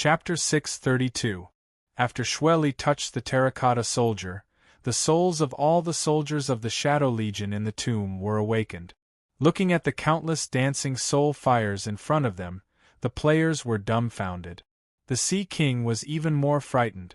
Chapter 632. After Shweli touched the terracotta soldier, the souls of all the soldiers of the Shadow Legion in the tomb were awakened. Looking at the countless dancing soul fires in front of them, the players were dumbfounded. The Sea King was even more frightened.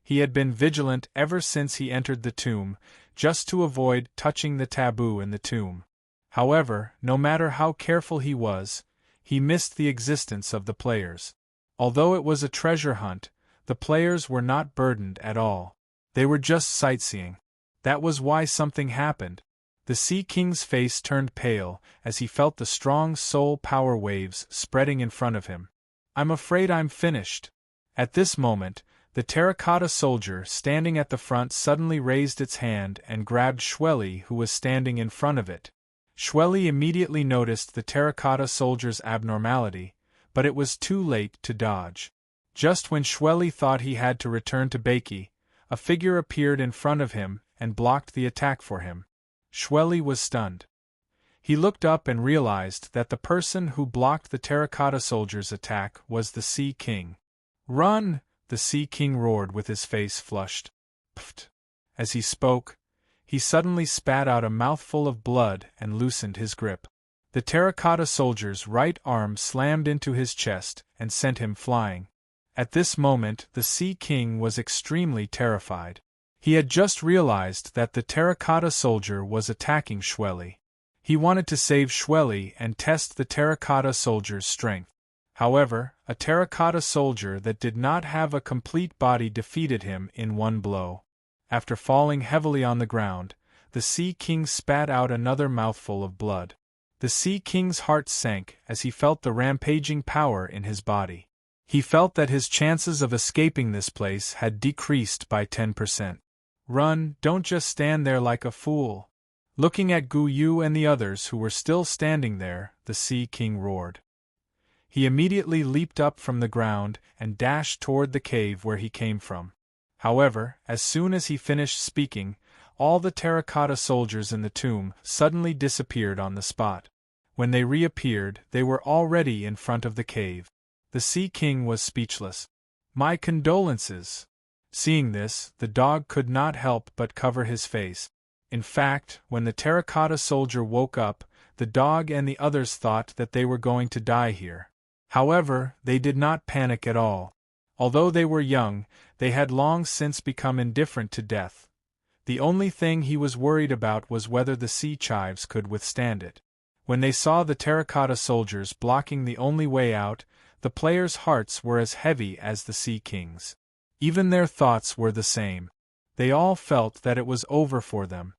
He had been vigilant ever since he entered the tomb, just to avoid touching the taboo in the tomb. However, no matter how careful he was, he missed the existence of the players. Although it was a treasure hunt, the players were not burdened at all. They were just sightseeing. That was why something happened. The Sea King's face turned pale as he felt the strong soul power waves spreading in front of him. "I'm afraid I'm finished." At this moment, the terracotta soldier standing at the front suddenly raised its hand and grabbed Shweli, who was standing in front of it. Shweli immediately noticed the terracotta soldier's abnormality, but it was too late to dodge. Just when Shweli thought he had to return to Baki, a figure appeared in front of him and blocked the attack for him. Shweli was stunned. He looked up and realized that the person who blocked the terracotta soldier's attack was the Sea King. "Run!" the Sea King roared with his face flushed. Pfft! As he spoke, he suddenly spat out a mouthful of blood and loosened his grip. The terracotta soldier's right arm slammed into his chest and sent him flying. At this moment, the Sea King was extremely terrified. He had just realized that the terracotta soldier was attacking Shweli. He wanted to save Shweli and test the terracotta soldier's strength. However, a terracotta soldier that did not have a complete body defeated him in one blow. After falling heavily on the ground, the Sea King spat out another mouthful of blood. The Sea King's heart sank as he felt the rampaging power in his body. He felt that his chances of escaping this place had decreased by 10%. "Run, don't just stand there like a fool." Looking at Gu Yu and the others who were still standing there, the Sea King roared. He immediately leaped up from the ground and dashed toward the cave where he came from. However, as soon as he finished speaking, all the terracotta soldiers in the tomb suddenly disappeared on the spot. When they reappeared, they were already in front of the cave. The Sea King was speechless. "My condolences." Seeing this, the dog could not help but cover his face. In fact, when the terracotta soldier woke up, the dog and the others thought that they were going to die here. However, they did not panic at all. Although they were young, they had long since become indifferent to death. The only thing he was worried about was whether the sea chives could withstand it. When they saw the terracotta soldiers blocking the only way out, the players' hearts were as heavy as the Sea King's. Even their thoughts were the same. They all felt that it was over for them.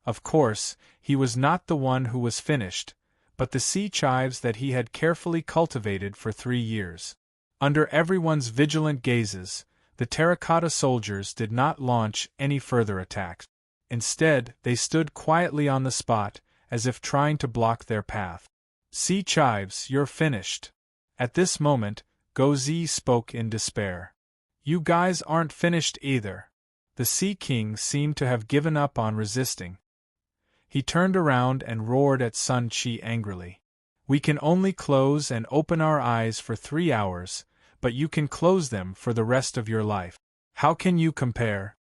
Of course, he was not the one who was finished, but the sea chives that he had carefully cultivated for 3 years. Under everyone's vigilant gazes, the terracotta soldiers did not launch any further attacks. Instead, they stood quietly on the spot, as if trying to block their path. "Sea chives, you're finished." At this moment, Gozi spoke in despair. "You guys aren't finished either." The Sea King seemed to have given up on resisting. He turned around and roared at Sun Chi angrily. "We can only close and open our eyes for 3 hours, but you can close them for the rest of your life. How can you compare?"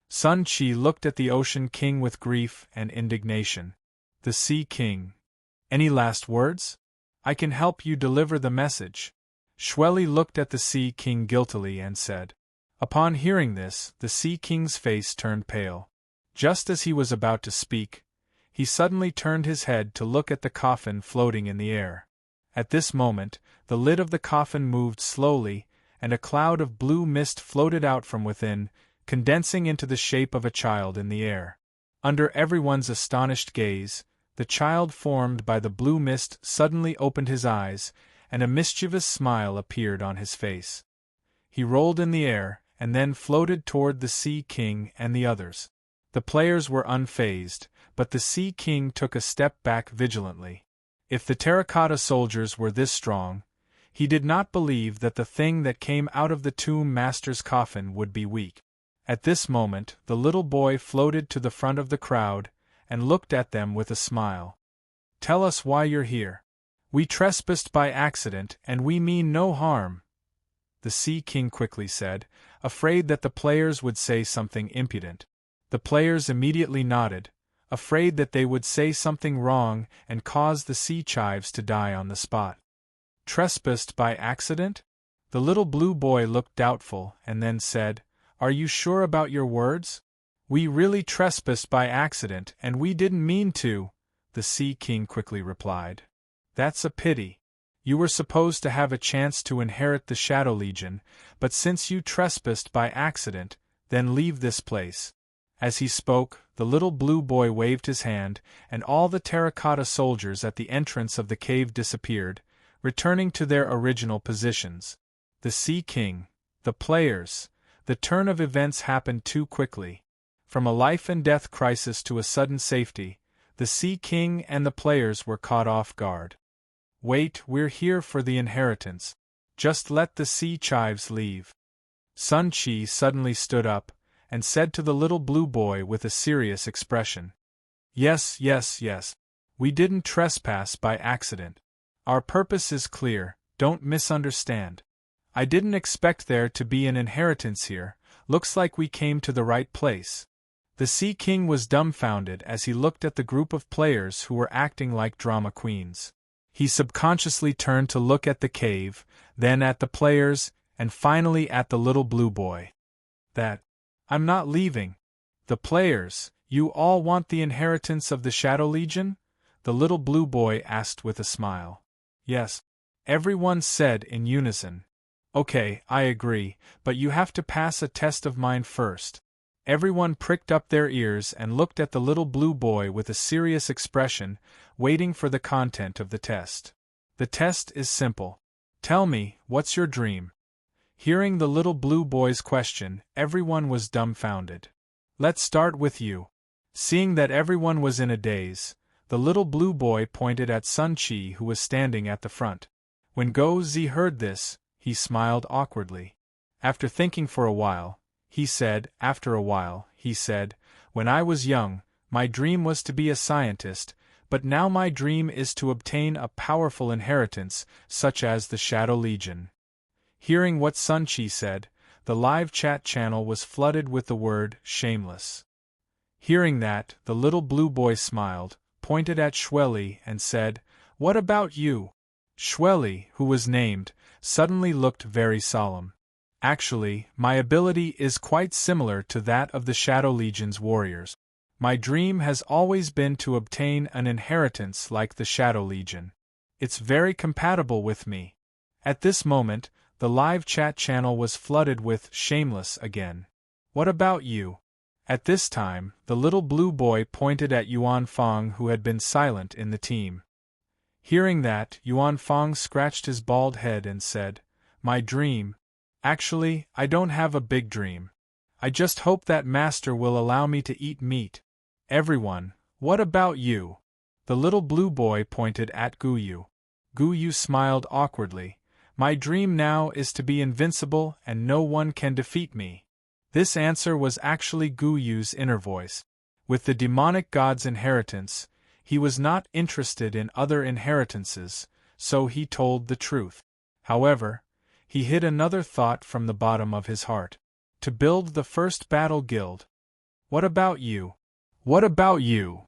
Sun Chi looked at the Ocean King with grief and indignation. The Sea King. "Any last words? I can help you deliver the message." Shweli looked at the Sea King guiltily and said. Upon hearing this, the Sea King's face turned pale. Just as he was about to speak, he suddenly turned his head to look at the coffin floating in the air. At this moment, the lid of the coffin moved slowly, and a cloud of blue mist floated out from within, condensing into the shape of a child in the air. Under everyone's astonished gaze, the child formed by the blue mist suddenly opened his eyes, and a mischievous smile appeared on his face. He rolled in the air, and then floated toward the Sea King and the others. The players were unfazed, but the Sea King took a step back vigilantly. If the terracotta soldiers were this strong, he did not believe that the thing that came out of the tomb master's coffin would be weak. At this moment, the little boy floated to the front of the crowd and looked at them with a smile. "Tell us why you're here." "We trespassed by accident and we mean no harm." the Sea King quickly said, afraid that the players would say something impudent. The players immediately nodded, afraid that they would say something wrong and cause the sea chives to die on the spot. Trespassed by accident? The little blue boy looked doubtful and then said, Are you sure about your words? We really trespassed by accident and we didn't mean to, the Sea King quickly replied. That's a pity. You were supposed to have a chance to inherit the Shadow Legion, but since you trespassed by accident, then leave this place. As he spoke, the little blue boy waved his hand, and all the terracotta soldiers at the entrance of the cave disappeared, returning to their original positions. The Sea King, the players, the turn of events happened too quickly. From a life-and-death crisis to a sudden safety, the Sea King and the players were caught off guard. Wait, we're here for the inheritance. Just let the sea chives leave. Sun Chi suddenly stood up, and said to the little blue boy with a serious expression. Yes, yes, yes. We didn't trespass by accident. Our purpose is clear, don't misunderstand. I didn't expect there to be an inheritance here, looks like we came to the right place. The Sea King was dumbfounded as he looked at the group of players who were acting like drama queens. He subconsciously turned to look at the cave, then at the players, and finally at the little blue boy. I'm not leaving. The players, you all want the inheritance of the Shadow Legion? The little blue boy asked with a smile. Yes. Everyone said in unison. Okay, I agree, but you have to pass a test of mine first. Everyone pricked up their ears and looked at the little blue boy with a serious expression, waiting for the content of the test. The test is simple. Tell me, what's your dream? Hearing the little blue boy's question, everyone was dumbfounded. Let's start with you. Seeing that everyone was in a daze, the little blue boy pointed at Sun Chi who was standing at the front. When Go Zi heard this, he smiled awkwardly. After thinking for a while, he said, when I was young, my dream was to be a scientist, but now my dream is to obtain a powerful inheritance, such as the Shadow Legion. Hearing what Sun Chi said, the live chat channel was flooded with the word shameless. Hearing that, the little blue boy smiled, pointed at Xueli and said, What about you? Xueli, who was named, suddenly looked very solemn. Actually, my ability is quite similar to that of the Shadow Legion's warriors. My dream has always been to obtain an inheritance like the Shadow Legion. It's very compatible with me. At this moment, the live chat channel was flooded with shameless again. What about you? At this time, the little blue boy pointed at Yuan Fong who had been silent in the team. Hearing that, Yuan Fong scratched his bald head and said, My dream? Actually, I don't have a big dream. I just hope that Master will allow me to eat meat. Everyone, what about you? The little blue boy pointed at Guyu. Guyu smiled awkwardly. My dream now is to be invincible and no one can defeat me. This answer was actually Guyu's inner voice. With the demonic god's inheritance, he was not interested in other inheritances, so he told the truth. However, he hid another thought from the bottom of his heart. To build the first battle guild. What about you? What about you?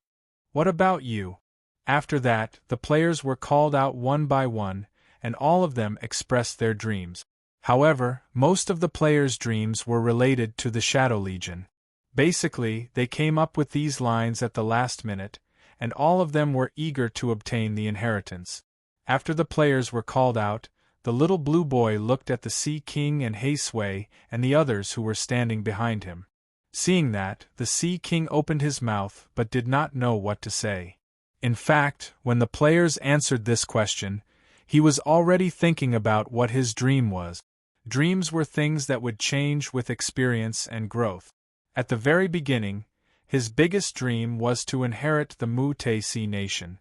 What about you? After that, the players were called out one by one, and all of them expressed their dreams. However, most of the players' dreams were related to the Shadow Legion. Basically, they came up with these lines at the last minute, and all of them were eager to obtain the inheritance. After the players were called out, the little blue boy looked at the Sea King and Hei Sui and the others who were standing behind him. Seeing that, the Sea King opened his mouth but did not know what to say. In fact, when the players answered this question, he was already thinking about what his dream was. Dreams were things that would change with experience and growth. At the very beginning, his biggest dream was to inherit the Mu Taisi nation.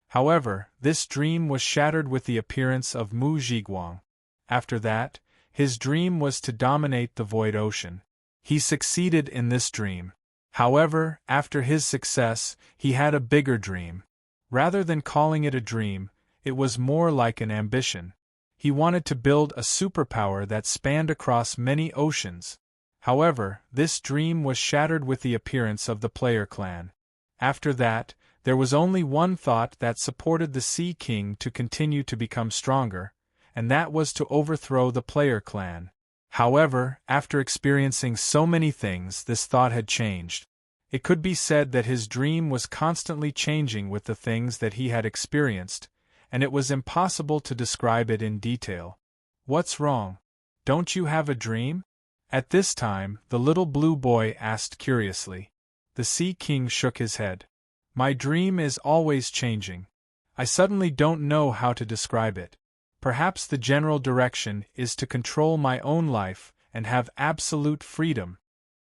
However, this dream was shattered with the appearance of Mu Zhiguang. After that, his dream was to dominate the Void Ocean. He succeeded in this dream. However, after his success, he had a bigger dream. Rather than calling it a dream, it was more like an ambition. He wanted to build a superpower that spanned across many oceans. However, this dream was shattered with the appearance of the Player Clan. After that, there was only one thought that supported the Sea King to continue to become stronger, and that was to overthrow the Player Clan. However, after experiencing so many things, this thought had changed. It could be said that his dream was constantly changing with the things that he had experienced, and it was impossible to describe it in detail. "What's wrong? Don't you have a dream?" At this time, the little blue boy asked curiously. The Sea King shook his head. "My dream is always changing. I suddenly don't know how to describe it. Perhaps the general direction is to control my own life and have absolute freedom."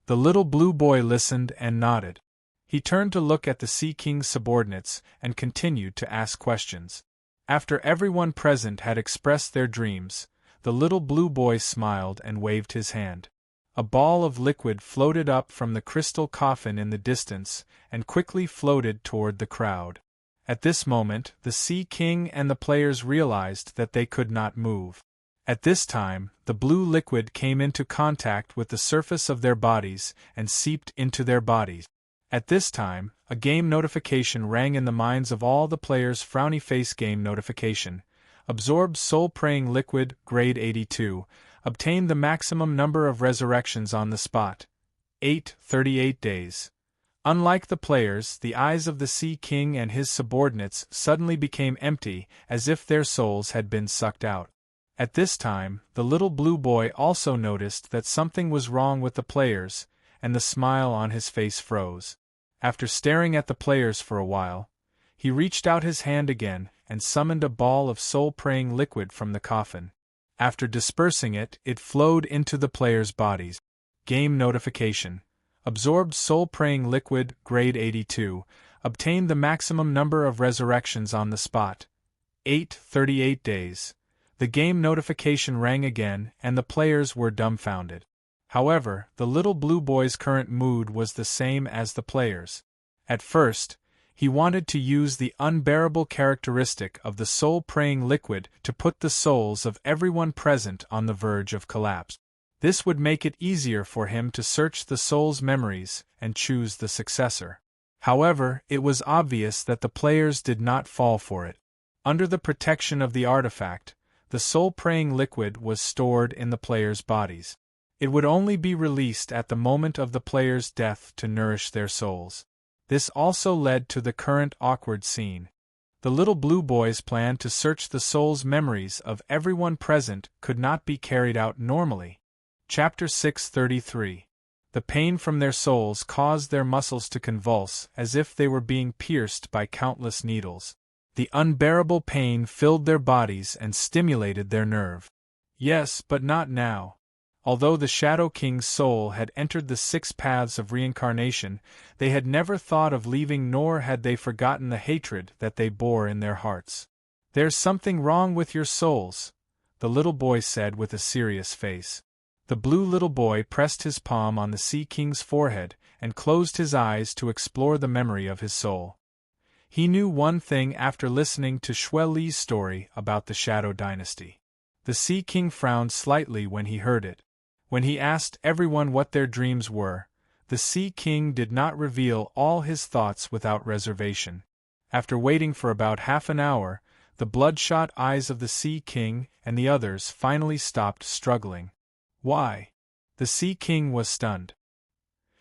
The little blue boy listened and nodded. He turned to look at the Sea King's subordinates and continued to ask questions. After everyone present had expressed their dreams, the little blue boy smiled and waved his hand. A ball of liquid floated up from the crystal coffin in the distance and quickly floated toward the crowd. At this moment, the Sea King and the players realized that they could not move. At this time, the blue liquid came into contact with the surface of their bodies and seeped into their bodies. At this time, a game notification rang in the minds of all the players. Frowny face game notification. Absorbed soul-praying liquid, grade 82. Obtained the maximum number of resurrections on the spot. 38 days. Unlike the players, the eyes of the Sea King and his subordinates suddenly became empty, as if their souls had been sucked out. At this time, the little blue boy also noticed that something was wrong with the players, and the smile on his face froze. After staring at the players for a while, he reached out his hand again and summoned a ball of soul-praying liquid from the coffin. After dispersing it, it flowed into the players' bodies. Game notification. Absorbed soul-praying liquid, grade 82. Obtained the maximum number of resurrections on the spot. 38 days. The game notification rang again, and the players were dumbfounded. However, the little blue boy's current mood was the same as the players. At first, he wanted to use the unbearable characteristic of the soul-praying liquid to put the souls of everyone present on the verge of collapse. This would make it easier for him to search the soul's memories and choose the successor. However, it was obvious that the players did not fall for it. Under the protection of the artifact, the soul-praying liquid was stored in the players' bodies. It would only be released at the moment of the players' death to nourish their souls. This also led to the current awkward scene. The little blue boy's plan to search the soul's memories of everyone present could not be carried out normally. Chapter 633. The pain from their souls caused their muscles to convulse as if they were being pierced by countless needles. The unbearable pain filled their bodies and stimulated their nerve. Yes, but not now. Although the Shadow King's soul had entered the 6 paths of reincarnation, they had never thought of leaving, nor had they forgotten the hatred that they bore in their hearts. "There's something wrong with your souls," the little boy said with a serious face. The blue little boy pressed his palm on the Sea King's forehead and closed his eyes to explore the memory of his soul. He knew one thing after listening to Xue Li's story about the Shadow Dynasty. The Sea King frowned slightly when he heard it. When he asked everyone what their dreams were, the Sea King did not reveal all his thoughts without reservation. After waiting for about half an hour, the bloodshot eyes of the Sea King and the others finally stopped struggling. "Why?" The Sea King was stunned.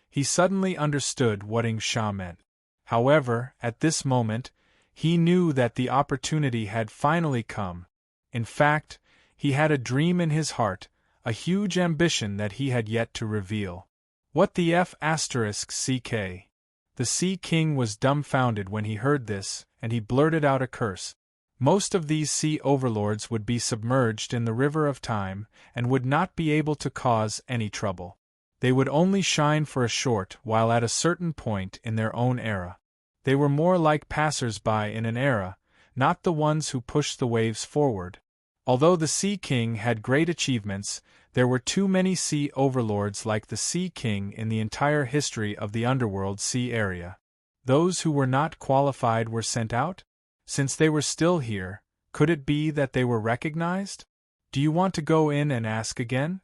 He suddenly understood what Sha meant. However, at this moment, he knew that the opportunity had finally come. In fact, he had a dream in his heart, a huge ambition that he had yet to reveal. "What the F***ck?" The Sea King was dumbfounded when he heard this, and he blurted out a curse. Most of these sea overlords would be submerged in the river of time and would not be able to cause any trouble. They would only shine for a short while at a certain point in their own era. They were more like passers-by in an era, not the ones who pushed the waves forward. Although the Sea King had great achievements, there were too many sea overlords like the Sea King in the entire history of the underworld sea area. Those who were not qualified were sent out? Since they were still here, could it be that they were recognized? Do you want to go in and ask again?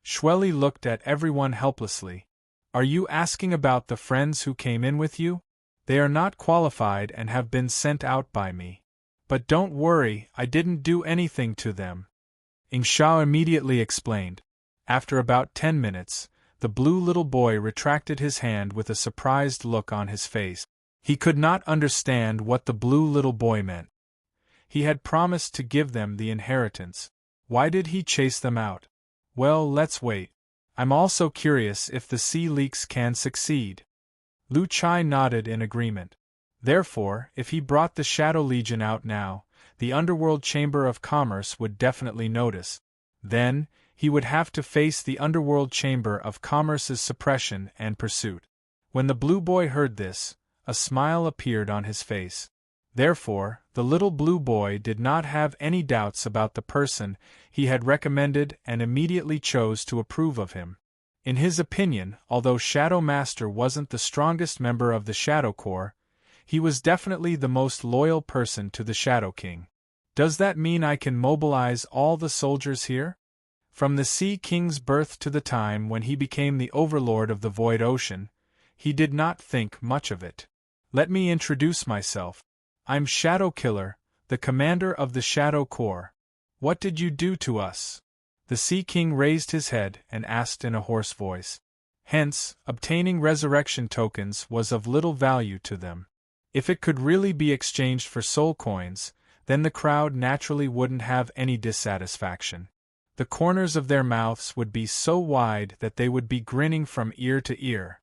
Shweli looked at everyone helplessly. Are you asking about the friends who came in with you? They are not qualified and have been sent out by me. But don't worry, I didn't do anything to them. Ingshao immediately explained. After about 10 minutes, the blue little boy retracted his hand with a surprised look on his face. He could not understand what the blue little boy meant. He had promised to give them the inheritance. Why did he chase them out? Well, let's wait. I'm also curious if the sea leeks can succeed. Lu Chai nodded in agreement. Therefore, if he brought the Shadow Legion out now, the Underworld Chamber of Commerce would definitely notice. Then, he would have to face the Underworld Chamber of Commerce's suppression and pursuit. When the blue boy heard this, a smile appeared on his face. Therefore, the little blue boy did not have any doubts about the person he had recommended and immediately chose to approve of him. In his opinion, although Shadow Master wasn't the strongest member of the Shadow Corps, he was definitely the most loyal person to the Shadow King. Does that mean I can mobilize all the soldiers here? From the Sea King's birth to the time when he became the overlord of the Void Ocean, he did not think much of it. Let me introduce myself. I'm Shadow Killer, the commander of the Shadow Corps. What did you do to us? The Sea King raised his head and asked in a hoarse voice. Hence, obtaining resurrection tokens was of little value to them. If it could really be exchanged for soul coins, then the crowd naturally wouldn't have any dissatisfaction. The corners of their mouths would be so wide that they would be grinning from ear to ear.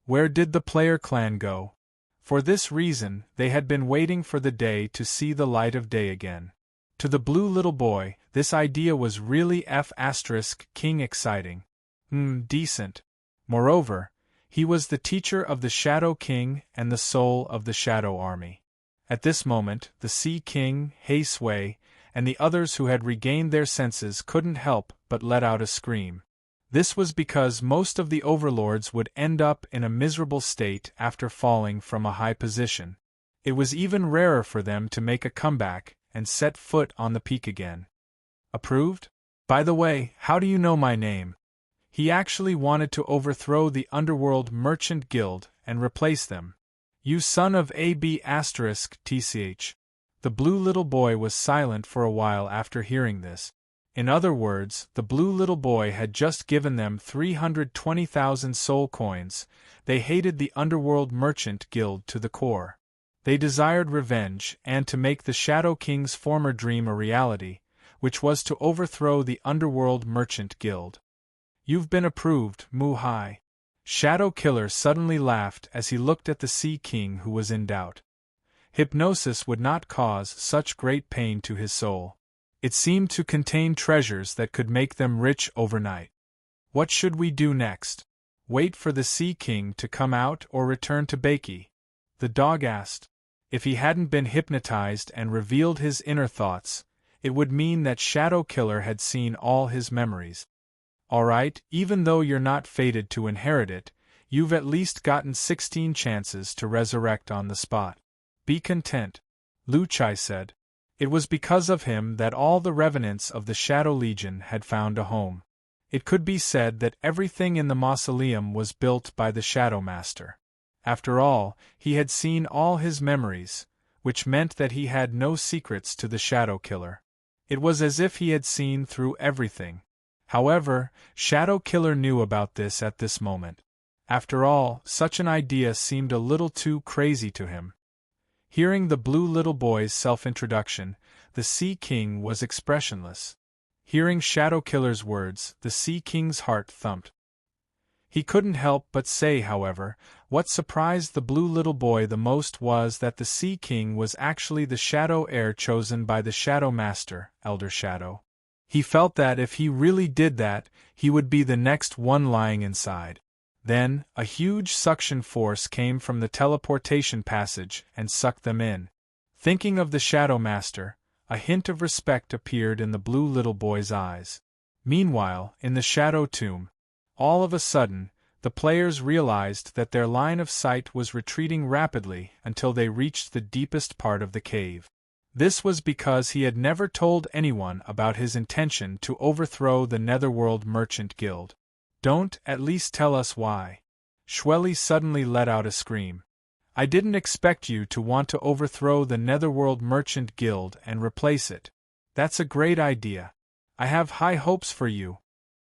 Where did the player clan go? For this reason, they had been waiting for the day to see the light of day again. To the blue little boy, this idea was really King exciting. Decent. Moreover, he was the teacher of the Shadow King and the soul of the Shadow Army. At this moment, the Sea King, Hei Sui, and the others who had regained their senses couldn't help but let out a scream. This was because most of the overlords would end up in a miserable state after falling from a high position. It was even rarer for them to make a comeback and set foot on the peak again. Approved? By the way, how do you know my name? He actually wanted to overthrow the Underworld Merchant Guild and replace them. You son of tch. The blue little boy was silent for a while after hearing this. In other words, the blue little boy had just given them 320,000 soul coins. They hated the Underworld Merchant Guild to the core. They desired revenge and to make the Shadow King's former dream a reality, which was to overthrow the Underworld Merchant Guild. You've been approved, Mu-Hai. Shadow Killer suddenly laughed as he looked at the Sea King, who was in doubt. Hypnosis would not cause such great pain to his soul. It seemed to contain treasures that could make them rich overnight. What should we do next? Wait for the Sea King to come out or return to Baki? The dog asked. If he hadn't been hypnotized and revealed his inner thoughts, it would mean that Shadow Killer had seen all his memories. Alright, even though you're not fated to inherit it, you've at least gotten 16 chances to resurrect on the spot. Be content, Lu Chai said. It was because of him that all the revenants of the Shadow Legion had found a home. It could be said that everything in the mausoleum was built by the Shadow Master. After all, he had seen all his memories, which meant that he had no secrets to the Shadow Killer. It was as if he had seen through everything. However, Shadow Killer knew about this at this moment. After all, such an idea seemed a little too crazy to him. Hearing the blue little boy's self-introduction, the Sea King was expressionless. Hearing Shadow Killer's words, the Sea King's heart thumped. He couldn't help but say, however, what surprised the blue little boy the most was that the Sea King was actually the Shadow Heir chosen by the Shadow Master, Elder Shadow. He felt that if he really did that, he would be the next one lying inside. Then, a huge suction force came from the teleportation passage and sucked them in. Thinking of the Shadow Master, a hint of respect appeared in the blue little boy's eyes. Meanwhile, in the Shadow Tomb, all of a sudden, the players realized that their line of sight was retreating rapidly until they reached the deepest part of the cave. This was because he had never told anyone about his intention to overthrow the Netherworld Merchant Guild. Don't at least tell us why. Shweli suddenly let out a scream. I didn't expect you to want to overthrow the Netherworld Merchant Guild and replace it. That's a great idea. I have high hopes for you.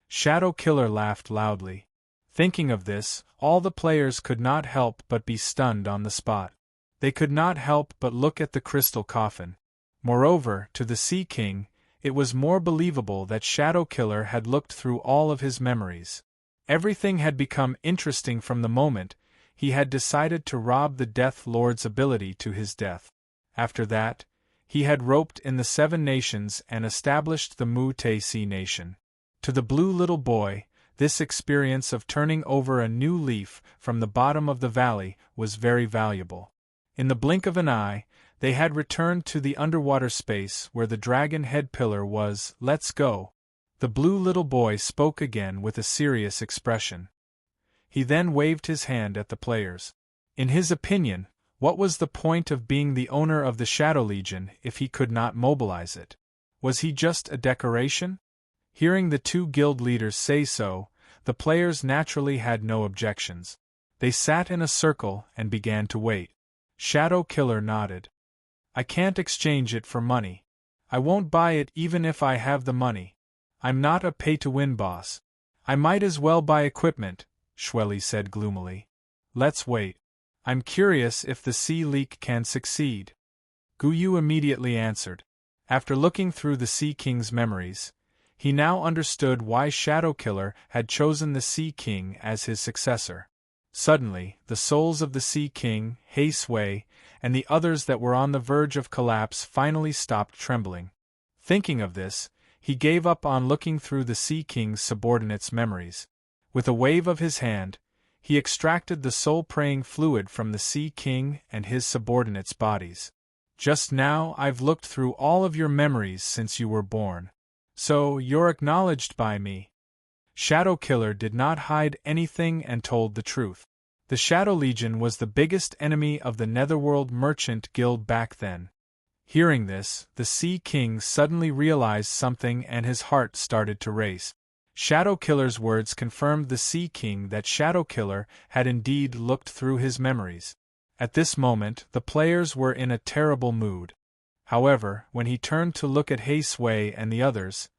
Shadow Killer laughed loudly. Thinking of this, all the players could not help but be stunned on the spot. They could not help but look at the crystal coffin. Moreover, to the Sea King, it was more believable that Shadow Killer had looked through all of his memories. Everything had become interesting from the moment he had decided to rob the Death Lord's ability to his death. After that, he had roped in the 7 nations and established the Mu-Te-Si nation. To the blue little boy, this experience of turning over a new leaf from the bottom of the valley was very valuable. In the blink of an eye, they had returned to the underwater space where the dragon head pillar was. Let's go. The blue little boy spoke again with a serious expression. He then waved his hand at the players. In his opinion, what was the point of being the owner of the Shadow Legion if he could not mobilize it? Was he just a decoration? Hearing the 2 guild leaders say so, the players naturally had no objections. They sat in a circle and began to wait. Shadow Killer nodded. I can't exchange it for money. I won't buy it even if I have the money. I'm not a pay-to-win boss. I might as well buy equipment, Shweli said gloomily. Let's wait. I'm curious if the Sea Leak can succeed. Guyu immediately answered. After looking through the Sea King's memories, he now understood why Shadow Killer had chosen the Sea King as his successor. Suddenly, the souls of the Sea King, Hei Sui, and the others that were on the verge of collapse finally stopped trembling. Thinking of this, he gave up on looking through the Sea King's subordinates' memories. With a wave of his hand, he extracted the soul-praying fluid from the Sea King and his subordinates' bodies. Just now I've looked through all of your memories since you were born. So, you're acknowledged by me. Shadow Killer did not hide anything and told the truth. The Shadow Legion was the biggest enemy of the Netherworld Merchant Guild back then. Hearing this, the Sea King suddenly realized something and his heart started to race. Shadow Killer's words confirmed the Sea King that Shadow Killer had indeed looked through his memories. At this moment, the players were in a terrible mood. However, when he turned to look at Hei Sui and the others,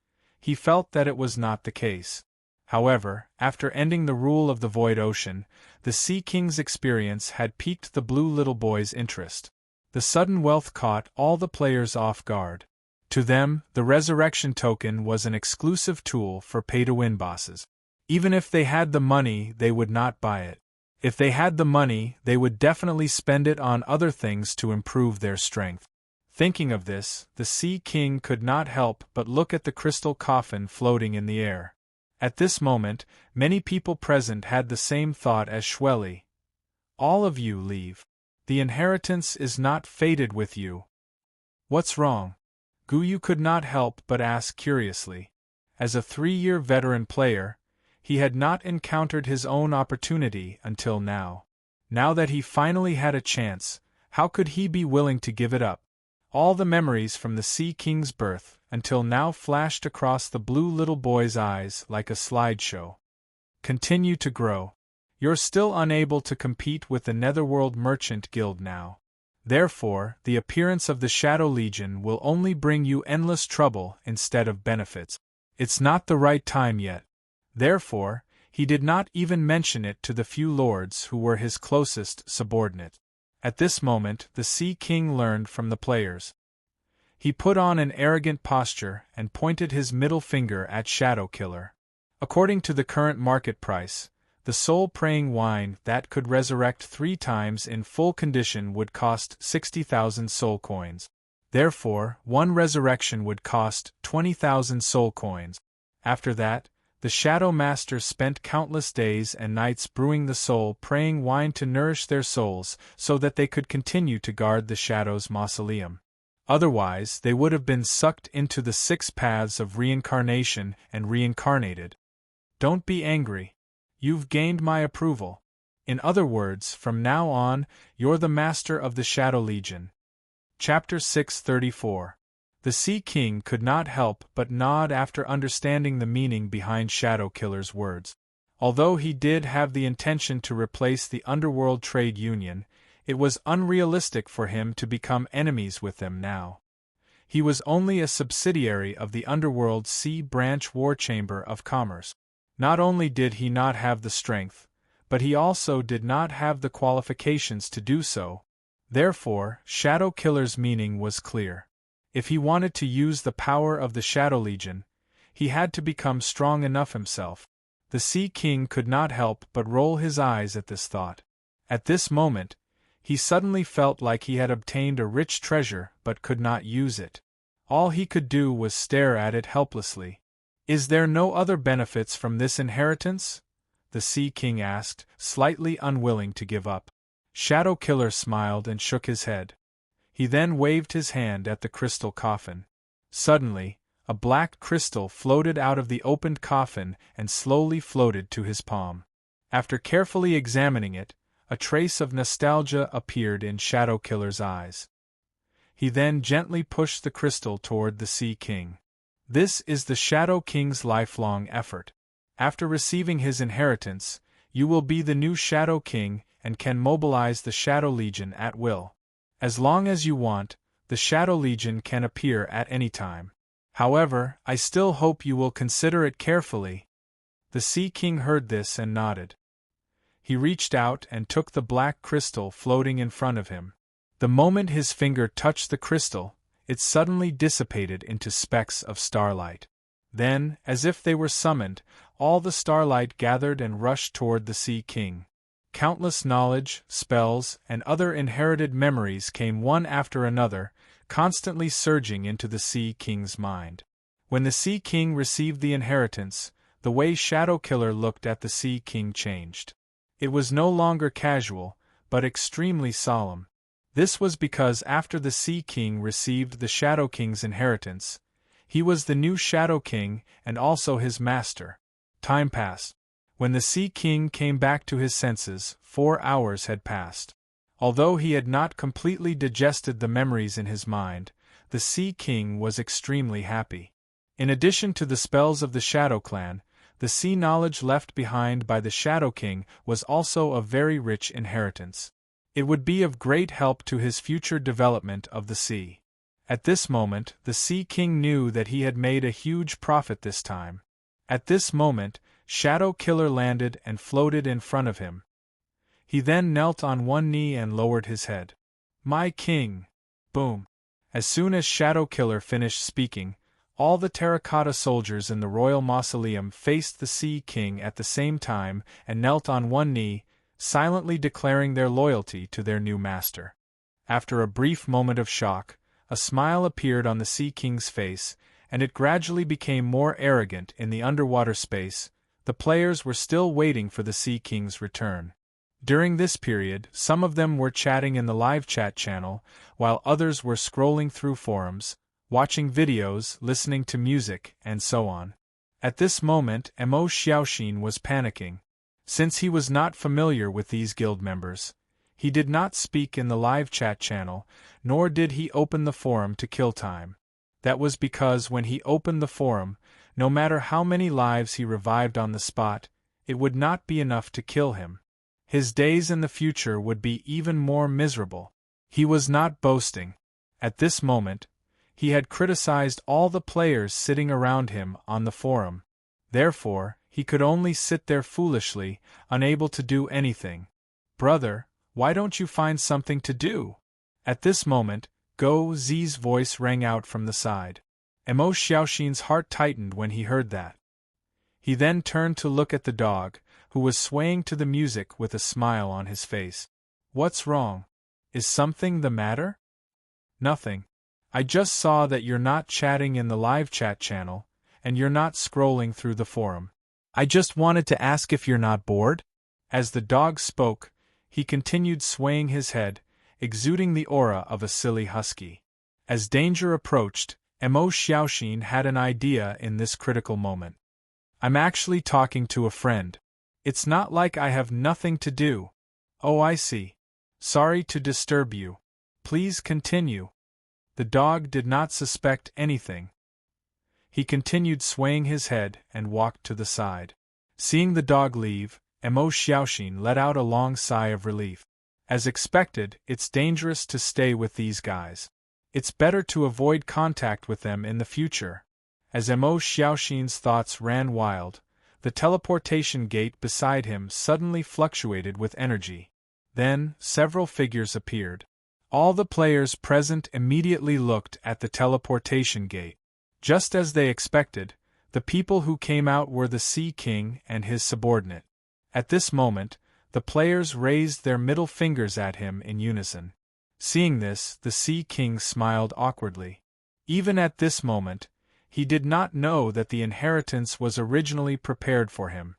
he felt that it was not the case. However, after ending the rule of the Void Ocean, the Sea King's experience had piqued the blue little boy's interest. The sudden wealth caught all the players off guard. To them, the resurrection token was an exclusive tool for pay-to-win bosses. Even if they had the money, they would not buy it. If they had the money, they would definitely spend it on other things to improve their strength. Thinking of this, the Sea King could not help but look at the crystal coffin floating in the air. At this moment, many people present had the same thought as Shweli. All of you leave. The inheritance is not fated with you. What's wrong? Guyu could not help but ask curiously. As a 3-year veteran player, he had not encountered his own opportunity until now. Now that he finally had a chance, how could he be willing to give it up? All the memories from the Sea King's birth until now flashed across the blue little boy's eyes like a slideshow. Continue to grow. You're still unable to compete with the Netherworld Merchant Guild now. Therefore, the appearance of the Shadow Legion will only bring you endless trouble instead of benefits. It's not the right time yet. Therefore, he did not even mention it to the few lords who were his closest subordinate. At this moment, the Sea King learned from the players. He put on an arrogant posture and pointed his middle finger at Shadow Killer. According to the current market price, the soul-praying wine that could resurrect 3 times in full condition would cost 60,000 soul coins. Therefore, 1 resurrection would cost 20,000 soul coins. After that, the Shadow Master spent countless days and nights brewing the soul-praying wine to nourish their souls so that they could continue to guard the Shadow's mausoleum. Otherwise, they would have been sucked into the 6 paths of reincarnation and reincarnated. Don't be angry. You've gained my approval. In other words, from now on, you're the master of the Shadow Legion. Chapter 634. The Sea King could not help but nod after understanding the meaning behind Shadow Killer's words. Although he did have the intention to replace the Underworld Trade Union, it was unrealistic for him to become enemies with them now. He was only a subsidiary of the Underworld Sea Branch War Chamber of Commerce. Not only did he not have the strength, but he also did not have the qualifications to do so. Therefore, Shadow Killer's meaning was clear. If he wanted to use the power of the Shadow Legion, he had to become strong enough himself. The Sea King could not help but roll his eyes at this thought. At this moment, he suddenly felt like he had obtained a rich treasure but could not use it. All he could do was stare at it helplessly. "Is there no other benefits from this inheritance?" the Sea King asked, slightly unwilling to give up. Shadow Killer smiled and shook his head. He then waved his hand at the crystal coffin. Suddenly, a black crystal floated out of the opened coffin and slowly floated to his palm. After carefully examining it, a trace of nostalgia appeared in Shadow Killer's eyes. He then gently pushed the crystal toward the Sea King. "This is the Shadow King's lifelong effort. After receiving his inheritance, you will be the new Shadow King and can mobilize the Shadow Legion at will. As long as you want, the Shadow Legion can appear at any time. However, I still hope you will consider it carefully." The Sea King heard this and nodded. He reached out and took the black crystal floating in front of him. The moment his finger touched the crystal, it suddenly dissipated into specks of starlight. Then, as if they were summoned, all the starlight gathered and rushed toward the Sea King. Countless knowledge, spells, and other inherited memories came one after another, constantly surging into the Sea King's mind. When the Sea King received the inheritance, the way Shadow Killer looked at the Sea King changed. It was no longer casual, but extremely solemn. This was because after the Sea King received the Shadow King's inheritance, he was the new Shadow King and also his master. Time passed. When the Sea King came back to his senses, 4 hours had passed. Although he had not completely digested the memories in his mind, the Sea King was extremely happy. In addition to the spells of the Shadow Clan, the sea knowledge left behind by the Shadow King was also a very rich inheritance. It would be of great help to his future development of the sea. At this moment, the Sea King knew that he had made a huge profit this time. At this moment, Shadow Killer landed and floated in front of him. He then knelt on one knee and lowered his head. "My king!" Boom! As soon as Shadow Killer finished speaking, all the terracotta soldiers in the royal mausoleum faced the Sea King at the same time and knelt on one knee, silently declaring their loyalty to their new master. After a brief moment of shock, a smile appeared on the Sea King's face, and it gradually became more arrogant in the underwater space. The players were still waiting for the Sea King's return. During this period, some of them were chatting in the live chat channel, while others were scrolling through forums, watching videos, listening to music, and so on. At this moment, Mo Xiaoxin was panicking. Since he was not familiar with these guild members, he did not speak in the live chat channel, nor did he open the forum to kill time. That was because when he opened the forum, no matter how many lives he revived on the spot, it would not be enough to kill him. His days in the future would be even more miserable. He was not boasting. At this moment, he had criticized all the players sitting around him on the forum. Therefore, he could only sit there foolishly, unable to do anything. "Brother, why don't you find something to do?" At this moment, Go Zi's voice rang out from the side. Mo Xiaoxin's heart tightened when he heard that. He then turned to look at the dog, who was swaying to the music with a smile on his face. "What's wrong? Is something the matter?" "Nothing. I just saw that you're not chatting in the live chat channel, and you're not scrolling through the forum. I just wanted to ask if you're not bored?" As the dog spoke, he continued swaying his head, exuding the aura of a silly husky. As danger approached, Mo Xiaoxin had an idea in this critical moment. "I'm actually talking to a friend. It's not like I have nothing to do." "Oh, I see. Sorry to disturb you. Please continue." The dog did not suspect anything. He continued swaying his head and walked to the side. Seeing the dog leave, Mo Xiaoxin let out a long sigh of relief. As expected, it's dangerous to stay with these guys. It's better to avoid contact with them in the future. As Mo Xiaoxin's thoughts ran wild, the teleportation gate beside him suddenly fluctuated with energy. Then, several figures appeared. All the players present immediately looked at the teleportation gate. Just as they expected, the people who came out were the Sea King and his subordinate. At this moment, the players raised their middle fingers at him in unison. Seeing this, the Sea King smiled awkwardly. Even at this moment, he did not know that the inheritance was originally prepared for him.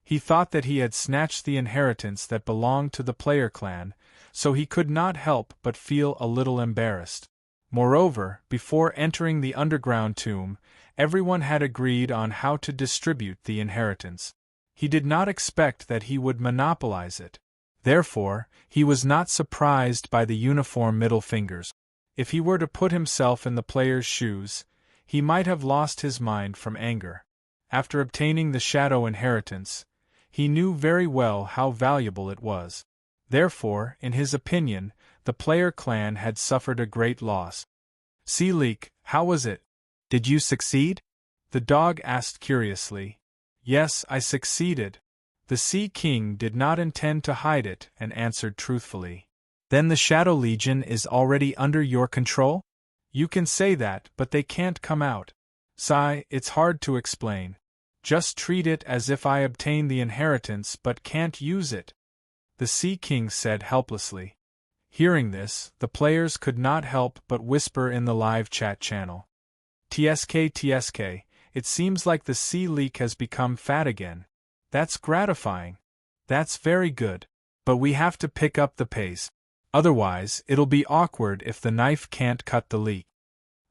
He thought that he had snatched the inheritance that belonged to the player clan, so he could not help but feel a little embarrassed. Moreover, before entering the underground tomb, everyone had agreed on how to distribute the inheritance. He did not expect that he would monopolize it. Therefore, he was not surprised by the uniform middle fingers. If he were to put himself in the player's shoes, he might have lost his mind from anger. After obtaining the shadow inheritance, he knew very well how valuable it was. Therefore, in his opinion, the player clan had suffered a great loss. Sea Leak, how was it? Did you succeed? The dog asked curiously. Yes, I succeeded. The Sea King did not intend to hide it and answered truthfully. Then the Shadow Legion is already under your control? You can say that, but they can't come out. Sigh, it's hard to explain. Just treat it as if I obtained the inheritance but can't use it, the Sea King said helplessly. Hearing this, the players could not help but whisper in the live chat channel. TSK, it seems like the Sea Leak has become fat again. That's gratifying. That's very good. But we have to pick up the pace. Otherwise, it'll be awkward if the knife can't cut the leak.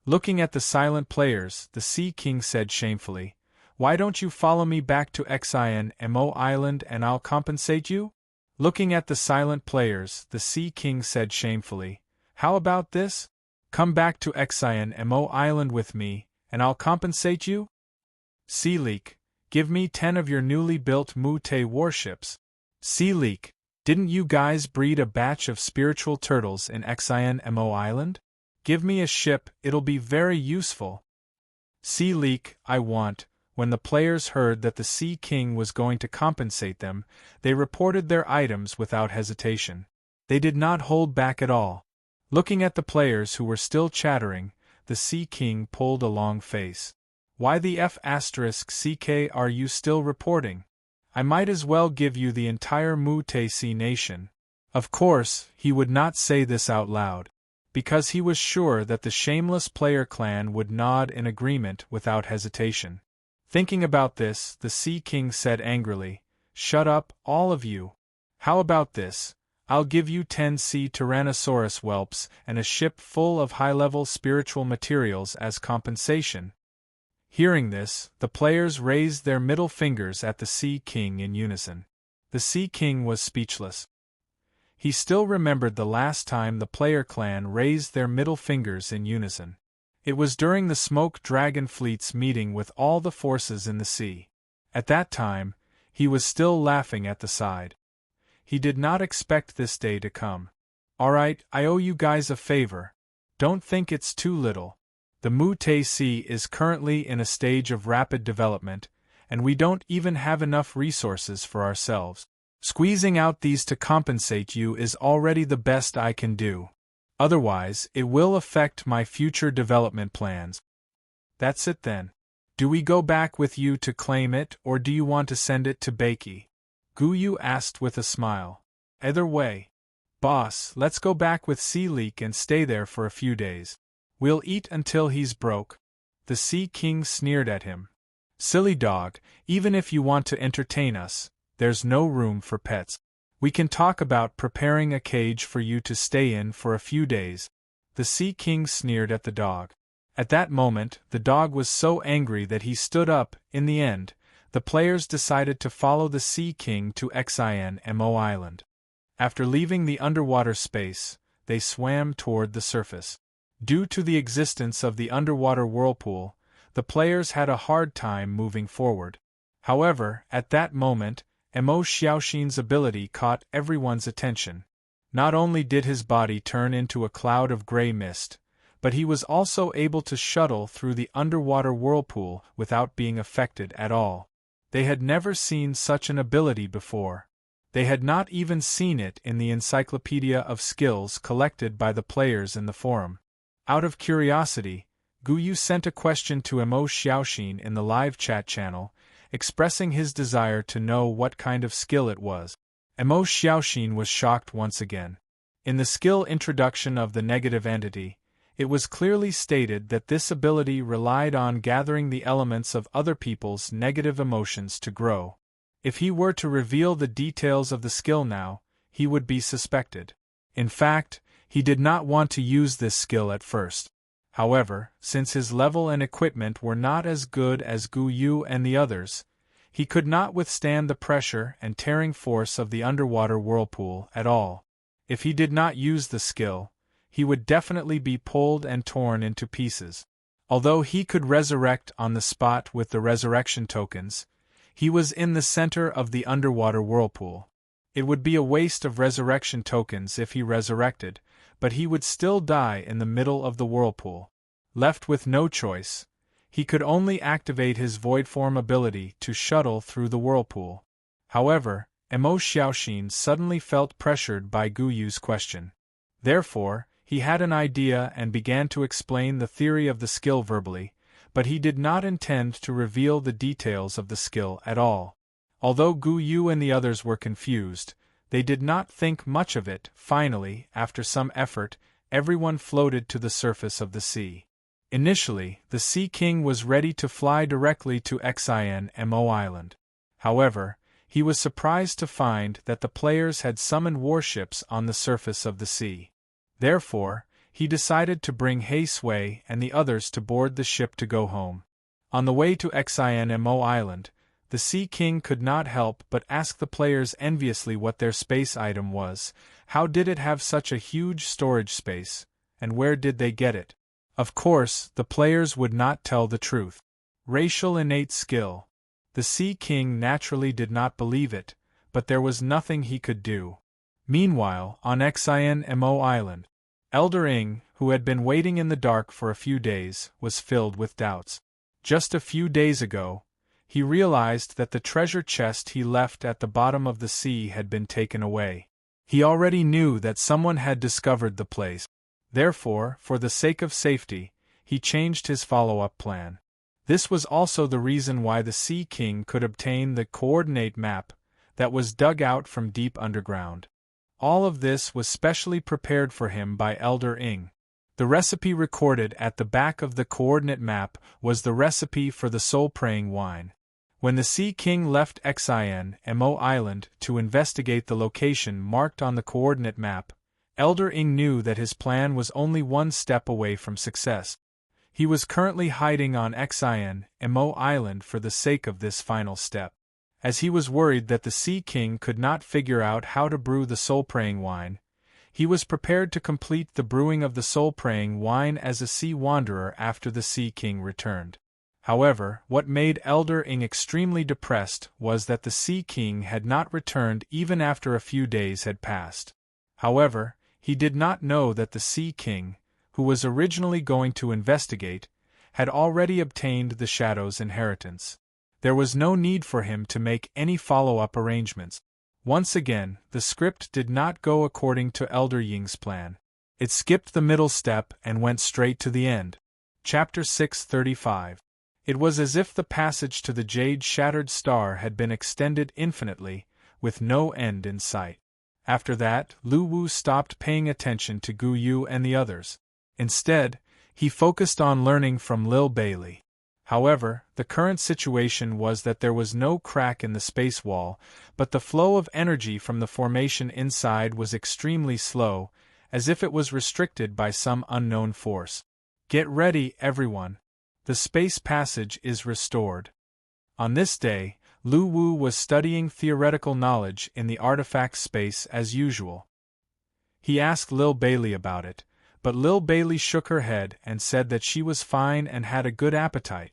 Looking at the silent players, the Sea King said shamefully, Why don't you follow me back to Mo Island and I'll compensate you? Looking at the silent players, the Sea King said shamefully, How about this? Come back to Mo Island with me, and I'll compensate you? Sea Leak, give me 10 of your newly built Mu-Te warships. Sea Leak, didn't you guys breed a batch of spiritual turtles in Mo Island? Give me a ship, it'll be very useful. Sea Leak, I want. When the players heard that the Sea King was going to compensate them, they reported their items without hesitation. They did not hold back at all. Looking at the players who were still chattering, the Sea King pulled a long face. Why the F***CK are you still reporting? I might as well give you the entire Mu-Te Sea nation. Of course, he would not say this out loud, because he was sure that the shameless player clan would nod in agreement without hesitation. Thinking about this, the Sea King said angrily, Shut up, all of you. How about this? I'll give you 10 sea Tyrannosaurus whelps and a ship full of high-level spiritual materials as compensation. Hearing this, the players raised their middle fingers at the Sea King in unison. The Sea King was speechless. He still remembered the last time the player clan raised their middle fingers in unison. It was during the Smoke Dragon Fleet's meeting with all the forces in the sea. At that time, he was still laughing at the side. He did not expect this day to come. Alright, I owe you guys a favor. Don't think it's too little. The Mu-Te Sea is currently in a stage of rapid development, and we don't even have enough resources for ourselves. Squeezing out these to compensate you is already the best I can do. Otherwise, it will affect my future development plans. That's it then. Do we go back with you to claim it, or do you want to send it to Beiki? Guyu asked with a smile. Either way. Boss, let's go back with Sea Leak and stay there for a few days. We'll eat until he's broke. The Sea King sneered at him. Silly dog, even if you want to entertain us, there's no room for pets. We can talk about preparing a cage for you to stay in for a few days. The Sea King sneered at the dog. At that moment, the dog was so angry that he stood up. In the end, the players decided to follow the Sea King to Mo Island. After leaving the underwater space, they swam toward the surface. Due to the existence of the underwater whirlpool, the players had a hard time moving forward. However, at that moment, Mo Xiaoxin's ability caught everyone's attention. Not only did his body turn into a cloud of gray mist, but he was also able to shuttle through the underwater whirlpool without being affected at all. They had never seen such an ability before. They had not even seen it in the encyclopedia of skills collected by the players in the forum. Out of curiosity, Guyu sent a question to Mo Xiaoxin in the live chat channel, expressing his desire to know what kind of skill it was. Mo Xiaoxin was shocked once again. In the skill introduction of the negative entity, it was clearly stated that this ability relied on gathering the elements of other people's negative emotions to grow. If he were to reveal the details of the skill now, he would be suspected. In fact, he did not want to use this skill at first. However, since his level and equipment were not as good as Guyu and the others, he could not withstand the pressure and tearing force of the underwater whirlpool at all. If he did not use the skill, he would definitely be pulled and torn into pieces. Although he could resurrect on the spot with the resurrection tokens, he was in the center of the underwater whirlpool. It would be a waste of resurrection tokens if he resurrected, but he would still die in the middle of the whirlpool. Left with no choice, he could only activate his void form ability to shuttle through the whirlpool. However, Mo Xiaoxin suddenly felt pressured by Guyu's question. Therefore, he had an idea and began to explain the theory of the skill verbally, but he did not intend to reveal the details of the skill at all. Although Guyu and the others were confused, they did not think much of it. Finally, after some effort, everyone floated to the surface of the sea. Initially, the Sea King was ready to fly directly to Exhilarating Island. However, he was surprised to find that the players had summoned warships on the surface of the sea. Therefore, he decided to bring He Sui and the others to board the ship to go home. On the way to Exhilarating Island, the Sea King could not help but ask the players enviously what their space item was. How did it have such a huge storage space, and where did they get it? Of course, the players would not tell the truth. Racial innate skill. The Sea King naturally did not believe it, but there was nothing he could do. Meanwhile, on Exhilarating Island, Elder Ing, who had been waiting in the dark for a few days, was filled with doubts. Just a few days ago, he realized that the treasure chest he left at the bottom of the sea had been taken away. He already knew that someone had discovered the place. Therefore, for the sake of safety, he changed his follow-up plan. This was also the reason why the Sea King could obtain the coordinate map that was dug out from deep underground. All of this was specially prepared for him by Elder Ing. The recipe recorded at the back of the coordinate map was the recipe for the soul-praying wine. When the Sea King left Exhilarating Island to investigate the location marked on the coordinate map, Elder Ing knew that his plan was only one step away from success. He was currently hiding on Exhilarating Island for the sake of this final step. As he was worried that the Sea King could not figure out how to brew the soul-praying wine, he was prepared to complete the brewing of the soul-praying wine as a sea wanderer after the Sea King returned. However, what made Elder Ing extremely depressed was that the Sea King had not returned even after a few days had passed. However, he did not know that the Sea King, who was originally going to investigate, had already obtained the Shadow's inheritance. There was no need for him to make any follow-up arrangements. Once again, the script did not go according to Elder Ying's plan. It skipped the middle step and went straight to the end. Chapter 635. It was as if the passage to the jade-shattered star had been extended infinitely, with no end in sight. After that, Lu Wu stopped paying attention to Guyu and the others. Instead, he focused on learning from Lil Bailey. However, the current situation was that there was no crack in the space wall, but the flow of energy from the formation inside was extremely slow, as if it was restricted by some unknown force. Get ready, everyone. The space passage is restored. On this day, Lu Wu was studying theoretical knowledge in the artifact space as usual. He asked Lil Bailey about it, but Lil Bailey shook her head and said that she was fine and had a good appetite.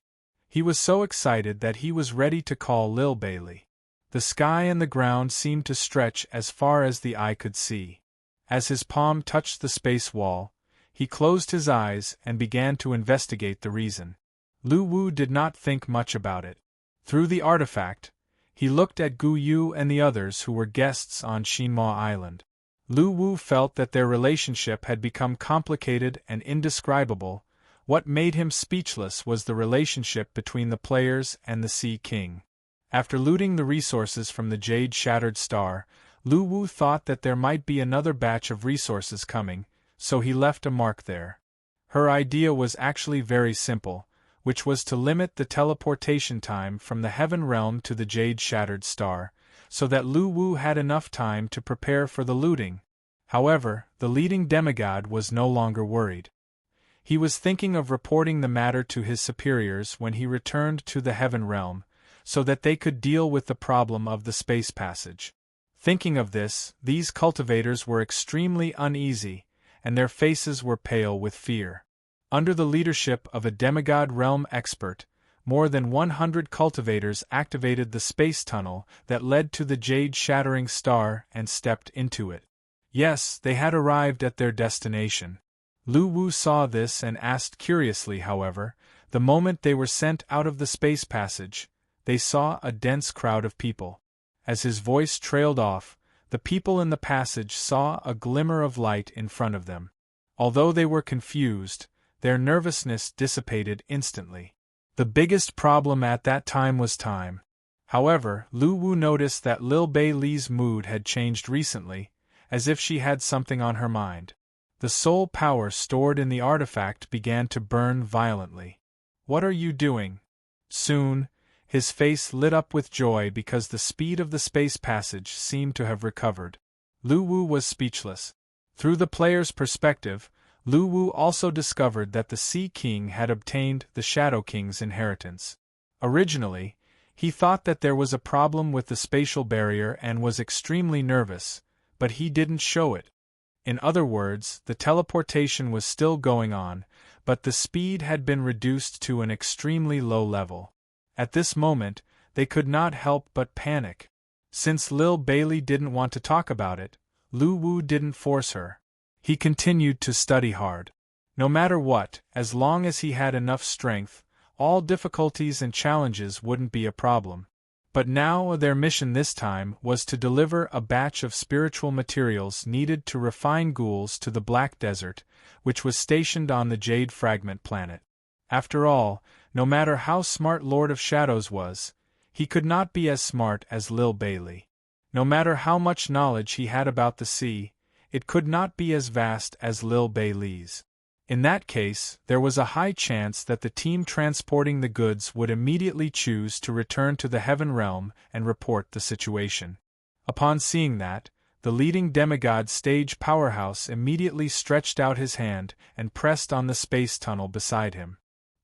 He was so excited that he was ready to call Lil Bailey. The sky and the ground seemed to stretch as far as the eye could see. As his palm touched the space wall, he closed his eyes and began to investigate the reason. Lu Wu did not think much about it. Through the artifact, he looked at Gu Yu and the others who were guests on Shinma Island. Lu Wu felt that their relationship had become complicated and indescribable. What made him speechless was the relationship between the players and the Sea King. After looting the resources from the Jade Shattered Star, Lu Wu thought that there might be another batch of resources coming, so he left a mark there. Her idea was actually very simple, which was to limit the teleportation time from the Heaven Realm to the Jade Shattered Star, so that Lu Wu had enough time to prepare for the looting. However, the leading demigod was no longer worried. He was thinking of reporting the matter to his superiors when he returned to the Heaven Realm, so that they could deal with the problem of the space passage. Thinking of this, these cultivators were extremely uneasy, and their faces were pale with fear. Under the leadership of a demigod realm expert, more than 100 cultivators activated the space tunnel that led to the Jade Shattering Star and stepped into it. Yes, they had arrived at their destination. Lu Wu saw this and asked curiously, however, the moment they were sent out of the space passage, they saw a dense crowd of people. As his voice trailed off, the people in the passage saw a glimmer of light in front of them. Although they were confused, their nervousness dissipated instantly. The biggest problem at that time was time. However, Lu Wu noticed that Lil Bailey's mood had changed recently, as if she had something on her mind. The soul power stored in the artifact began to burn violently. "What are you doing?" Soon, his face lit up with joy because the speed of the space passage seemed to have recovered. Lu Wu was speechless. Through the player's perspective, Lu Wu also discovered that the Sea King had obtained the Shadow King's inheritance. Originally, he thought that there was a problem with the spatial barrier and was extremely nervous, but he didn't show it. In other words, the teleportation was still going on, but the speed had been reduced to an extremely low level. At this moment, they could not help but panic. Since Lil Bailey didn't want to talk about it, Lu Wu didn't force her. He continued to study hard. No matter what, as long as he had enough strength, all difficulties and challenges wouldn't be a problem. But now their mission this time was to deliver a batch of spiritual materials needed to refine ghouls to the Black Desert, which was stationed on the Jade Fragment planet. After all, no matter how smart Lord of Shadows was, he could not be as smart as Lil Bailey. No matter how much knowledge he had about the sea, it could not be as vast as Lil Bailey's. In that case, there was a high chance that the team transporting the goods would immediately choose to return to the Heaven Realm and report the situation. Upon seeing that, the leading demigod stage powerhouse immediately stretched out his hand and pressed on the space tunnel beside him.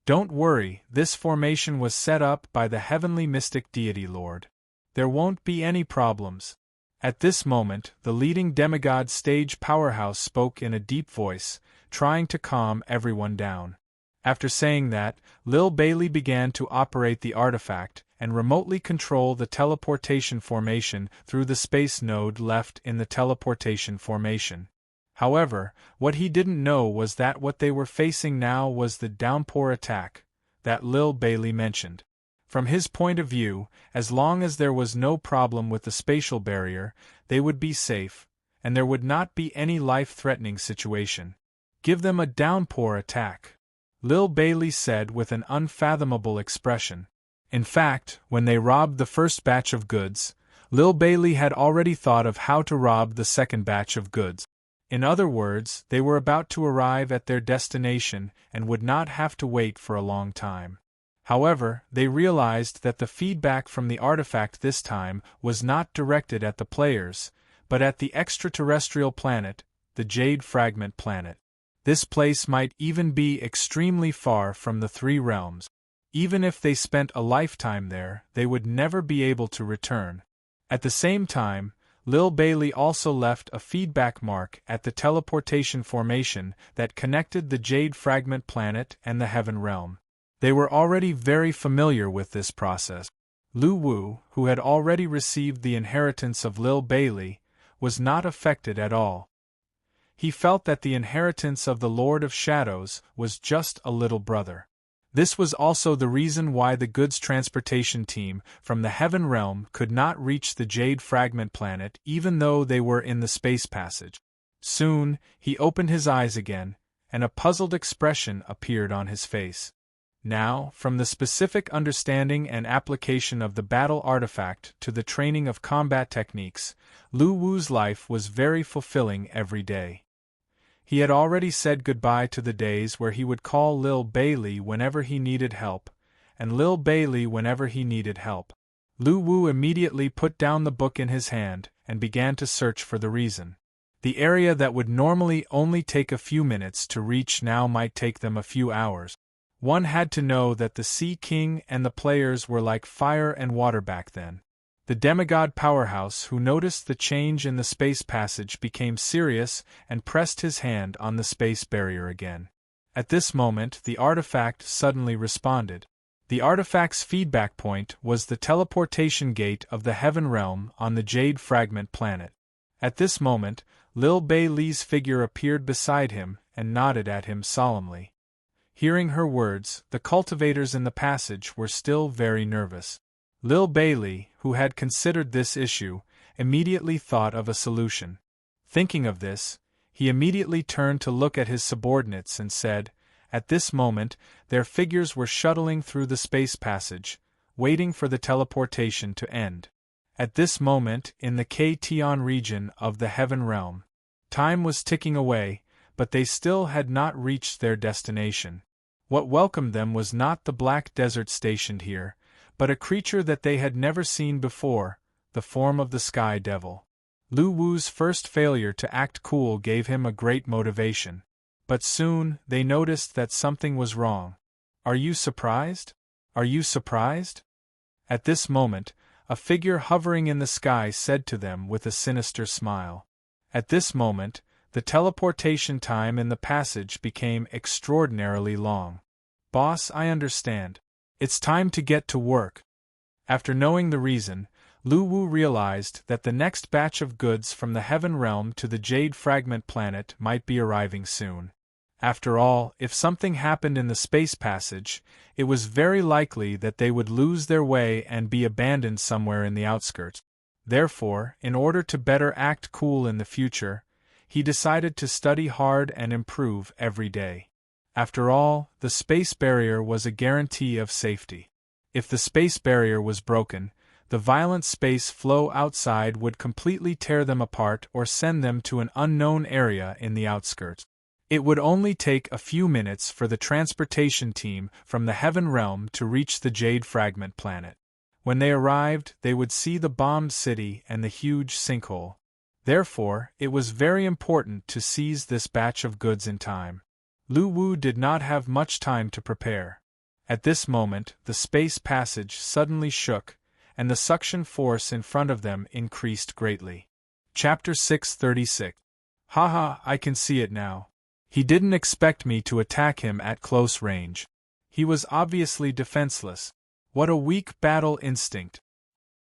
"Don't worry, this formation was set up by the heavenly mystic deity Lord. There won't be any problems." At this moment, the leading demigod stage powerhouse spoke in a deep voice, trying to calm everyone down. After saying that, Lil Bailey began to operate the artifact and remotely control the teleportation formation through the space node left in the teleportation formation. However, what he didn't know was that what they were facing now was the downpour attack that Lil Bailey mentioned. From his point of view, as long as there was no problem with the spatial barrier, they would be safe, and there would not be any life-threatening situation. "Give them a downpour attack," Lil Bailey said with an unfathomable expression. In fact, when they robbed the first batch of goods, Lil Bailey had already thought of how to rob the second batch of goods. In other words, they were about to arrive at their destination and would not have to wait for a long time. However, they realized that the feedback from the artifact this time was not directed at the players, but at the extraterrestrial planet, the Jade Fragment planet. This place might even be extremely far from the three realms. Even if they spent a lifetime there, they would never be able to return. At the same time, Lil Bailey also left a feedback mark at the teleportation formation that connected the Jade Fragment planet and the Heaven Realm. They were already very familiar with this process. Lu Wu, who had already received the inheritance of Lil Bailey, was not affected at all. He felt that the inheritance of the Lord of Shadows was just a little brother. This was also the reason why the goods transportation team from the Heaven Realm could not reach the Jade Fragment planet even though they were in the space passage. Soon, he opened his eyes again, and a puzzled expression appeared on his face. Now, from the specific understanding and application of the battle artifact to the training of combat techniques, Lu Wu's life was very fulfilling every day. He had already said goodbye to the days where he would call Lil Bailey whenever he needed help, and Lil Bailey whenever he needed help. Lu Wu immediately put down the book in his hand and began to search for the reason. The area that would normally only take a few minutes to reach now might take them a few hours. One had to know that the Sea King and the players were like fire and water back then. The demigod powerhouse who noticed the change in the space passage became serious and pressed his hand on the space barrier again. At this moment, the artifact suddenly responded. The artifact's feedback point was the teleportation gate of the Heaven Realm on the Jade Fragment planet. At this moment, Lil Bailey's figure appeared beside him and nodded at him solemnly. Hearing her words, the cultivators in the passage were still very nervous. Lil Bailey, who had considered this issue, immediately thought of a solution. Thinking of this, he immediately turned to look at his subordinates and said, at this moment, their figures were shuttling through the space passage, waiting for the teleportation to end. At this moment, in the K-Tion region of the Heaven Realm, time was ticking away, but they still had not reached their destination. What welcomed them was not the black desert stationed here, but a creature that they had never seen before, the form of the Sky Devil. Lu Wu's first failure to act cool gave him a great motivation. But soon, they noticed that something was wrong. Are you surprised? Are you surprised? At this moment, a figure hovering in the sky said to them with a sinister smile. At this moment, the teleportation time in the passage became extraordinarily long. Boss, I understand. It's time to get to work. After knowing the reason, Lu Wu realized that the next batch of goods from the Heaven Realm to the Jade Fragment planet might be arriving soon. After all, if something happened in the space passage, it was very likely that they would lose their way and be abandoned somewhere in the outskirts. Therefore, in order to better act cool in the future, he decided to study hard and improve every day. After all, the space barrier was a guarantee of safety. If the space barrier was broken, the violent space flow outside would completely tear them apart or send them to an unknown area in the outskirts. It would only take a few minutes for the transportation team from the Heaven Realm to reach the Jade Fragment planet. When they arrived, they would see the bombed city and the huge sinkhole. Therefore, it was very important to seize this batch of goods in time. Lu Wu did not have much time to prepare. At this moment, the space passage suddenly shook, and the suction force in front of them increased greatly. Chapter 636. Haha, I can see it now. He didn't expect me to attack him at close range. He was obviously defenseless. What a weak battle instinct.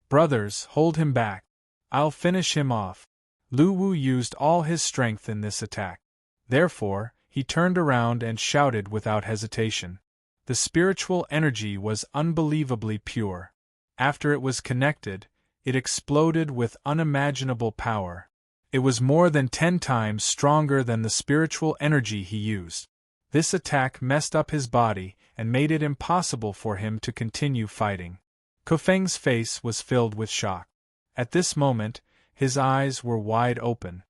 Brothers, hold him back. I'll finish him off. Lu Wu used all his strength in this attack. Therefore, he turned around and shouted without hesitation. The spiritual energy was unbelievably pure. After it was connected, it exploded with unimaginable power. It was more than 10 times stronger than the spiritual energy he used. This attack messed up his body and made it impossible for him to continue fighting. Kofeng's face was filled with shock. At this moment, his eyes were wide open.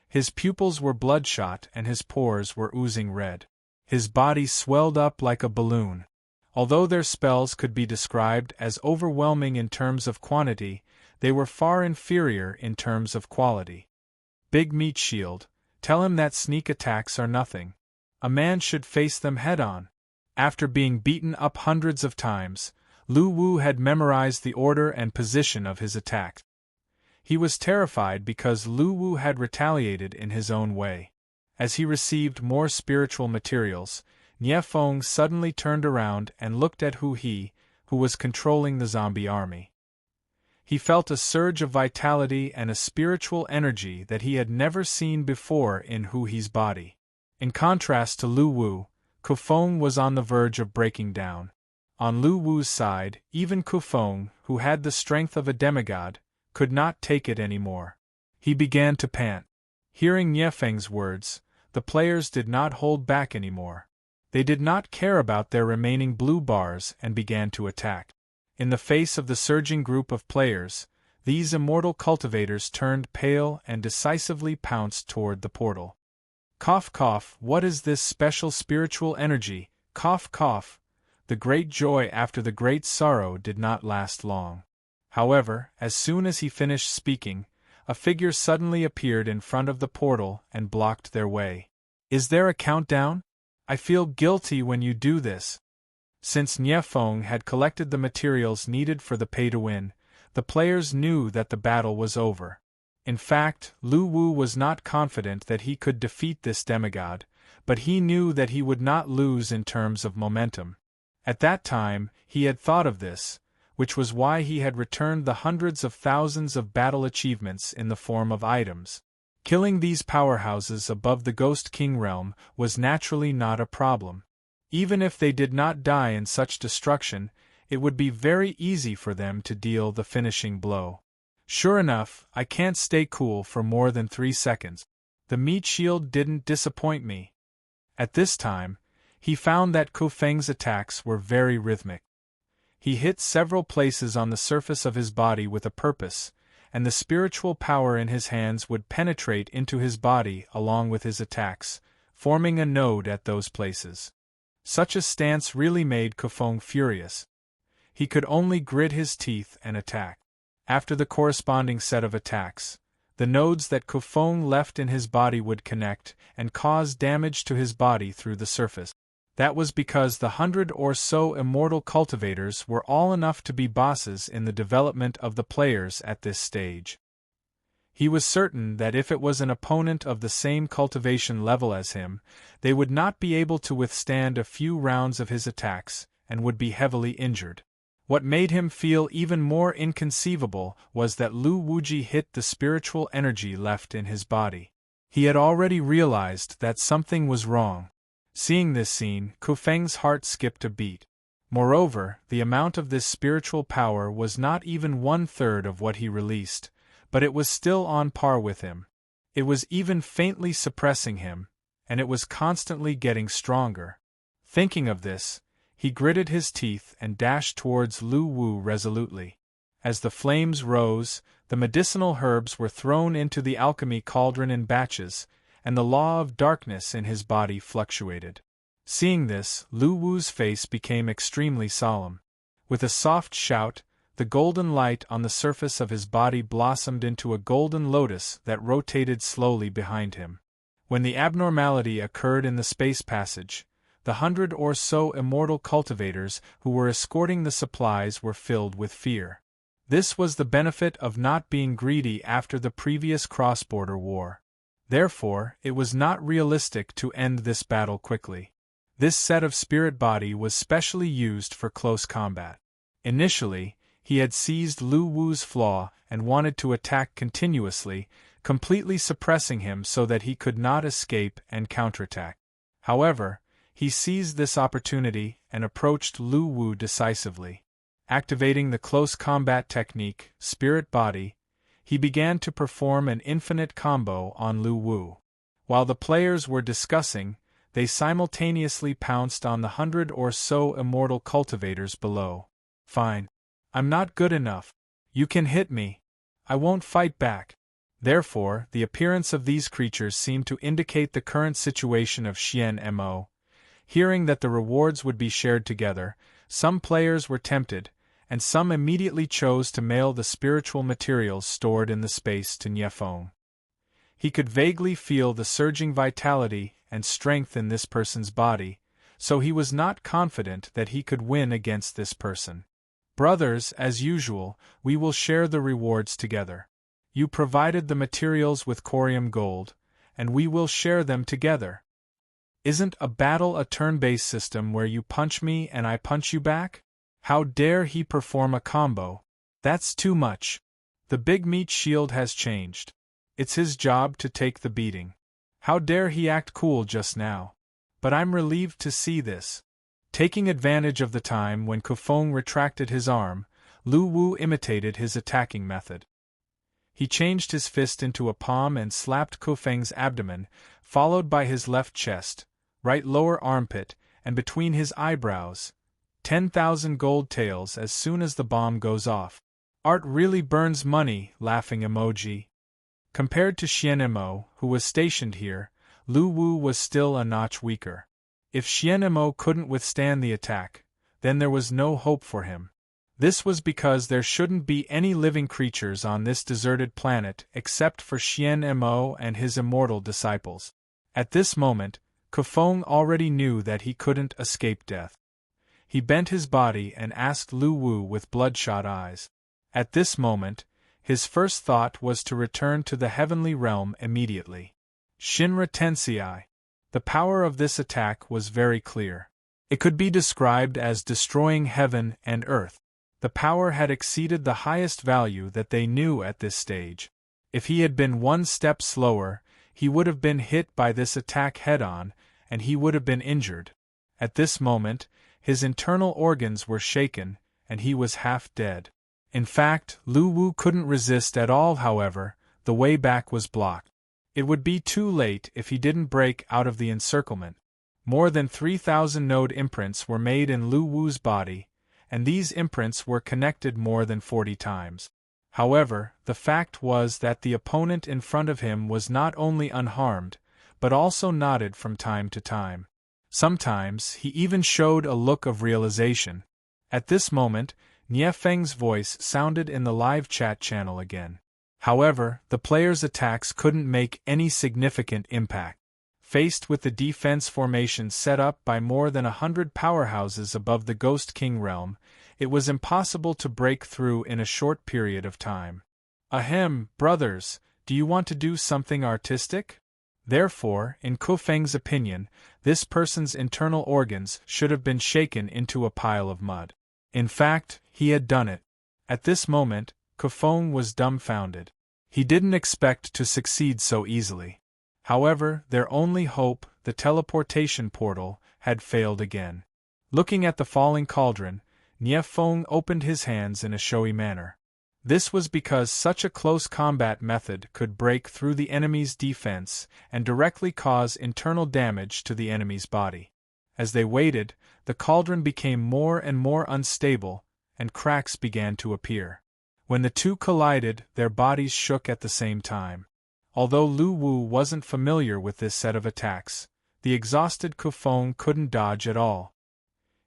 His pupils were bloodshot and his pores were oozing red. His body swelled up like a balloon. Although their spells could be described as overwhelming in terms of quantity, they were far inferior in terms of quality. Big Meat Shield, tell him that sneak attacks are nothing. A man should face them head-on. After being beaten up hundreds of times, Lu Wu had memorized the order and position of his attacks. He was terrified because Lu Wu had retaliated in his own way. As he received more spiritual materials, Nie Fong suddenly turned around and looked at who was controlling the zombie army. He felt a surge of vitality and a spiritual energy that he had never seen before in He's body. In contrast to Lu Wu, Kufeng was on the verge of breaking down. On Lu Wu's side, even Kufeng, who had the strength of a demigod, could not take it anymore. He began to pant. Hearing Nie Feng's words, the players did not hold back anymore. They did not care about their remaining blue bars and began to attack. In the face of the surging group of players, these immortal cultivators turned pale and decisively pounced toward the portal. Cough cough, what is this special spiritual energy? Cough cough. The great joy after the great sorrow did not last long. However, as soon as he finished speaking, a figure suddenly appeared in front of the portal and blocked their way. Is there a countdown? I feel guilty when you do this. Since Nie Fong had collected the materials needed for the pay-to-win, the players knew that the battle was over. In fact, Lu Wu was not confident that he could defeat this demigod, but he knew that he would not lose in terms of momentum. At that time, he had thought of this, which was why he had returned the hundreds of thousands of battle achievements in the form of items. Killing these powerhouses above the Ghost King realm was naturally not a problem. Even if they did not die in such destruction, it would be very easy for them to deal the finishing blow. Sure enough, I can't stay cool for more than 3 seconds. The meat shield didn't disappoint me. At this time, he found that Kufeng's attacks were very rhythmic. He hit several places on the surface of his body with a purpose, and the spiritual power in his hands would penetrate into his body along with his attacks, forming a node at those places. Such a stance really made Kufeng furious. He could only grit his teeth and attack. After the corresponding set of attacks, the nodes that Kufeng left in his body would connect and cause damage to his body through the surface. That was because the 100 or so immortal cultivators were all enough to be bosses in the development of the players at this stage. He was certain that if it was an opponent of the same cultivation level as him, they would not be able to withstand a few rounds of his attacks, and would be heavily injured. What made him feel even more inconceivable was that Lu Wuji hit the spiritual energy left in his body. He had already realized that something was wrong. Seeing this scene, Kufeng's heart skipped a beat. Moreover, the amount of this spiritual power was not even 1/3 of what he released, but it was still on par with him. It was even faintly suppressing him, and it was constantly getting stronger. Thinking of this, he gritted his teeth and dashed towards Lu Wu resolutely. As the flames rose, the medicinal herbs were thrown into the alchemy cauldron in batches, and the law of darkness in his body fluctuated. Seeing this, Lu Wu's face became extremely solemn. With a soft shout, the golden light on the surface of his body blossomed into a golden lotus that rotated slowly behind him. When the abnormality occurred in the space passage, the 100 or so immortal cultivators who were escorting the supplies were filled with fear. This was the benefit of not being greedy after the previous cross-border war. Therefore, it was not realistic to end this battle quickly. This set of spirit body was specially used for close combat. Initially, he had seized Lu Wu's flaw and wanted to attack continuously, completely suppressing him so that he could not escape and counterattack. However, he seized this opportunity and approached Lu Wu decisively. Activating the close combat technique, Spirit Body, he began to perform an infinite combo on Lu Wu. While the players were discussing, they simultaneously pounced on the 100 or so immortal cultivators below. Fine. I'm not good enough. You can hit me. I won't fight back. Therefore, the appearance of these creatures seemed to indicate the current situation of Xian Mo. Hearing that the rewards would be shared together, some players were tempted, and some immediately chose to mail the spiritual materials stored in the space to Nie Fong. He could vaguely feel the surging vitality and strength in this person's body, so he was not confident that he could win against this person. Brothers, as usual, we will share the rewards together. You provided the materials with corium gold, and we will share them together. Isn't a battle a turn-based system where you punch me and I punch you back? How dare he perform a combo? That's too much. The big meat shield has changed. It's his job to take the beating. How dare he act cool just now? But I'm relieved to see this. Taking advantage of the time when Kufeng retracted his arm, Lu Wu imitated his attacking method. He changed his fist into a palm and slapped Kufeng's abdomen, followed by his left chest, right lower armpit, and between his eyebrows. 10,000 gold taels as soon as the bomb goes off. Art really burns money, laughing emoji. Compared to Xian Mo, who was stationed here, Lu Wu was still a notch weaker. If Xian Mo couldn't withstand the attack, then there was no hope for him. This was because there shouldn't be any living creatures on this deserted planet except for Xian Mo and his immortal disciples. At this moment, Kufeng already knew that he couldn't escape death. He bent his body and asked Lu Wu with bloodshot eyes. At this moment, his first thought was to return to the heavenly realm immediately. Shinra Tensei. The power of this attack was very clear. It could be described as destroying heaven and earth. The power had exceeded the highest value that they knew at this stage. If he had been one step slower, he would have been hit by this attack head-on, and he would have been injured. At this moment, his internal organs were shaken, and he was half dead. In fact, Lu Wu couldn't resist at all. However, the way back was blocked. It would be too late if he didn't break out of the encirclement. More than 3,000 node imprints were made in Lu Wu's body, and these imprints were connected more than 40 times. However, the fact was that the opponent in front of him was not only unharmed, but also nodded from time to time. Sometimes, he even showed a look of realization. At this moment, Nie Feng's voice sounded in the live chat channel again. However, the players' attacks couldn't make any significant impact. Faced with the defense formation set up by more than 100 powerhouses above the Ghost King realm, it was impossible to break through in a short period of time. Ahem, brothers, do you want to do something artistic? Therefore, in Kufeng's opinion, this person's internal organs should have been shaken into a pile of mud. In fact, he had done it. At this moment, Kufeng was dumbfounded. He didn't expect to succeed so easily. However, their only hope, the teleportation portal, had failed again. Looking at the falling cauldron, Nie Feng opened his hands in a showy manner. This was because such a close combat method could break through the enemy's defense and directly cause internal damage to the enemy's body. As they waited, the cauldron became more and more unstable, and cracks began to appear. When the two collided, their bodies shook at the same time. Although Lu Wu wasn't familiar with this set of attacks, the exhausted Kufeng couldn't dodge at all.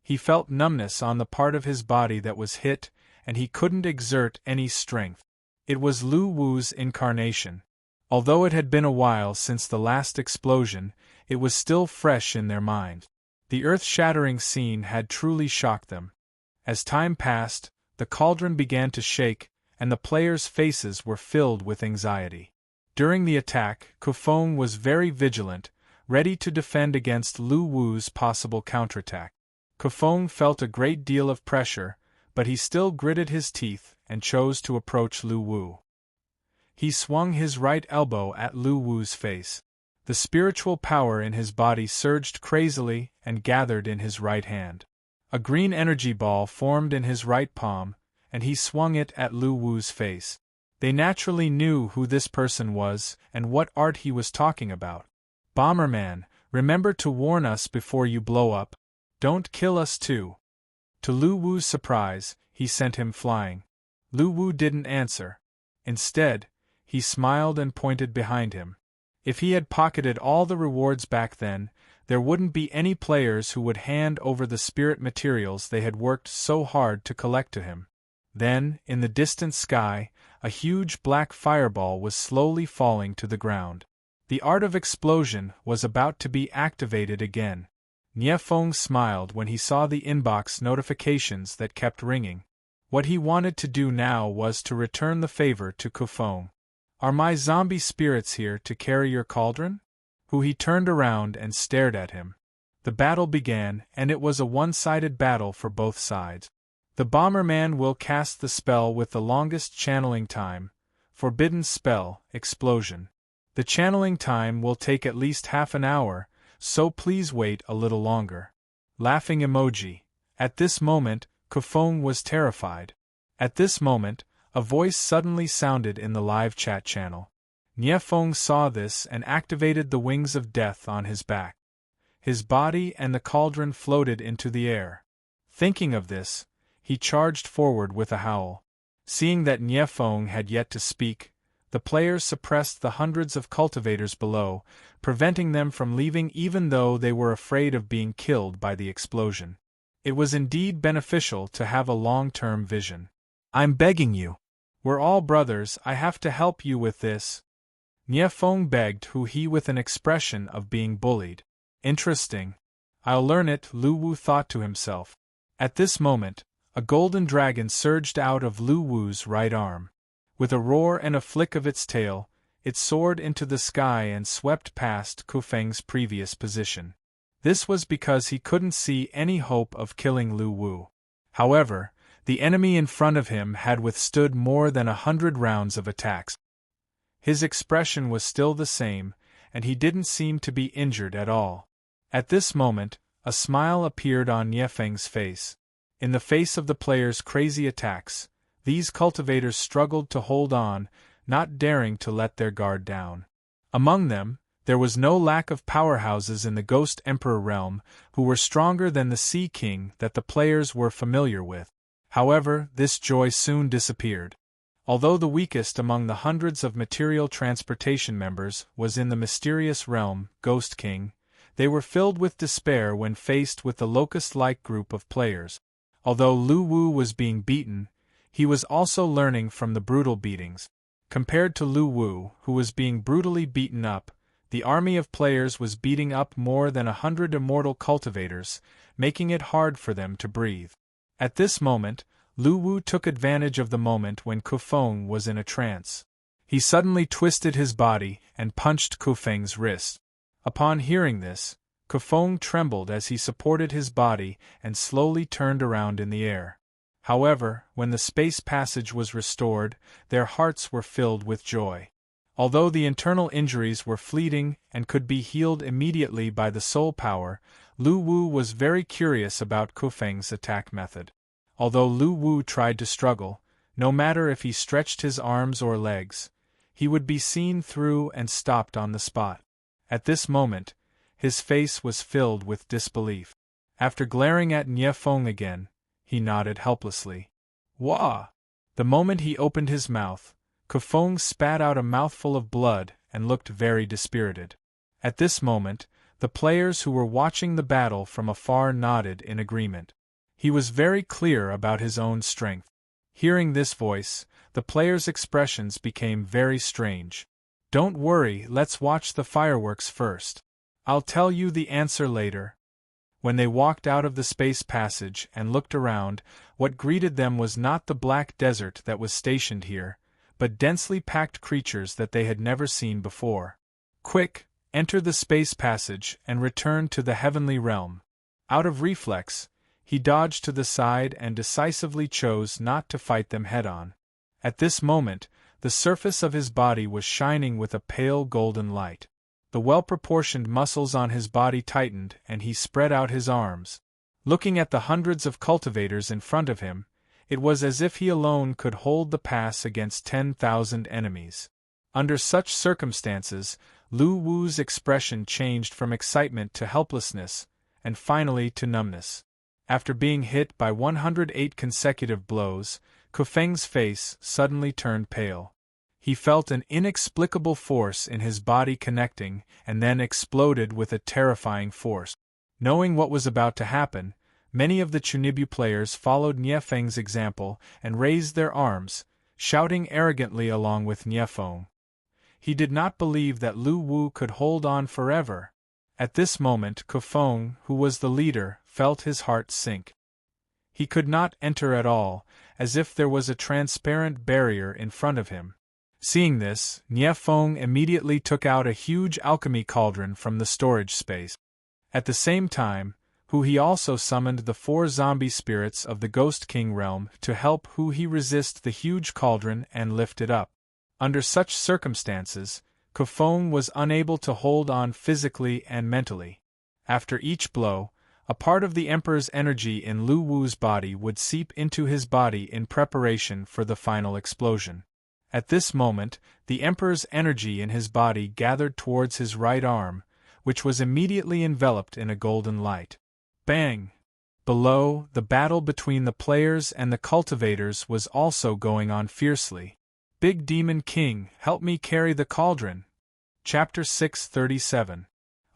He felt numbness on the part of his body that was hit, and he couldn't exert any strength. It was Lu Wu's incarnation. Although it had been a while since the last explosion, it was still fresh in their mind. The earth-shattering scene had truly shocked them. As time passed, the cauldron began to shake, and the players' faces were filled with anxiety. During the attack, Kufeng was very vigilant, ready to defend against Lu Wu's possible counterattack. Kufeng felt a great deal of pressure, but he still gritted his teeth and chose to approach Lu Wu. He swung his right elbow at Lu Wu's face. The spiritual power in his body surged crazily and gathered in his right hand. A green energy ball formed in his right palm, and he swung it at Lu Wu's face. They naturally knew who this person was and what art he was talking about. Bomberman, remember to warn us before you blow up. Don't kill us too. To Lu Wu's surprise, he sent him flying. Lu Wu didn't answer. Instead, he smiled and pointed behind him. If he had pocketed all the rewards back then, there wouldn't be any players who would hand over the spirit materials they had worked so hard to collect to him. Then, in the distant sky, a huge black fireball was slowly falling to the ground. The art of explosion was about to be activated again. Nie Feng smiled when he saw the inbox notifications that kept ringing. What he wanted to do now was to return the favor to Kufeng. Are my zombie spirits here to carry your cauldron? He turned around and stared at him. The battle began, and it was a one-sided battle for both sides. The Bomberman will cast the spell with the longest channeling time. Forbidden spell, explosion. The channeling time will take at least half an hour, so please wait a little longer. Laughing emoji. At this moment, Kufeng was terrified. At this moment, a voice suddenly sounded in the live chat channel. Niefeng saw this and activated the wings of death on his back. His body and the cauldron floated into the air. Thinking of this, he charged forward with a howl. Seeing that Niefeng had yet to speak, the players suppressed the hundreds of cultivators below, preventing them from leaving even though they were afraid of being killed by the explosion. It was indeed beneficial to have a long-term vision. I'm begging you. We're all brothers, I have to help you with this. Niefeng begged he with an expression of being bullied. Interesting. I'll learn it, Lu Wu thought to himself. At this moment, a golden dragon surged out of Lu Wu's right arm. With a roar and a flick of its tail, it soared into the sky and swept past Kufeng's previous position. This was because he couldn't see any hope of killing Lu Wu. However, the enemy in front of him had withstood more than 100 rounds of attacks. His expression was still the same, and he didn't seem to be injured at all. At this moment, a smile appeared on Niefeng's face. In the face of the players' crazy attacks, these cultivators struggled to hold on, not daring to let their guard down. Among them, there was no lack of powerhouses in the Ghost Emperor realm who were stronger than the Sea King that the players were familiar with. However, this joy soon disappeared. Although the weakest among the hundreds of material transportation members was in the mysterious realm, Ghost King, they were filled with despair when faced with the locust-like group of players. Although Lu Wu was being beaten, he was also learning from the brutal beatings. Compared to Lu Wu, who was being brutally beaten up, the army of players was beating up more than 100 immortal cultivators, making it hard for them to breathe. At this moment, Lu Wu took advantage of the moment when Kufeng was in a trance. He suddenly twisted his body and punched Kufeng's wrist. Upon hearing this, Kufeng trembled as he supported his body and slowly turned around in the air. However, when the space passage was restored, their hearts were filled with joy. Although the internal injuries were fleeting and could be healed immediately by the soul power, Lu Wu was very curious about Kufeng's attack method. Although Lu Wu tried to struggle, no matter if he stretched his arms or legs, he would be seen through and stopped on the spot. At this moment, his face was filled with disbelief. After glaring at Niefeng again, he nodded helplessly. Wah! The moment he opened his mouth, Kufeng spat out a mouthful of blood and looked very dispirited. At this moment, the players who were watching the battle from afar nodded in agreement. He was very clear about his own strength. Hearing this voice, the players' expressions became very strange. Don't worry, let's watch the fireworks first. I'll tell you the answer later. When they walked out of the space passage and looked around, what greeted them was not the black desert that was stationed here, but densely packed creatures that they had never seen before. Quick, enter the space passage and return to the heavenly realm. Out of reflex, he dodged to the side and decisively chose not to fight them head-on. At this moment, the surface of his body was shining with a pale golden light. The well-proportioned muscles on his body tightened and he spread out his arms. Looking at the hundreds of cultivators in front of him, it was as if he alone could hold the pass against 10,000 enemies. Under such circumstances, Lu Wu's expression changed from excitement to helplessness, and finally to numbness. After being hit by 108 consecutive blows, Kufeng's face suddenly turned pale. He felt an inexplicable force in his body connecting and then exploded with a terrifying force. Knowing what was about to happen, many of the Chunibu players followed Niefeng's example and raised their arms, shouting arrogantly along with Niefeng. He did not believe that Lu Wu could hold on forever. At this moment Kufeng, who was the leader, felt his heart sink. He could not enter at all, as if there was a transparent barrier in front of him. Seeing this, Niefeng immediately took out a huge alchemy cauldron from the storage space. At the same time, he also summoned the 4 zombie spirits of the Ghost King realm to help he resist the huge cauldron and lift it up. Under such circumstances, Kufeng was unable to hold on physically and mentally. After each blow, a part of the Emperor's energy in Lu Wu's body would seep into his body in preparation for the final explosion. At this moment, the Emperor's energy in his body gathered towards his right arm, which was immediately enveloped in a golden light. Bang! Below, the battle between the players and the cultivators was also going on fiercely. Big Demon King, help me carry the cauldron. Chapter 637.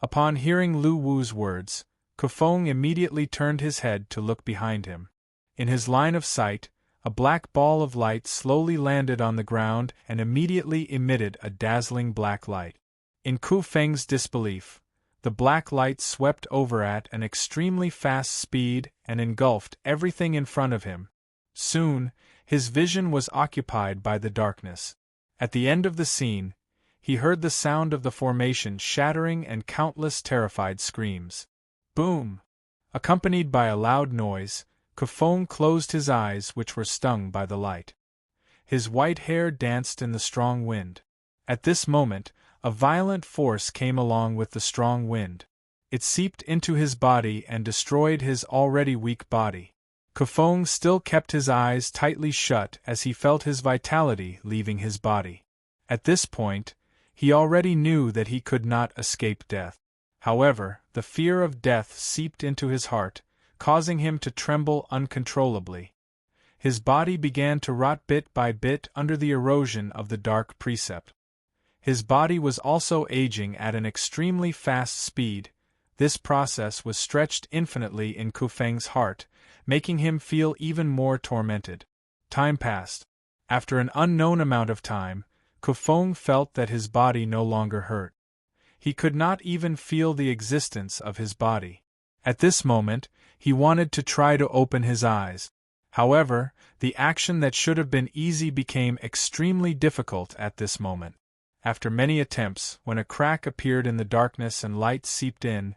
Upon hearing Lu Wu's words, Kufeng immediately turned his head to look behind him. In his line of sight, a black ball of light slowly landed on the ground and immediately emitted a dazzling black light. In Kufeng's disbelief, the black light swept over at an extremely fast speed and engulfed everything in front of him. Soon, his vision was occupied by the darkness. At the end of the scene, he heard the sound of the formation shattering and countless terrified screams. Boom! Accompanied by a loud noise, Kufeng closed his eyes, which were stung by the light. His white hair danced in the strong wind. At this moment, a violent force came along with the strong wind. It seeped into his body and destroyed his already weak body. Kufeng still kept his eyes tightly shut as he felt his vitality leaving his body. At this point, he already knew that he could not escape death. However, the fear of death seeped into his heart, causing him to tremble uncontrollably. His body began to rot bit by bit under the erosion of the dark precept. His body was also aging at an extremely fast speed. This process was stretched infinitely in Kufeng's heart, making him feel even more tormented. Time passed. After an unknown amount of time, Kufeng felt that his body no longer hurt. He could not even feel the existence of his body. At this moment, he wanted to try to open his eyes. However, the action that should have been easy became extremely difficult at this moment. After many attempts, when a crack appeared in the darkness and light seeped in,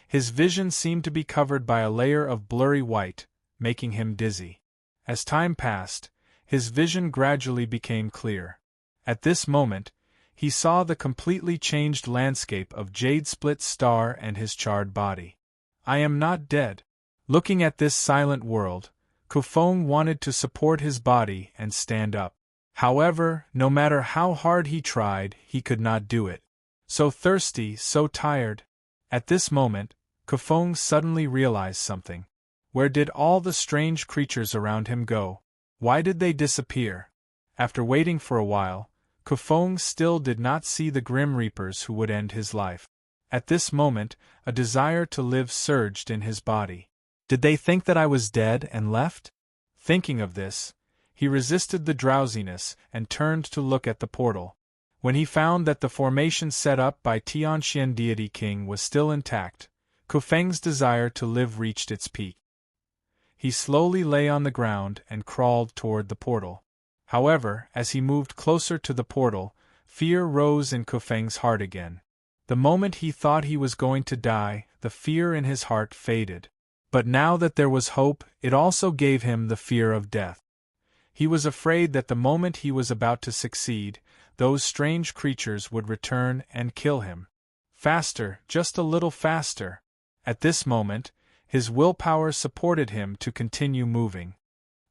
his vision seemed to be covered by a layer of blurry white, making him dizzy. As time passed, his vision gradually became clear. At this moment, he saw the completely changed landscape of Jade Split Star and his charred body. I am not dead. Looking at this silent world, Kufeng wanted to support his body and stand up. However, no matter how hard he tried, he could not do it. So thirsty, so tired. At this moment, Kufeng suddenly realized something. Where did all the strange creatures around him go? Why did they disappear? After waiting for a while, Kufeng still did not see the Grim Reapers who would end his life. At this moment, a desire to live surged in his body. Did they think that I was dead and left? Thinking of this, he resisted the drowsiness and turned to look at the portal. When he found that the formation set up by Tianxian Deity King was still intact, Kufeng's desire to live reached its peak. He slowly lay on the ground and crawled toward the portal. However, as he moved closer to the portal, fear rose in Kufeng's heart again. The moment he thought he was going to die, the fear in his heart faded. But now that there was hope, it also gave him the fear of death. He was afraid that the moment he was about to succeed, those strange creatures would return and kill him. Faster, just a little faster. At this moment, his willpower supported him to continue moving.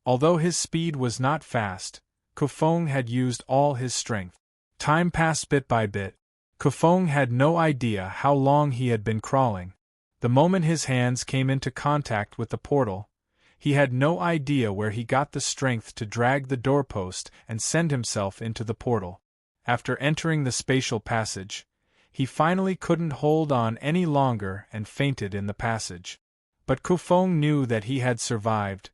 Although his speed was not fast, Kufeng had used all his strength. Time passed bit by bit. Kufeng had no idea how long he had been crawling. The moment his hands came into contact with the portal, he had no idea where he got the strength to drag the doorpost and send himself into the portal. After entering the spatial passage, he finally couldn't hold on any longer and fainted in the passage. But Kufeng knew that he had survived.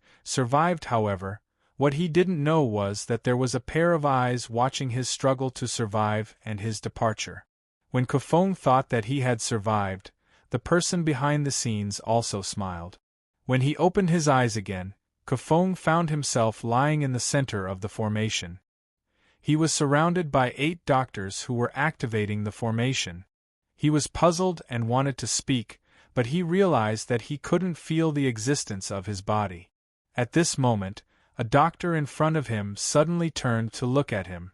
However, what he didn't know was that there was a pair of eyes watching his struggle to survive and his departure. When Kufeng thought that he had survived, the person behind the scenes also smiled. When he opened his eyes again, Kufeng found himself lying in the center of the formation. He was surrounded by 8 doctors who were activating the formation. He was puzzled and wanted to speak, but he realized that he couldn't feel the existence of his body. At this moment, a doctor in front of him suddenly turned to look at him.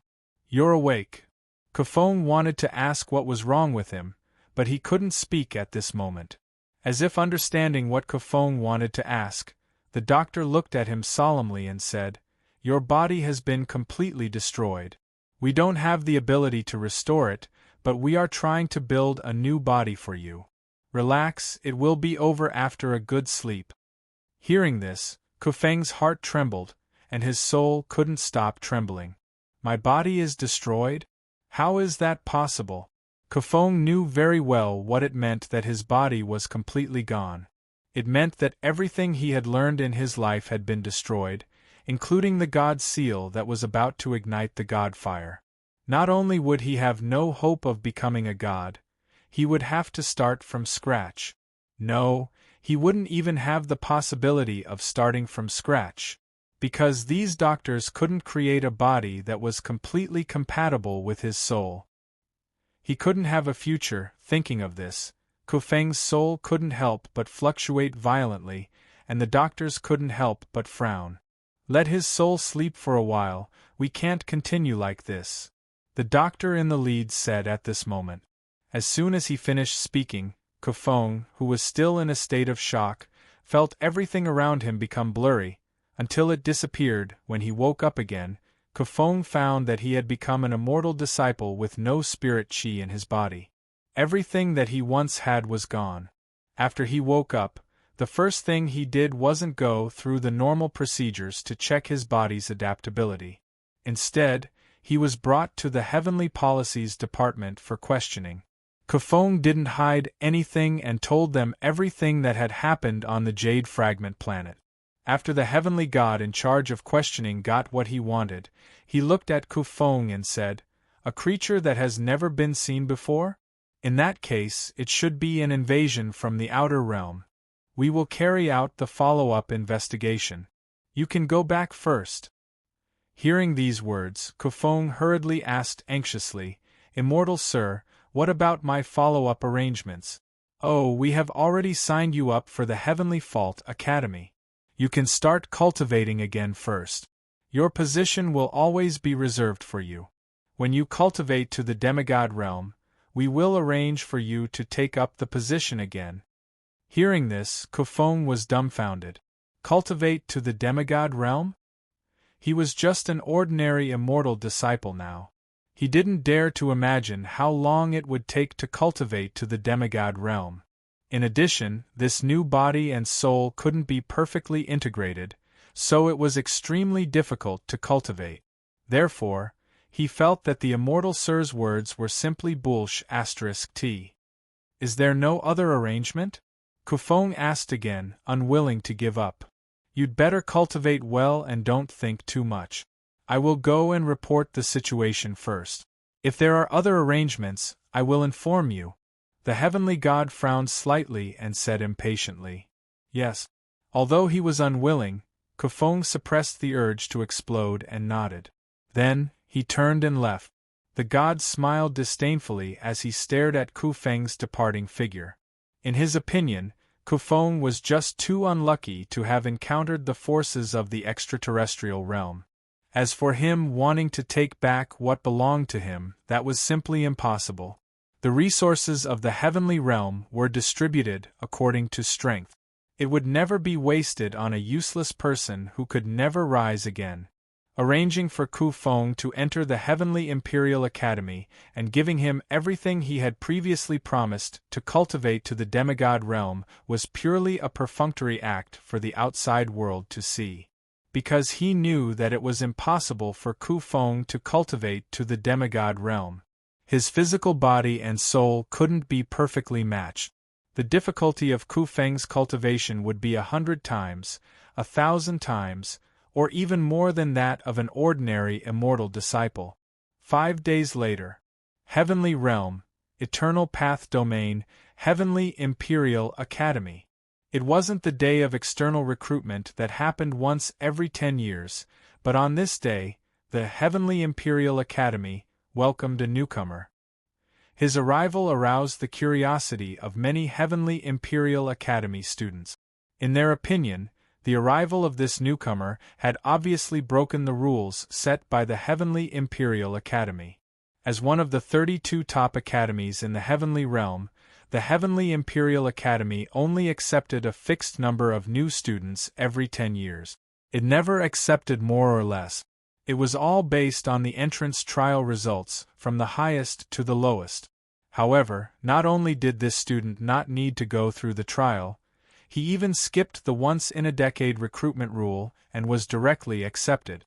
"You're awake." Kufeng wanted to ask what was wrong with him, but he couldn't speak at this moment. As if understanding what Kufeng wanted to ask, the doctor looked at him solemnly and said, "Your body has been completely destroyed. We don't have the ability to restore it, but we are trying to build a new body for you. Relax, it will be over after a good sleep." Hearing this, Kufeng's heart trembled, and his soul couldn't stop trembling. "My body is destroyed? How is that possible?" Kufeng knew very well what it meant that his body was completely gone. It meant that everything he had learned in his life had been destroyed, including the God Seal that was about to ignite the God Fire. Not only would he have no hope of becoming a god, he would have to start from scratch. No, he wouldn't even have the possibility of starting from scratch, because these doctors couldn't create a body that was completely compatible with his soul. He couldn't have a future. Thinking of this, Kufeng's soul couldn't help but fluctuate violently, and the doctors couldn't help but frown. "Let his soul sleep for a while, we can't continue like this," the doctor in the lead said at this moment. As soon as he finished speaking, Kufeng, who was still in a state of shock, felt everything around him become blurry, until it disappeared. When he woke up again, Kufeng found that he had become an immortal disciple with no spirit qi in his body. Everything that he once had was gone. After he woke up, the first thing he did wasn't go through the normal procedures to check his body's adaptability. Instead, he was brought to the Heavenly Policies Department for questioning. Kufeng didn't hide anything and told them everything that had happened on the Jade Fragment planet. After the Heavenly God in charge of questioning got what he wanted, he looked at Kufeng and said, "A creature that has never been seen before? In that case, it should be an invasion from the outer realm. We will carry out the follow-up investigation. You can go back first." Hearing these words, Kufeng hurriedly asked anxiously, "Immortal Sir, what about my follow-up arrangements?" "Oh, we have already signed you up for the Heavenly Fault Academy. You can start cultivating again first. Your position will always be reserved for you. When you cultivate to the demigod realm, we will arrange for you to take up the position again." Hearing this, Kufeng was dumbfounded. Cultivate to the demigod realm? He was just an ordinary immortal disciple now. He didn't dare to imagine how long it would take to cultivate to the demigod realm. In addition, this new body and soul couldn't be perfectly integrated, so it was extremely difficult to cultivate. Therefore, he felt that the immortal Sir's words were simply bullsh*t. "Is there no other arrangement?" Kufeng asked again, unwilling to give up. "You'd better cultivate well and don't think too much. I will go and report the situation first. If there are other arrangements, I will inform you." The Heavenly God frowned slightly and said impatiently, "Yes." Although he was unwilling, Kufeng suppressed the urge to explode and nodded. Then, he turned and left. The god smiled disdainfully as he stared at Kufeng's departing figure. In his opinion, Kufeng was just too unlucky to have encountered the forces of the extraterrestrial realm. As for him wanting to take back what belonged to him, that was simply impossible. The resources of the heavenly realm were distributed according to strength. It would never be wasted on a useless person who could never rise again. Arranging for Kufeng to enter the Heavenly Imperial Academy and giving him everything he had previously promised to cultivate to the demigod realm was purely a perfunctory act for the outside world to see. Because he knew that it was impossible for Kufeng to cultivate to the demigod realm. His physical body and soul couldn't be perfectly matched. The difficulty of Kufeng's cultivation would be 100 times, 1,000 times, or even more than that of an ordinary immortal disciple. 5 days later. Heavenly Realm, Eternal Path Domain, Heavenly Imperial Academy. It wasn't the day of external recruitment that happened once every 10 years, but on this day, the Heavenly Imperial Academy welcomed a newcomer. His arrival aroused the curiosity of many Heavenly Imperial Academy students. In their opinion, the arrival of this newcomer had obviously broken the rules set by the Heavenly Imperial Academy. As one of the 32 top academies in the heavenly realm, the Heavenly Imperial Academy only accepted a fixed number of new students every 10 years. It never accepted more or less. It was all based on the entrance trial results, from the highest to the lowest. However, not only did this student not need to go through the trial, he even skipped the once-in-a-decade recruitment rule and was directly accepted.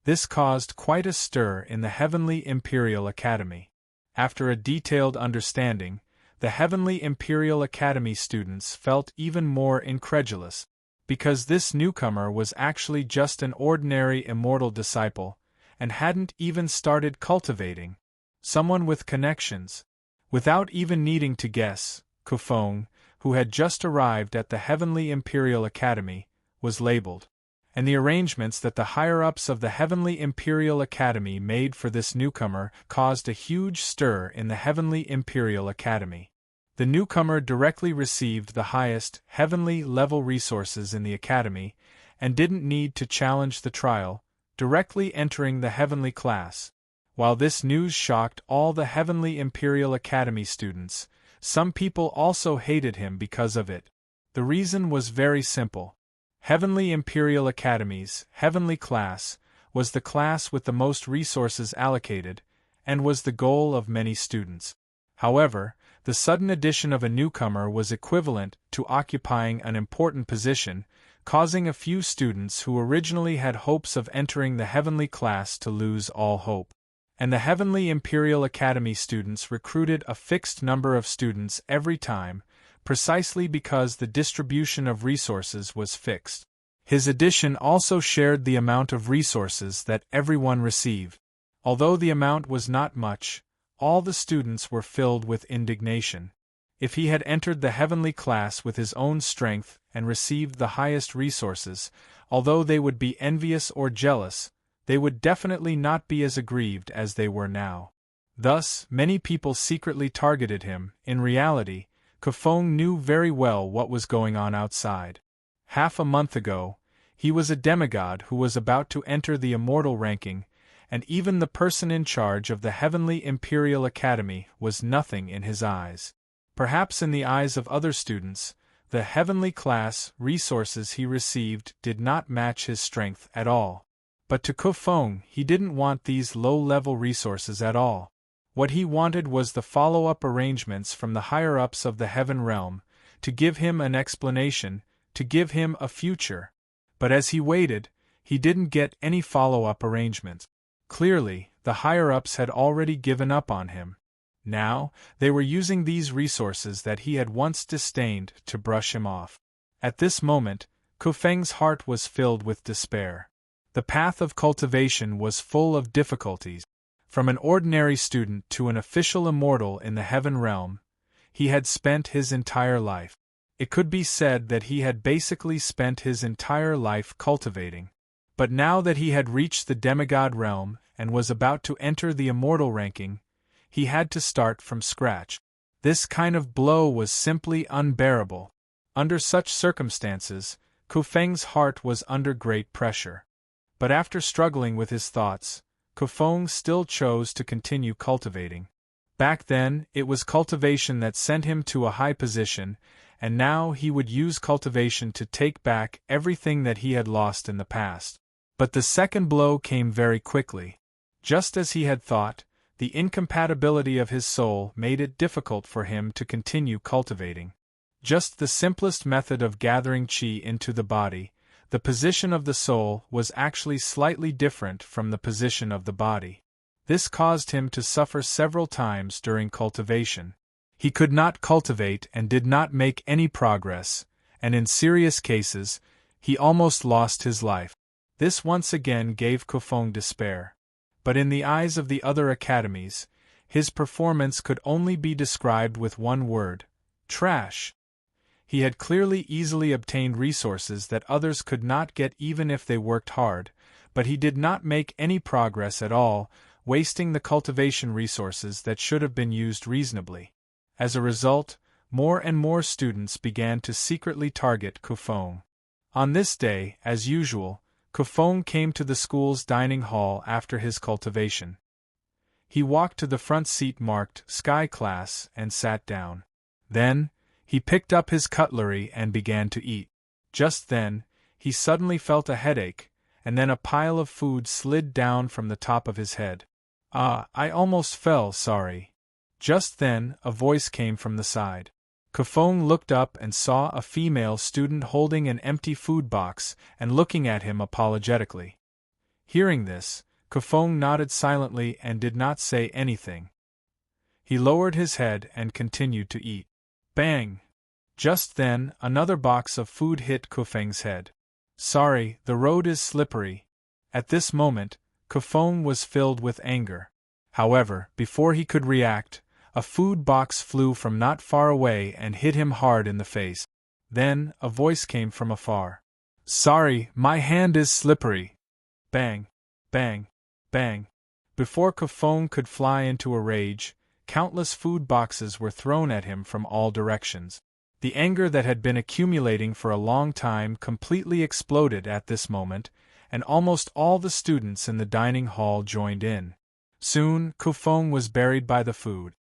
This caused quite a stir in the Heavenly Imperial Academy. After a detailed understanding, the Heavenly Imperial Academy students felt even more incredulous, because this newcomer was actually just an ordinary immortal disciple, and hadn't even started cultivating. Someone with connections. Without even needing to guess, Kufeng, who had just arrived at the Heavenly Imperial Academy, was labeled. And the arrangements that the higher-ups of the Heavenly Imperial Academy made for this newcomer caused a huge stir in the Heavenly Imperial Academy. The newcomer directly received the highest, heavenly-level resources in the Academy, and didn't need to challenge the trial, directly entering the heavenly class. While this news shocked all the Heavenly Imperial Academy students, some people also hated him because of it. The reason was very simple. Heavenly Imperial Academy's heavenly class was the class with the most resources allocated, and was the goal of many students. However, the sudden addition of a newcomer was equivalent to occupying an important position, causing a few students who originally had hopes of entering the heavenly class to lose all hope. And the Heavenly Imperial Academy students recruited a fixed number of students every time, precisely because the distribution of resources was fixed. His addition also shared the amount of resources that everyone received. Although the amount was not much, all the students were filled with indignation. If he had entered the heavenly class with his own strength and received the highest resources, although they would be envious or jealous, they would definitely not be as aggrieved as they were now. Thus, many people secretly targeted him. In reality, Kufeng knew very well what was going on outside. Half a month ago, he was a demigod who was about to enter the immortal ranking, and even the person in charge of the Heavenly Imperial Academy was nothing in his eyes. Perhaps in the eyes of other students, the heavenly class resources he received did not match his strength at all. But to Kufeng, he didn't want these low-level resources at all. What he wanted was the follow-up arrangements from the higher-ups of the heaven realm, to give him an explanation, to give him a future. But as he waited, he didn't get any follow-up arrangements. Clearly, the higher-ups had already given up on him. Now, they were using these resources that he had once disdained to brush him off. At this moment, Kufeng's heart was filled with despair. The path of cultivation was full of difficulties. From an ordinary student to an official immortal in the heaven realm, he had spent his entire life. It could be said that he had basically spent his entire life cultivating. But now that he had reached the demigod realm and was about to enter the immortal ranking, he had to start from scratch. This kind of blow was simply unbearable. Under such circumstances, Kufeng's heart was under great pressure. But after struggling with his thoughts, Kufeng still chose to continue cultivating. Back then, it was cultivation that sent him to a high position, and now he would use cultivation to take back everything that he had lost in the past. But the second blow came very quickly. Just as he had thought, the incompatibility of his soul made it difficult for him to continue cultivating. Just the simplest method of gathering qi into the body, the position of the soul was actually slightly different from the position of the body. This caused him to suffer several times during cultivation. He could not cultivate and did not make any progress, and in serious cases, he almost lost his life. This once again gave Kufeng despair. But in the eyes of the other academies, his performance could only be described with one word: trash. He had clearly easily obtained resources that others could not get even if they worked hard, but he did not make any progress at all, wasting the cultivation resources that should have been used reasonably. As a result, more and more students began to secretly target Kufeng. On this day, as usual, Kufeng came to the school's dining hall after his cultivation. He walked to the front seat marked Sky Class and sat down. Then, he picked up his cutlery and began to eat. Just then, he suddenly felt a headache, and then a pile of food slid down from the top of his head. "Ah, I almost fell, sorry." Just then, a voice came from the side. Kufeng looked up and saw a female student holding an empty food box and looking at him apologetically. Hearing this, Kufeng nodded silently and did not say anything. He lowered his head and continued to eat. Bang! Just then, another box of food hit Kufeng's head. "Sorry, the road is slippery." At this moment, Kufeng was filled with anger. However, before he could react, a food box flew from not far away and hit him hard in the face. Then, a voice came from afar. "Sorry, my hand is slippery." Bang! Bang! Bang! Before Kufeng could fly into a rage, countless food boxes were thrown at him from all directions. The anger that had been accumulating for a long time completely exploded at this moment, and almost all the students in the dining hall joined in. Soon, Kufeng was buried by the food.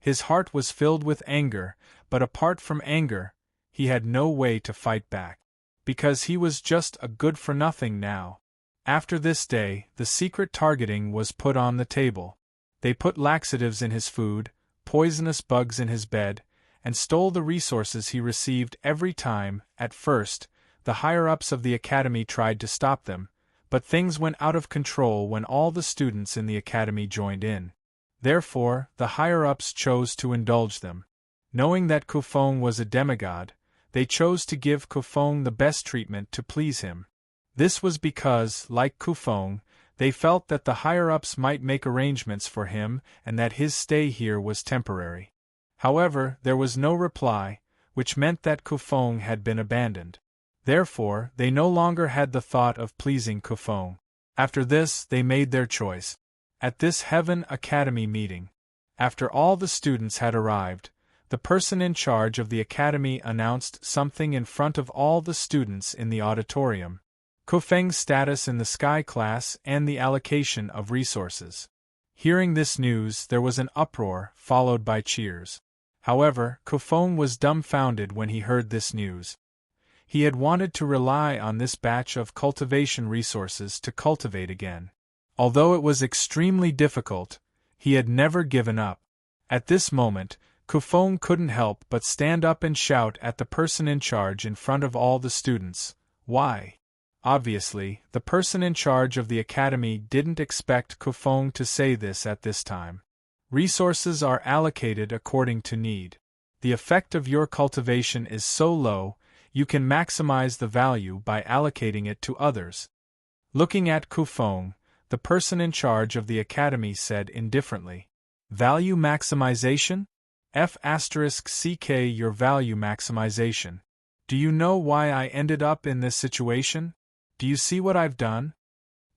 His heart was filled with anger, but apart from anger, he had no way to fight back. Because he was just a good-for-nothing now. After this day, the secret targeting was put on the table. They put laxatives in his food, poisonous bugs in his bed, and stole the resources he received every time. At first, the higher-ups of the academy tried to stop them, but things went out of control when all the students in the academy joined in. Therefore, the higher-ups chose to indulge them. Knowing that Kufeng was a demigod, they chose to give Kufeng the best treatment to please him. This was because, like Kufeng, they felt that the higher-ups might make arrangements for him and that his stay here was temporary. However, there was no reply, which meant that Kufeng had been abandoned. Therefore, they no longer had the thought of pleasing Kufeng. After this, they made their choice. At this Heaven Academy meeting, after all the students had arrived, the person in charge of the academy announced something in front of all the students in the auditorium: Kufeng's status in the Sky Class and the allocation of resources. Hearing this news, there was an uproar, followed by cheers. However, Kufeng was dumbfounded when he heard this news. He had wanted to rely on this batch of cultivation resources to cultivate again. Although it was extremely difficult, he had never given up. At this moment, Kufeng couldn't help but stand up and shout at the person in charge in front of all the students. Why? Obviously, the person in charge of the academy didn't expect Kufeng to say this at this time. Resources are allocated according to need. The effect of your cultivation is so low, you can maximize the value by allocating it to others. Looking at Kufeng, the person in charge of the academy said indifferently, "Value maximization? F***ck your value maximization. Do you know why I ended up in this situation? Do you see what I've done?"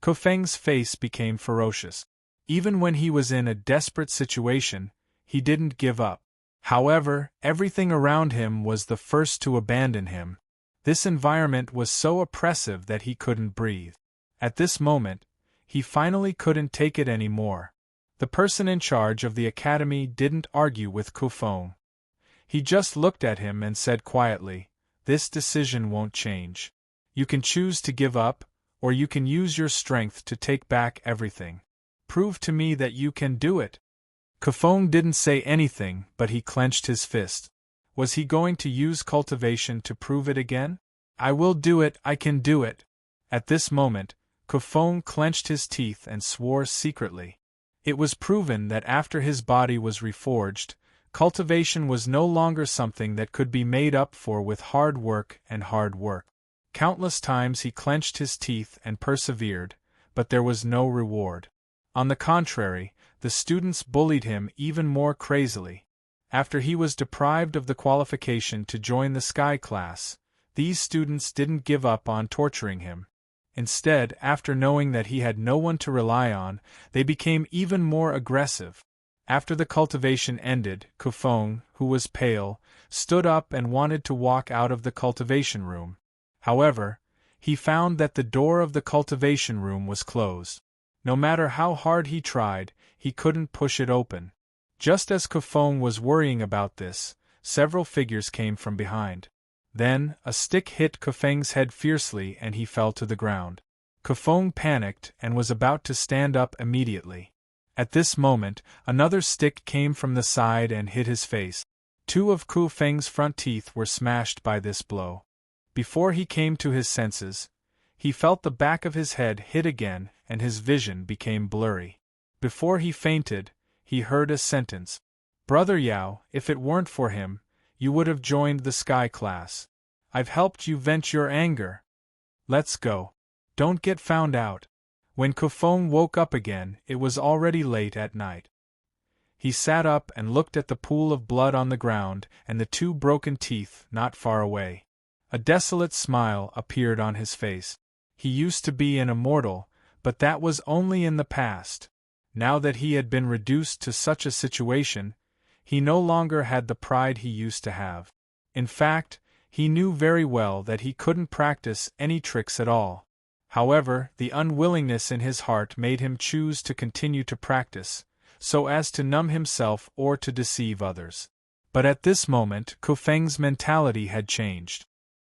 Kufeng's face became ferocious. Even when he was in a desperate situation, he didn't give up. However, everything around him was the first to abandon him. This environment was so oppressive that he couldn't breathe. At this moment, he finally couldn't take it anymore. The person in charge of the academy didn't argue with Kufeng. He just looked at him and said quietly, "This decision won't change. You can choose to give up, or you can use your strength to take back everything. Prove to me that you can do it." Kufeng didn't say anything, but he clenched his fist. Was he going to use cultivation to prove it again? "I will do it, I can do it." At this moment, Kufeng clenched his teeth and swore secretly. It was proven that after his body was reforged, cultivation was no longer something that could be made up for with hard work and hard work. Countless times he clenched his teeth and persevered, but there was no reward. On the contrary, the students bullied him even more crazily. After he was deprived of the qualification to join the Sky Class, these students didn't give up on torturing him. Instead, after knowing that he had no one to rely on, they became even more aggressive. After the cultivation ended, Kufeng, who was pale, stood up and wanted to walk out of the cultivation room. However, he found that the door of the cultivation room was closed. No matter how hard he tried, he couldn't push it open. Just as Kufeng was worrying about this, several figures came from behind. Then, a stick hit Kufeng's head fiercely and he fell to the ground. Kufeng panicked and was about to stand up immediately. At this moment, another stick came from the side and hit his face. Two of Kufeng's front teeth were smashed by this blow. Before he came to his senses, he felt the back of his head hit again and his vision became blurry. Before he fainted, he heard a sentence. "Brother Yao, if it weren't for him, you would have joined the Sky class. I've helped you vent your anger. Let's go. Don't get found out." When Kufeng woke up again, it was already late at night. He sat up and looked at the pool of blood on the ground and the two broken teeth not far away. A desolate smile appeared on his face. He used to be an immortal, but that was only in the past. Now that he had been reduced to such a situation, he no longer had the pride he used to have. In fact, he knew very well that he couldn't practice any tricks at all. However, the unwillingness in his heart made him choose to continue to practice, so as to numb himself or to deceive others. But at this moment, Kufeng's mentality had changed.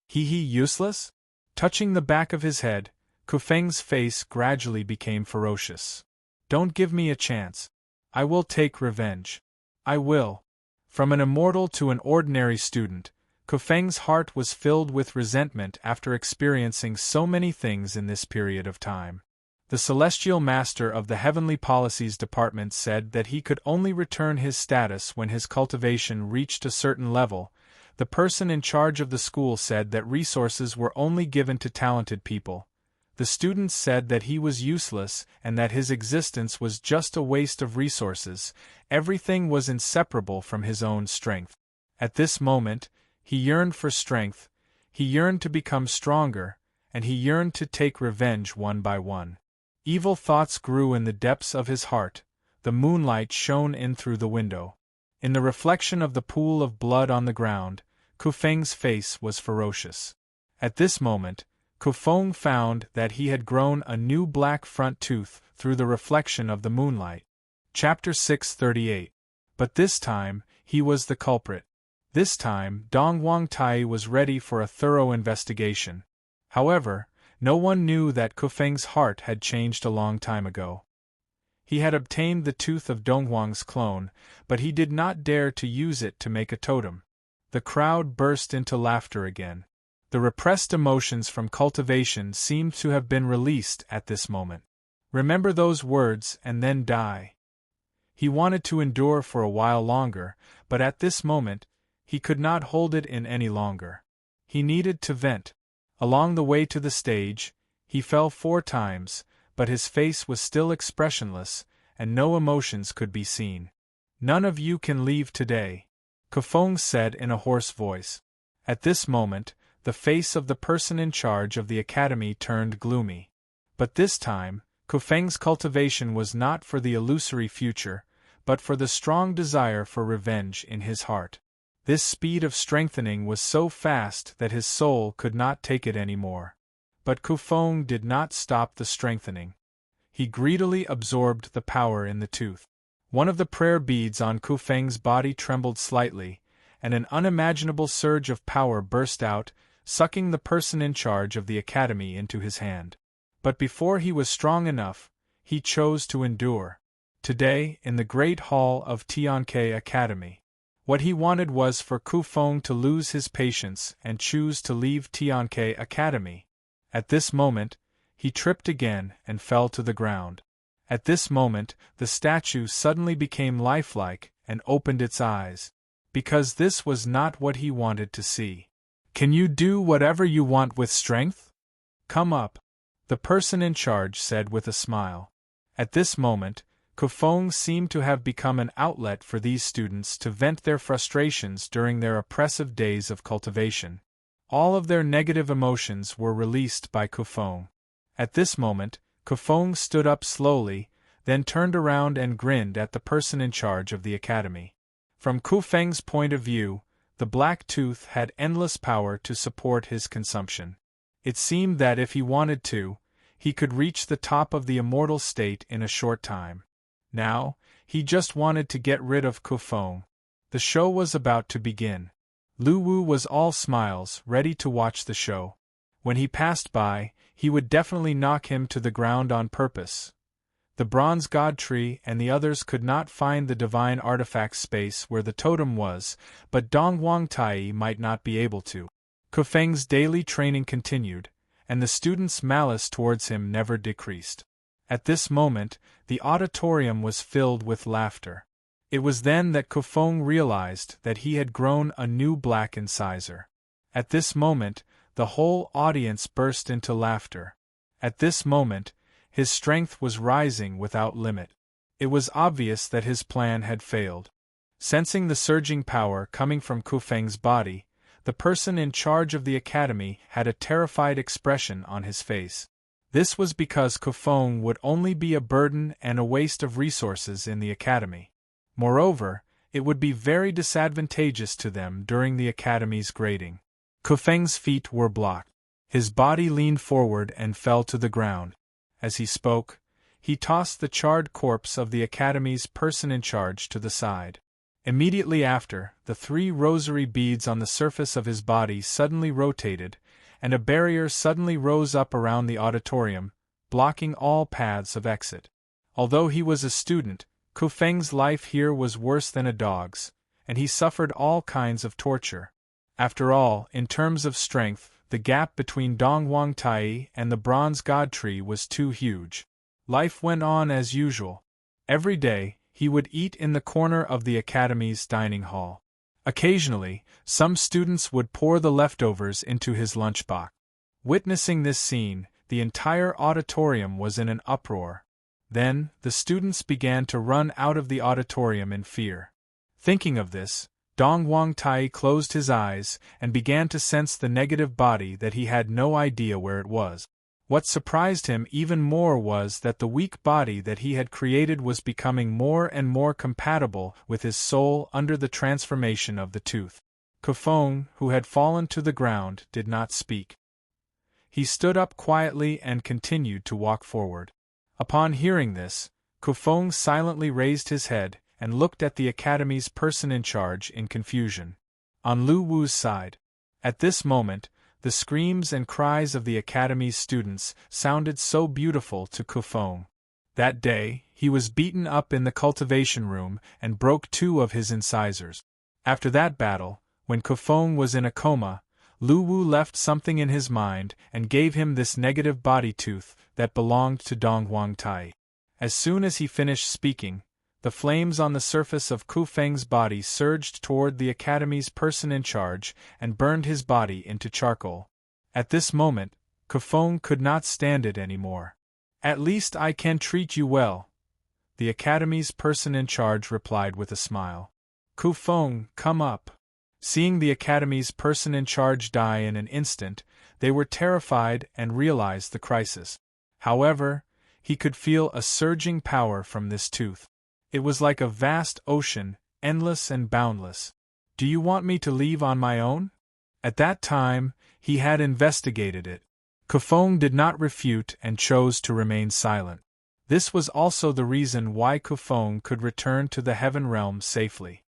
He useless? Touching the back of his head, Kufeng's face gradually became ferocious. Don't give me a chance. I will take revenge. I will. From an immortal to an ordinary student, Kufeng's heart was filled with resentment after experiencing so many things in this period of time. The Celestial Master of the Heavenly Policies Department said that he could only return his status when his cultivation reached a certain level. The person in charge of the school said that resources were only given to talented people. The students said that he was useless and that his existence was just a waste of resources. Everything was inseparable from his own strength. At this moment, he yearned for strength, he yearned to become stronger, and he yearned to take revenge one by one. Evil thoughts grew in the depths of his heart. The moonlight shone in through the window. In the reflection of the pool of blood on the ground, Kufeng's face was ferocious. At this moment, Kufeng found that he had grown a new black front tooth through the reflection of the moonlight. Chapter 638. But this time, he was the culprit. This time, Dongwang Tai was ready for a thorough investigation. However, no one knew that Kufeng's heart had changed a long time ago. He had obtained the tooth of Dongwang's clone, but he did not dare to use it to make a totem. The crowd burst into laughter again. The repressed emotions from cultivation seemed to have been released at this moment. Remember those words and then die. He wanted to endure for a while longer, but at this moment, he could not hold it in any longer. He needed to vent. Along the way to the stage, he fell 4 times, but his face was still expressionless, and no emotions could be seen. "None of you can leave today," Kufeng said in a hoarse voice. At this moment, the face of the person in charge of the academy turned gloomy. But this time, Kufeng's cultivation was not for the illusory future, but for the strong desire for revenge in his heart. This speed of strengthening was so fast that his soul could not take it any more. But Kufeng did not stop the strengthening. He greedily absorbed the power in the tooth. One of the prayer beads on Kufeng's body trembled slightly, and an unimaginable surge of power burst out, sucking the person in charge of the academy into his hand. But before he was strong enough, he chose to endure. Today, in the great hall of Tianke Academy, what he wanted was for Kufeng to lose his patience and choose to leave Tianke Academy. At this moment, he tripped again and fell to the ground. At this moment, the statue suddenly became lifelike and opened its eyes, because this was not what he wanted to see. "Can you do whatever you want with strength? Come up," the person in charge said with a smile. At this moment, Kufeng seemed to have become an outlet for these students to vent their frustrations during their oppressive days of cultivation. All of their negative emotions were released by Kufeng. At this moment, Kufeng stood up slowly, then turned around and grinned at the person in charge of the academy. From Kufeng's point of view, the black tooth had endless power to support his consumption. It seemed that if he wanted to, he could reach the top of the immortal state in a short time. Now, he just wanted to get rid of Kufeng. The show was about to begin. Lu Wu was all smiles, ready to watch the show. When he passed by, he would definitely knock him to the ground on purpose. The bronze god tree and the others could not find the divine artifact space where the totem was, but Dongwang Tai might not be able to. Kufeng's daily training continued, and the students' malice towards him never decreased. At this moment, the auditorium was filled with laughter. It was then that Kufeng realized that he had grown a new black incisor. At this moment, the whole audience burst into laughter. At this moment, his strength was rising without limit. It was obvious that his plan had failed. Sensing the surging power coming from Kufeng's body, the person in charge of the academy had a terrified expression on his face. This was because Kufeng would only be a burden and a waste of resources in the academy. Moreover, it would be very disadvantageous to them during the academy's grading. Kufeng's feet were blocked. His body leaned forward and fell to the ground. As he spoke, he tossed the charred corpse of the academy's person in charge to the side. Immediately after, the 3 rosary beads on the surface of his body suddenly rotated, and a barrier suddenly rose up around the auditorium, blocking all paths of exit. Although he was a student, Kufeng's life here was worse than a dog's, and he suffered all kinds of torture. After all, in terms of strength, the gap between Dongwang Tai and the bronze god tree was too huge. Life went on as usual. Every day, he would eat in the corner of the academy's dining hall. Occasionally, some students would pour the leftovers into his lunchbox. Witnessing this scene, the entire auditorium was in an uproar. Then, the students began to run out of the auditorium in fear. Thinking of this, Dongwang Tai closed his eyes and began to sense the negative body that he had no idea where it was. What surprised him even more was that the weak body that he had created was becoming more and more compatible with his soul under the transformation of the tooth. Kufeng, who had fallen to the ground, did not speak. He stood up quietly and continued to walk forward. Upon hearing this, Kufeng silently raised his head and looked at the academy's person in charge in confusion. On Lu Wu's side. At this moment, the screams and cries of the academy's students sounded so beautiful to Kufeng. That day, he was beaten up in the cultivation room and broke 2 of his incisors. After that battle, when Kufeng was in a coma, Lu Wu left something in his mind and gave him this negative body tooth that belonged to Dongwang Tai. As soon as he finished speaking, the flames on the surface of Kufeng's body surged toward the academy's person in charge and burned his body into charcoal. At this moment, Kufeng could not stand it anymore. "At least I can treat you well," the academy's person in charge replied with a smile. "Kufeng, come up." Seeing the academy's person in charge die in an instant, they were terrified and realized the crisis. However, he could feel a surging power from this tooth. It was like a vast ocean, endless and boundless. "Do you want me to leave on my own?" At that time, he had investigated it. Kufeng did not refute and chose to remain silent. This was also the reason why Kufeng could return to the heaven realm safely.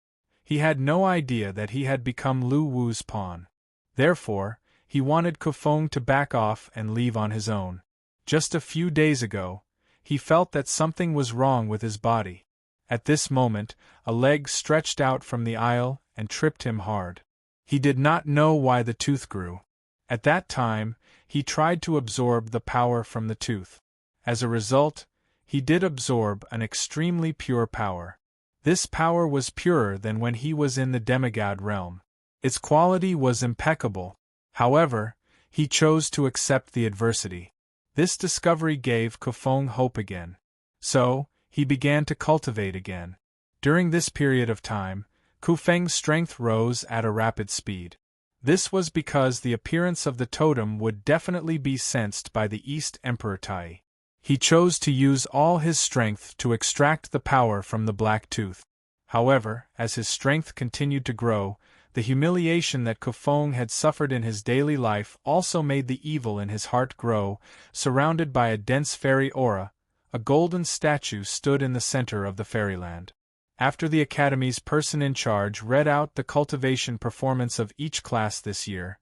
He had no idea that he had become Lu Wu's pawn. Therefore, he wanted Kufeng to back off and leave on his own. Just a few days ago, he felt that something was wrong with his body. At this moment, a leg stretched out from the aisle and tripped him hard. He did not know why the tooth grew. At that time, he tried to absorb the power from the tooth. As a result, he did absorb an extremely pure power. This power was purer than when he was in the demigod realm. Its quality was impeccable. However, he chose to accept the adversity. This discovery gave Kufeng hope again. So, he began to cultivate again. During this period of time, Kufeng's strength rose at a rapid speed. This was because the appearance of the totem would definitely be sensed by the East Emperor Tai. He chose to use all his strength to extract the power from the Black Tooth. However, as his strength continued to grow, the humiliation that Kufeng had suffered in his daily life also made the evil in his heart grow. Surrounded by a dense fairy aura, a golden statue stood in the center of the fairyland. After the Academy's person in charge read out the cultivation performance of each class this year,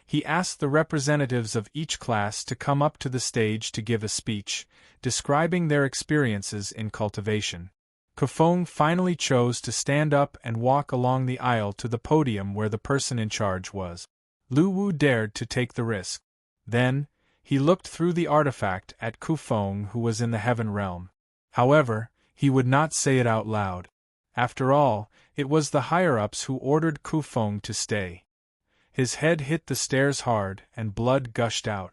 he asked the representatives of each class to come up to the stage to give a speech, describing their experiences in cultivation. Kufeng finally chose to stand up and walk along the aisle to the podium where the person in charge was. Lu Wu dared to take the risk. Then, he looked through the artifact at Kufeng, who was in the heaven realm. However, he would not say it out loud. After all, it was the higher-ups who ordered Kufeng to stay. His head hit the stairs hard, and blood gushed out.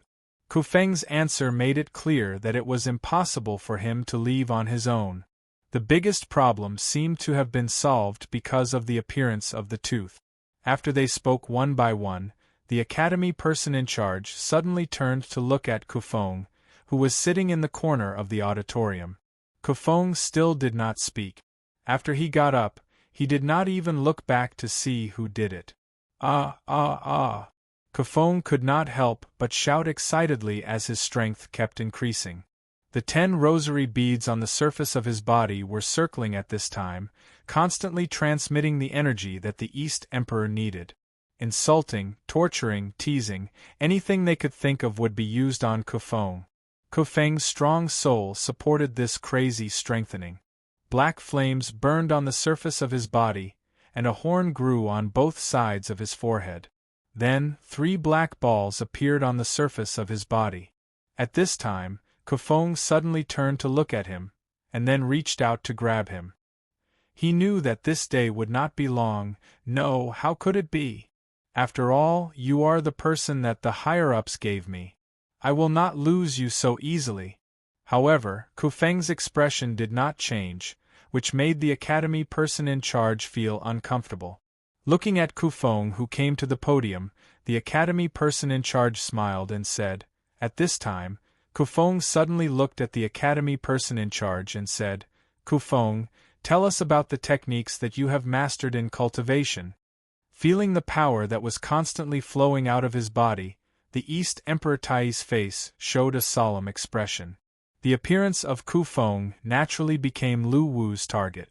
Kufeng's answer made it clear that it was impossible for him to leave on his own. The biggest problem seemed to have been solved because of the appearance of the tooth. After they spoke one by one, the Academy person in charge suddenly turned to look at Kufeng, who was sitting in the corner of the auditorium. Kufeng still did not speak. After he got up, he did not even look back to see who did it. Ah, ah, ah! Kufeng could not help but shout excitedly as his strength kept increasing. The 10 rosary beads on the surface of his body were circling at this time, constantly transmitting the energy that the East Emperor needed. Insulting, torturing, teasing, anything they could think of would be used on Kufeng. Kufeng's strong soul supported this crazy strengthening. Black flames burned on the surface of his body, and a horn grew on both sides of his forehead. Then, 3 black balls appeared on the surface of his body. At this time, Kufeng suddenly turned to look at him, and then reached out to grab him. He knew that this day would not be long. No, how could it be? After all, you are the person that the higher-ups gave me. I will not lose you so easily. However, Kufeng's expression did not change, which made the Academy person in charge feel uncomfortable. Looking at Kufeng, who came to the podium, the Academy person in charge smiled and said, at this time, Kufeng suddenly looked at the Academy person in charge and said, Kufeng, tell us about the techniques that you have mastered in cultivation. Feeling the power that was constantly flowing out of his body, the East Emperor Tai's face showed a solemn expression. The appearance of Kufeng naturally became Lu Wu's target.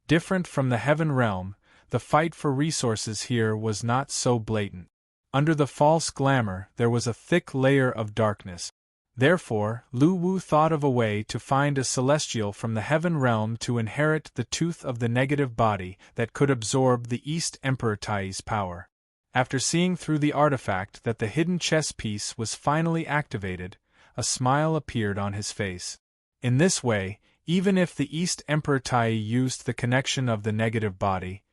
Different from the heaven realm, the fight for resources here was not so blatant. Under the false glamour there was a thick layer of darkness. Therefore, Lu Wu thought of a way to find a celestial from the heaven realm to inherit the tooth of the negative body that could absorb the East Emperor Tai's power. After seeing through the artifact that the hidden chess piece was finally activated, a smile appeared on his face. In this way, even if the East Emperor Tai used the connection of the negative body,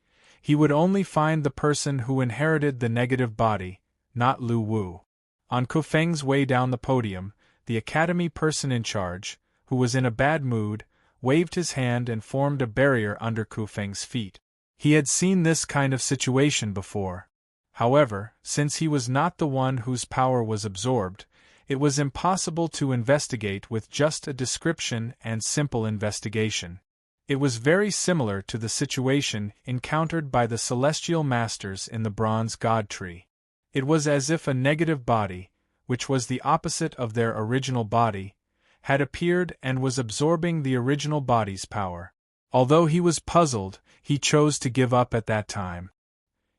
he would only find the person who inherited the negative body, not Lu Wu. On Kufeng's way down the podium, the Academy person in charge, who was in a bad mood, waved his hand and formed a barrier under Kufeng's feet. He had seen this kind of situation before. However, since he was not the one whose power was absorbed, it was impossible to investigate with just a description and simple investigation. It was very similar to the situation encountered by the Celestial Masters in the Bronze God Tree. It was as if a negative body, which was the opposite of their original body, had appeared and was absorbing the original body's power. Although he was puzzled, he chose to give up at that time.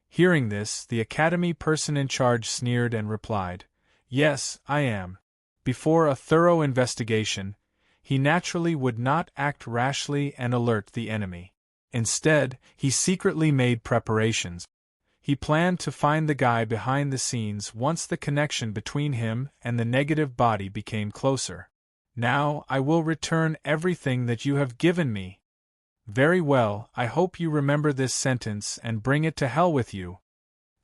Hearing this, the Academy person in charge sneered and replied, "Yes, I am." Before a thorough investigation, he naturally would not act rashly and alert the enemy. Instead, he secretly made preparations. He planned to find the guy behind the scenes once the connection between him and the negative body became closer. "Now I will return everything that you have given me." "Very well, I hope you remember this sentence and bring it to hell with you."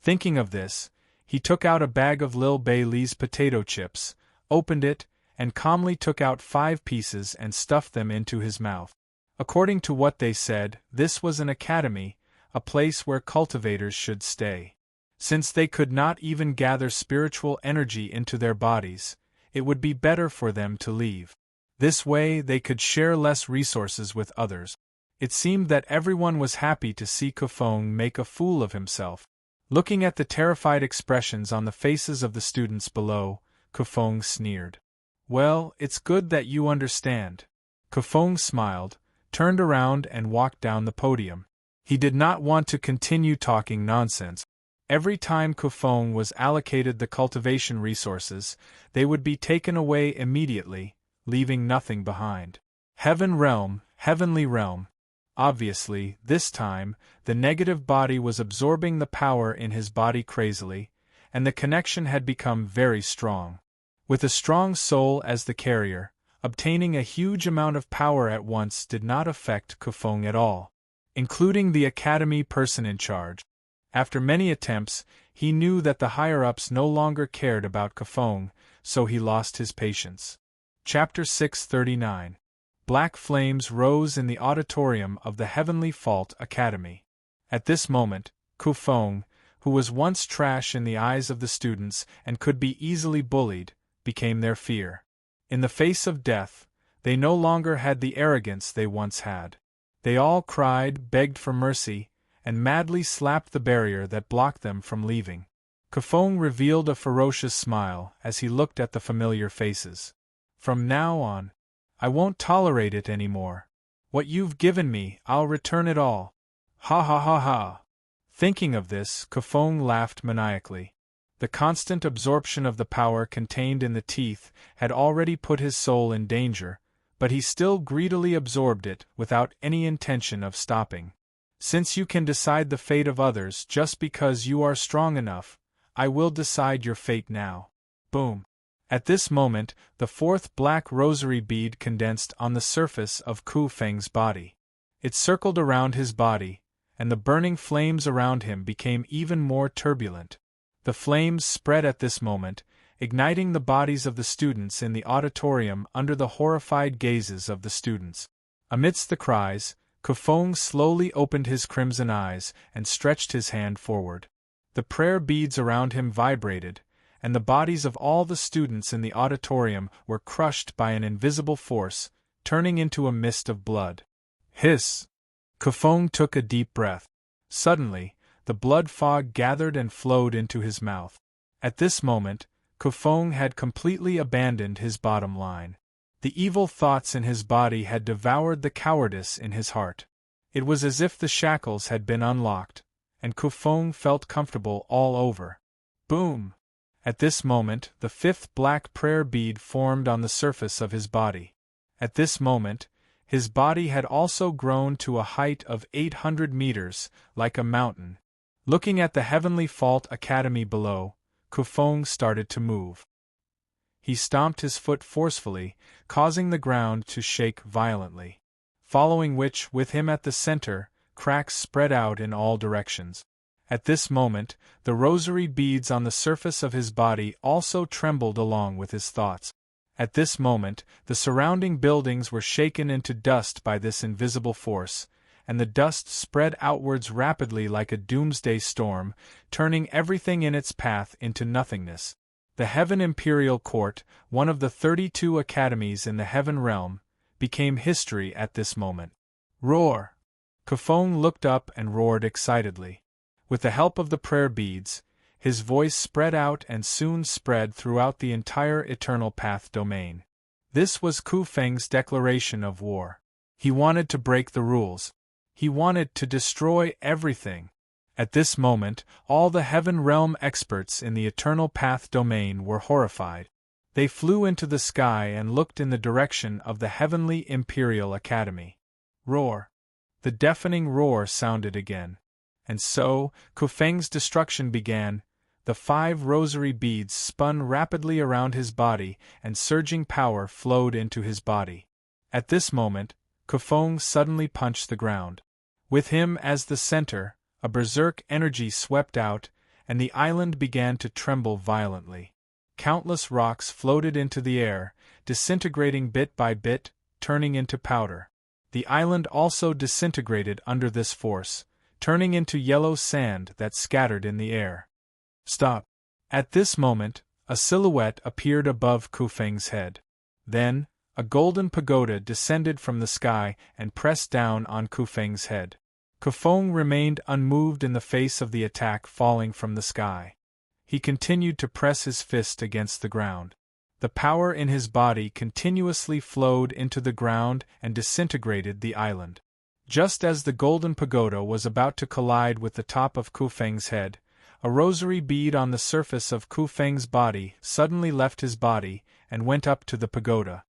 Thinking of this, he took out a bag of Lil Bailey's potato chips, opened it, and calmly took out 5 pieces and stuffed them into his mouth. According to what they said, this was an academy, a place where cultivators should stay. Since they could not even gather spiritual energy into their bodies, it would be better for them to leave. This way they could share less resources with others. It seemed that everyone was happy to see Kufeng make a fool of himself. Looking at the terrified expressions on the faces of the students below, Kufeng sneered. "Well, it's good that you understand." Kufeng smiled, turned around and walked down the podium. He did not want to continue talking nonsense. Every time Kufeng was allocated the cultivation resources, they would be taken away immediately, leaving nothing behind. Heaven realm, heavenly realm. Obviously, this time, the negative body was absorbing the power in his body crazily, and the connection had become very strong. With a strong soul as the carrier, obtaining a huge amount of power at once did not affect Kufeng at all, including the academy person in charge. After many attempts, he knew that the higher-ups no longer cared about Kufeng, so he lost his patience. Chapter 639. Black flames rose in the auditorium of the Heavenly Fault Academy. At this moment, Kufeng, who was once trash in the eyes of the students and could be easily bullied, became their fear. In the face of death, they no longer had the arrogance they once had. They all cried, begged for mercy, and madly slapped the barrier that blocked them from leaving. Kufeng revealed a ferocious smile as he looked at the familiar faces. "From now on, I won't tolerate it anymore. What you've given me, I'll return it all. Ha ha ha ha." Thinking of this, Kufeng laughed maniacally. The constant absorption of the power contained in the teeth had already put his soul in danger, but he still greedily absorbed it without any intention of stopping. "Since you can decide the fate of others just because you are strong enough, I will decide your fate now." Boom! At this moment, the fourth black rosary bead condensed on the surface of Kufeng's body. It circled around his body, and the burning flames around him became even more turbulent. The flames spread at this moment, igniting the bodies of the students in the auditorium under the horrified gazes of the students. Amidst the cries, Kufeng slowly opened his crimson eyes and stretched his hand forward. The prayer beads around him vibrated, and the bodies of all the students in the auditorium were crushed by an invisible force, turning into a mist of blood. Hiss! Kufeng took a deep breath. Suddenly, the blood fog gathered and flowed into his mouth. At this moment, Kufeng had completely abandoned his bottom line. The evil thoughts in his body had devoured the cowardice in his heart. It was as if the shackles had been unlocked, and Kufeng felt comfortable all over. Boom! At this moment, the fifth black prayer bead formed on the surface of his body. At this moment, his body had also grown to a height of 800 meters, like a mountain. Looking at the Heavenly Fault Academy below, Kufeng started to move. He stomped his foot forcefully, causing the ground to shake violently. Following which, with him at the center, cracks spread out in all directions. At this moment, the rosary beads on the surface of his body also trembled along with his thoughts. At this moment, the surrounding buildings were shaken into dust by this invisible force, and the dust spread outwards rapidly like a doomsday storm, turning everything in its path into nothingness. The Heaven Imperial Court, one of the 32 academies in the Heaven Realm, became history at this moment. Roar! Kufeng looked up and roared excitedly. With the help of the prayer beads, his voice spread out and soon spread throughout the entire Eternal Path domain. This was Kufeng's declaration of war. He wanted to break the rules. He wanted to destroy everything. At this moment, all the Heaven Realm experts in the Eternal Path domain were horrified. They flew into the sky and looked in the direction of the Heavenly Imperial Academy. Roar! The deafening roar sounded again. And so, Kufeng's destruction began. The 5 rosary beads spun rapidly around his body, and surging power flowed into his body. At this moment, Kufeng suddenly punched the ground. With him as the center, a berserk energy swept out, and the island began to tremble violently. Countless rocks floated into the air, disintegrating bit by bit, turning into powder. The island also disintegrated under this force, turning into yellow sand that scattered in the air. Stop! At this moment, a silhouette appeared above Kufeng's head. Then, a golden pagoda descended from the sky and pressed down on Kufeng's head. Kufeng remained unmoved in the face of the attack falling from the sky. He continued to press his fist against the ground. The power in his body continuously flowed into the ground and disintegrated the island. Just as the golden pagoda was about to collide with the top of Kufeng's head, a rosary bead on the surface of Kufeng's body suddenly left his body and went up to the pagoda.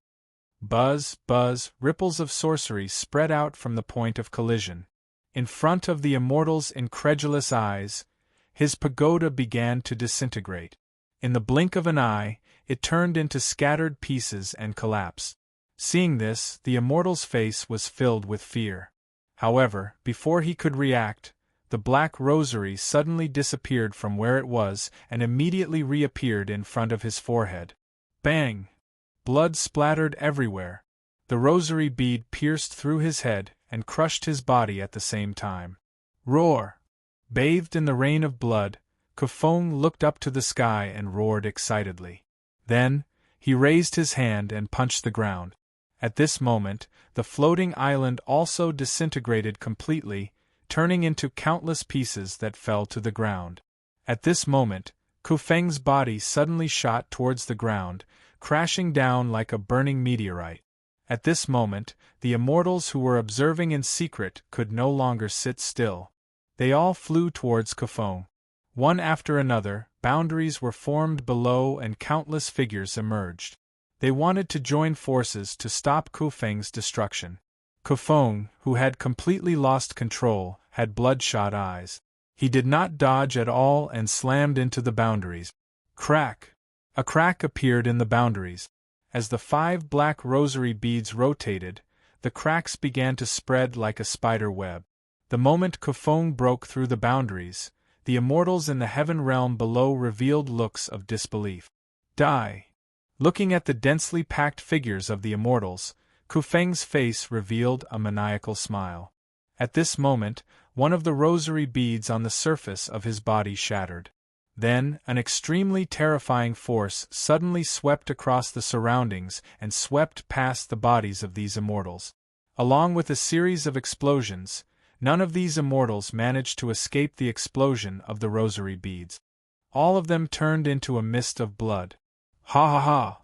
Buzz, buzz, ripples of sorcery spread out from the point of collision. In front of the immortal's incredulous eyes, his pagoda began to disintegrate. In the blink of an eye, it turned into scattered pieces and collapsed. Seeing this, the immortal's face was filled with fear. However, before he could react, the black rosary suddenly disappeared from where it was and immediately reappeared in front of his forehead. Bang! Blood splattered everywhere. The rosary bead pierced through his head and crushed his body at the same time. Roar! Bathed in the rain of blood, Kufeng looked up to the sky and roared excitedly. Then, he raised his hand and punched the ground. At this moment, the floating island also disintegrated completely, turning into countless pieces that fell to the ground. At this moment, Kufeng's body suddenly shot towards the ground, crashing down like a burning meteorite. At this moment, the immortals who were observing in secret could no longer sit still. They all flew towards Kufeng. One after another, boundaries were formed below and countless figures emerged. They wanted to join forces to stop Kufeng's destruction. Kufeng, who had completely lost control, had bloodshot eyes. He did not dodge at all and slammed into the boundaries. Crack! A crack appeared in the boundaries. As the 5 black rosary beads rotated, the cracks began to spread like a spider web. The moment Kufeng broke through the boundaries, the immortals in the heaven realm below revealed looks of disbelief. Die! Looking at the densely packed figures of the immortals, Kufeng's face revealed a maniacal smile. At this moment, one of the rosary beads on the surface of his body shattered. Then, an extremely terrifying force suddenly swept across the surroundings and swept past the bodies of these immortals. Along with a series of explosions, none of these immortals managed to escape the explosion of the rosary beads. All of them turned into a mist of blood. Ha ha ha!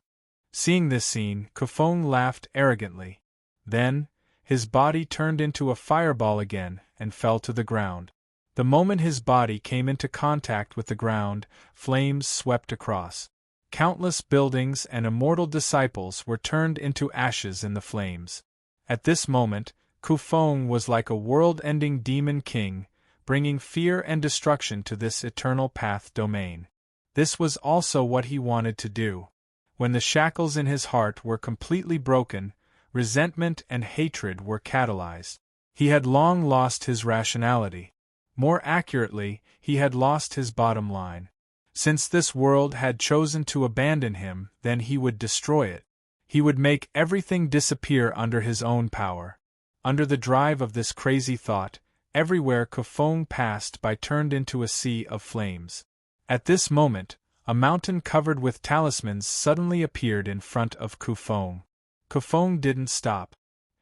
Seeing this scene, Kufeng laughed arrogantly. Then, his body turned into a fireball again and fell to the ground. The moment his body came into contact with the ground, flames swept across. Countless buildings and immortal disciples were turned into ashes in the flames. At this moment, Kufeng was like a world-ending demon king, bringing fear and destruction to this eternal path domain. This was also what he wanted to do. When the shackles in his heart were completely broken, resentment and hatred were catalyzed. He had long lost his rationality. More accurately, he had lost his bottom line. Since this world had chosen to abandon him, then he would destroy it. He would make everything disappear under his own power. Under the drive of this crazy thought, everywhere Kufeng passed by turned into a sea of flames. At this moment, a mountain covered with talismans suddenly appeared in front of Kufeng. Kufeng didn't stop.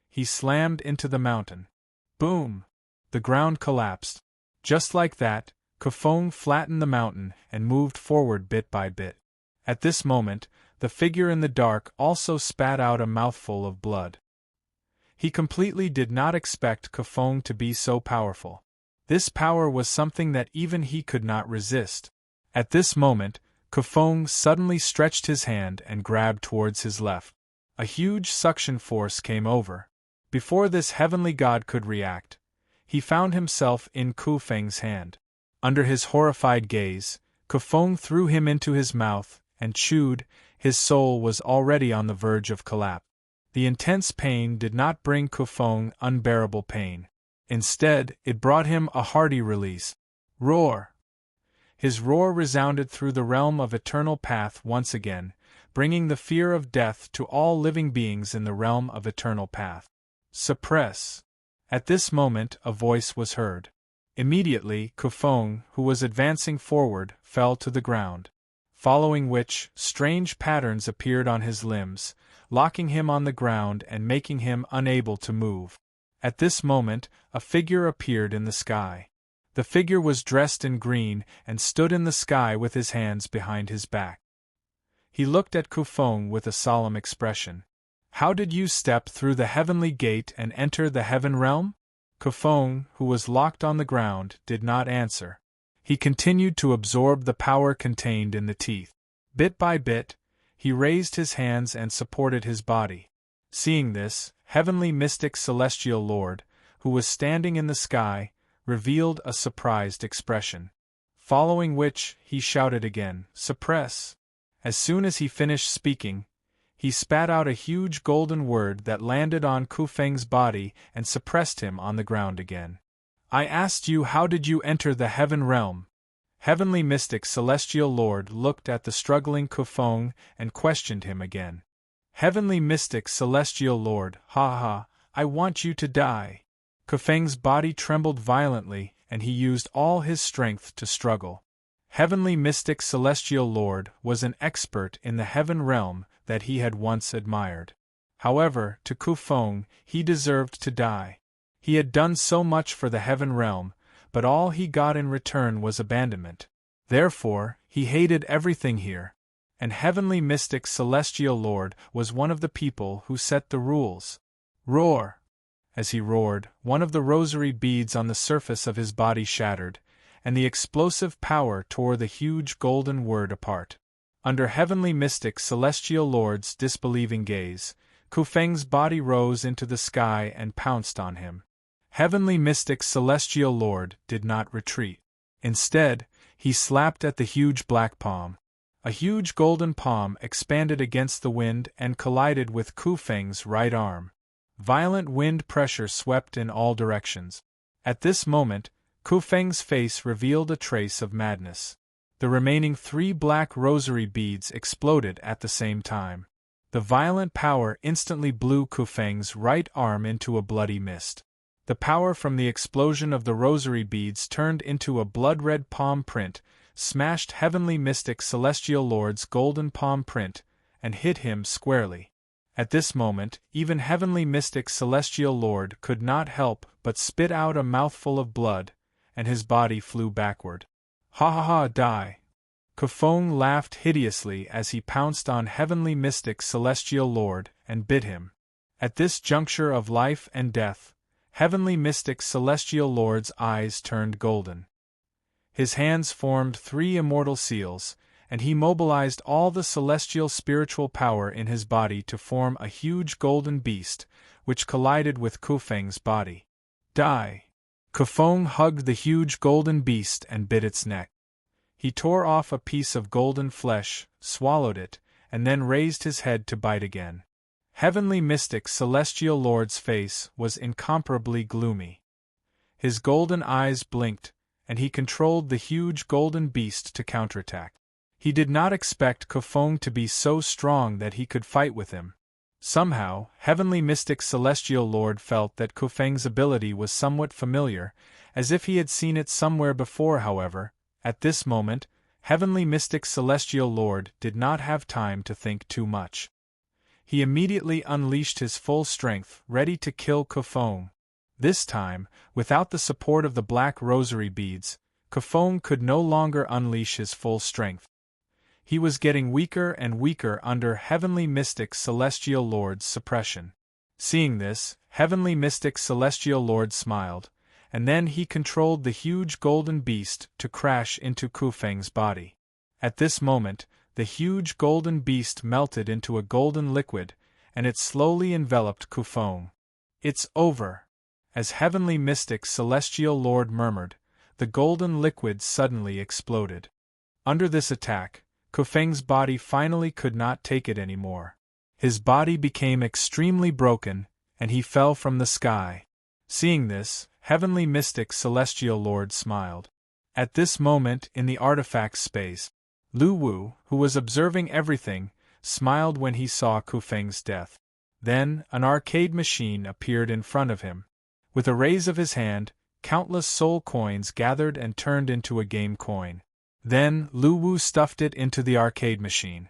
He slammed into the mountain. Boom! The ground collapsed. Just like that, Kufeng flattened the mountain and moved forward bit by bit. At this moment, the figure in the dark also spat out a mouthful of blood. He completely did not expect Kufeng to be so powerful. This power was something that even he could not resist. At this moment, Kufeng suddenly stretched his hand and grabbed towards his left. A huge suction force came over. Before this heavenly god could react, he found himself in Kufeng's hand. Under his horrified gaze, Kufeng threw him into his mouth and chewed. His soul was already on the verge of collapse. The intense pain did not bring Kufeng unbearable pain. Instead, it brought him a hearty release. Roar! His roar resounded through the realm of eternal path once again, bringing the fear of death to all living beings in the realm of eternal path. Suppress! At this moment, a voice was heard. Immediately, Kufeng, who was advancing forward, fell to the ground. Following which, strange patterns appeared on his limbs, locking him on the ground and making him unable to move. At this moment, a figure appeared in the sky. The figure was dressed in green and stood in the sky with his hands behind his back. He looked at Kufeng with a solemn expression. "How did you step through the heavenly gate and enter the heaven realm?" Kufeng, who was locked on the ground, did not answer. He continued to absorb the power contained in the teeth. Bit by bit, he raised his hands and supported his body. Seeing this, Heavenly Mystic Celestial Lord, who was standing in the sky, revealed a surprised expression. Following which, he shouted again, "Suppress!" As soon as he finished speaking, he spat out a huge golden word that landed on Kufeng's body and suppressed him on the ground again. "I asked you, how did you enter the heaven realm?" Heavenly Mystic Celestial Lord looked at the struggling Kufeng and questioned him again. "Heavenly Mystic Celestial Lord, ha ha, I want you to die." Kufeng's body trembled violently, and he used all his strength to struggle. Heavenly Mystic Celestial Lord was an expert in the heaven realm that he had once admired. However, to Kufeng, he deserved to die. He had done so much for the heaven realm, but all he got in return was abandonment. Therefore, he hated everything here. And Heavenly Mystic Celestial Lord was one of the people who set the rules. Roar! As he roared, one of the rosary beads on the surface of his body shattered, and the explosive power tore the huge golden word apart. Under Heavenly Mystic Celestial Lord's disbelieving gaze, Kufeng's body rose into the sky and pounced on him. Heavenly Mystic Celestial Lord did not retreat. Instead, he slapped at the huge black palm. A huge golden palm expanded against the wind and collided with Kufeng's right arm. Violent wind pressure swept in all directions. At this moment, Kufeng's face revealed a trace of madness. The remaining 3 black rosary beads exploded at the same time. The violent power instantly blew Kufeng's right arm into a bloody mist. The power from the explosion of the rosary beads turned into a blood-red palm print, smashed Heavenly Mystic Celestial Lord's golden palm print, and hit him squarely. At this moment, even Heavenly Mystic Celestial Lord could not help but spit out a mouthful of blood, and his body flew backward. "Ha ha ha, die!" Kufeng laughed hideously as he pounced on Heavenly Mystic Celestial Lord and bit him. At this juncture of life and death, Heavenly Mystic Celestial Lord's eyes turned golden. His hands formed 3 immortal seals, and he mobilized all the celestial spiritual power in his body to form a huge golden beast, which collided with Kufeng's body. "Die!" Kufeng hugged the huge golden beast and bit its neck. He tore off a piece of golden flesh, swallowed it, and then raised his head to bite again. Heavenly Mystic Celestial Lord's face was incomparably gloomy. His golden eyes blinked, and he controlled the huge golden beast to counterattack. He did not expect Kufeng to be so strong that he could fight with him. Somehow, Heavenly Mystic Celestial Lord felt that Kufeng's ability was somewhat familiar, as if he had seen it somewhere before. However, at this moment, Heavenly Mystic Celestial Lord did not have time to think too much. He immediately unleashed his full strength, ready to kill Kufeng. This time, without the support of the black rosary beads, Kufeng could no longer unleash his full strength. He was getting weaker and weaker under Heavenly Mystic Celestial Lord's suppression. Seeing this, Heavenly Mystic Celestial Lord smiled, and then he controlled the huge golden beast to crash into Kufeng's body. At this moment, the huge golden beast melted into a golden liquid, and it slowly enveloped Kufeng. "It's over." As Heavenly Mystic Celestial Lord murmured, the golden liquid suddenly exploded. Under this attack, Kufeng's body finally could not take it anymore. His body became extremely broken, and he fell from the sky. Seeing this, Heavenly Mystic Celestial Lord smiled. At this moment in the artifact space, Lu Wu, who was observing everything, smiled when he saw Kufeng's death. Then, an arcade machine appeared in front of him. With a raise of his hand, countless soul coins gathered and turned into a game coin. Then, Lu Wu stuffed it into the arcade machine.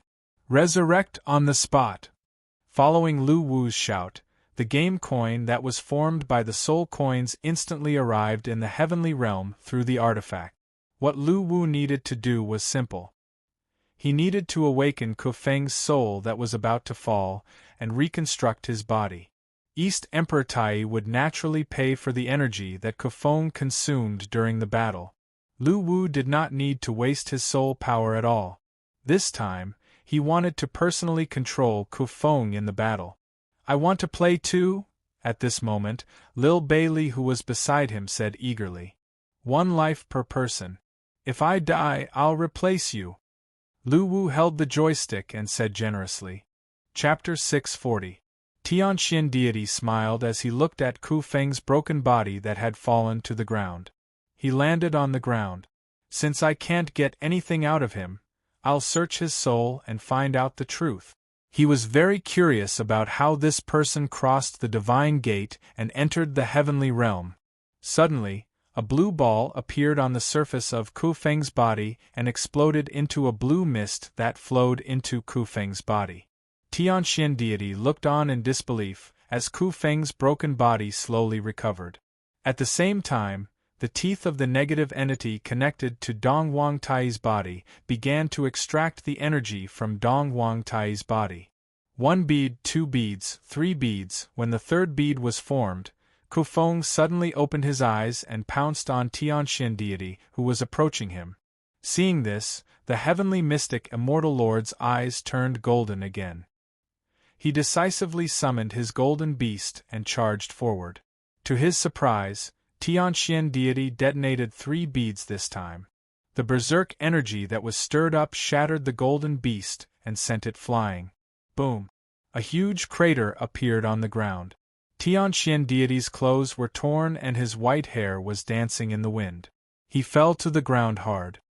Resurrect on the spot! Following Lu Wu's shout, the game coin that was formed by the soul coins instantly arrived in the heavenly realm through the artifact. What Lu Wu needed to do was simple. He needed to awaken Kufeng's soul that was about to fall, and reconstruct his body. East Emperor Tai would naturally pay for the energy that Kufeng consumed during the battle. Lu Wu did not need to waste his soul power at all. This time, he wanted to personally control Kufeng in the battle. "I want to play too?" At this moment, Lil Bailey, who was beside him, said eagerly. "1 life per person. If I die, I'll replace you." Lu Wu held the joystick and said generously. Chapter 640. Tianxian deity smiled as he looked at Kufeng's broken body that had fallen to the ground. He landed on the ground. "Since I can't get anything out of him, I'll search his soul and find out the truth." He was very curious about how this person crossed the divine gate and entered the heavenly realm. Suddenly, a blue ball appeared on the surface of Kufeng's body and exploded into a blue mist that flowed into Kufeng's body. Tianxian deity looked on in disbelief as Kufeng's broken body slowly recovered. At the same time, the teeth of the negative entity connected to Dong Wang Tai's body began to extract the energy from Dong Wang Tai's body. 1 bead, 2 beads, 3 beads. When the 3rd bead was formed, Kufeng suddenly opened his eyes and pounced on Tianxian deity, who was approaching him. Seeing this, the heavenly mystic Immortal Lord's eyes turned golden again. He decisively summoned his golden beast and charged forward. To his surprise, Tianxian deity detonated 3 beads this time. The berserk energy that was stirred up shattered the golden beast and sent it flying. Boom! A huge crater appeared on the ground. Tianxian deity's clothes were torn and his white hair was dancing in the wind. He fell to the ground hard.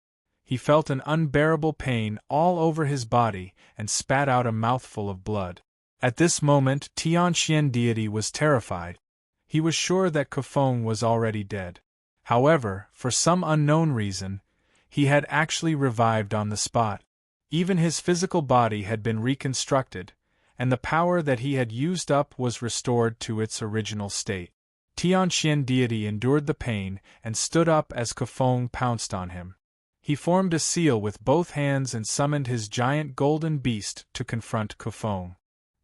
He felt an unbearable pain all over his body and spat out a mouthful of blood. At this moment, Tianxian deity was terrified. He was sure that Kufeng was already dead. However, for some unknown reason, he had actually revived on the spot. Even his physical body had been reconstructed, and the power that he had used up was restored to its original state. Tianxian deity endured the pain and stood up as Kufeng pounced on him. He formed a seal with both hands and summoned his giant golden beast to confront Kufeng.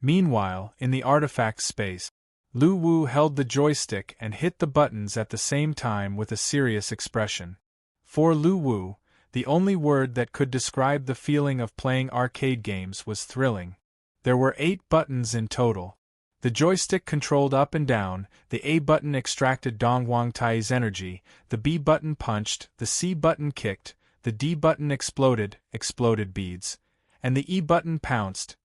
Meanwhile, in the artifact space, Lu Wu held the joystick and hit the buttons at the same time with a serious expression. For Lu Wu, the only word that could describe the feeling of playing arcade games was thrilling. There were 8 buttons in total. The joystick controlled up and down, the A button extracted Dong Wang Tai's energy, the B button punched, the C button kicked, the D button exploded beads, and the E button pounced.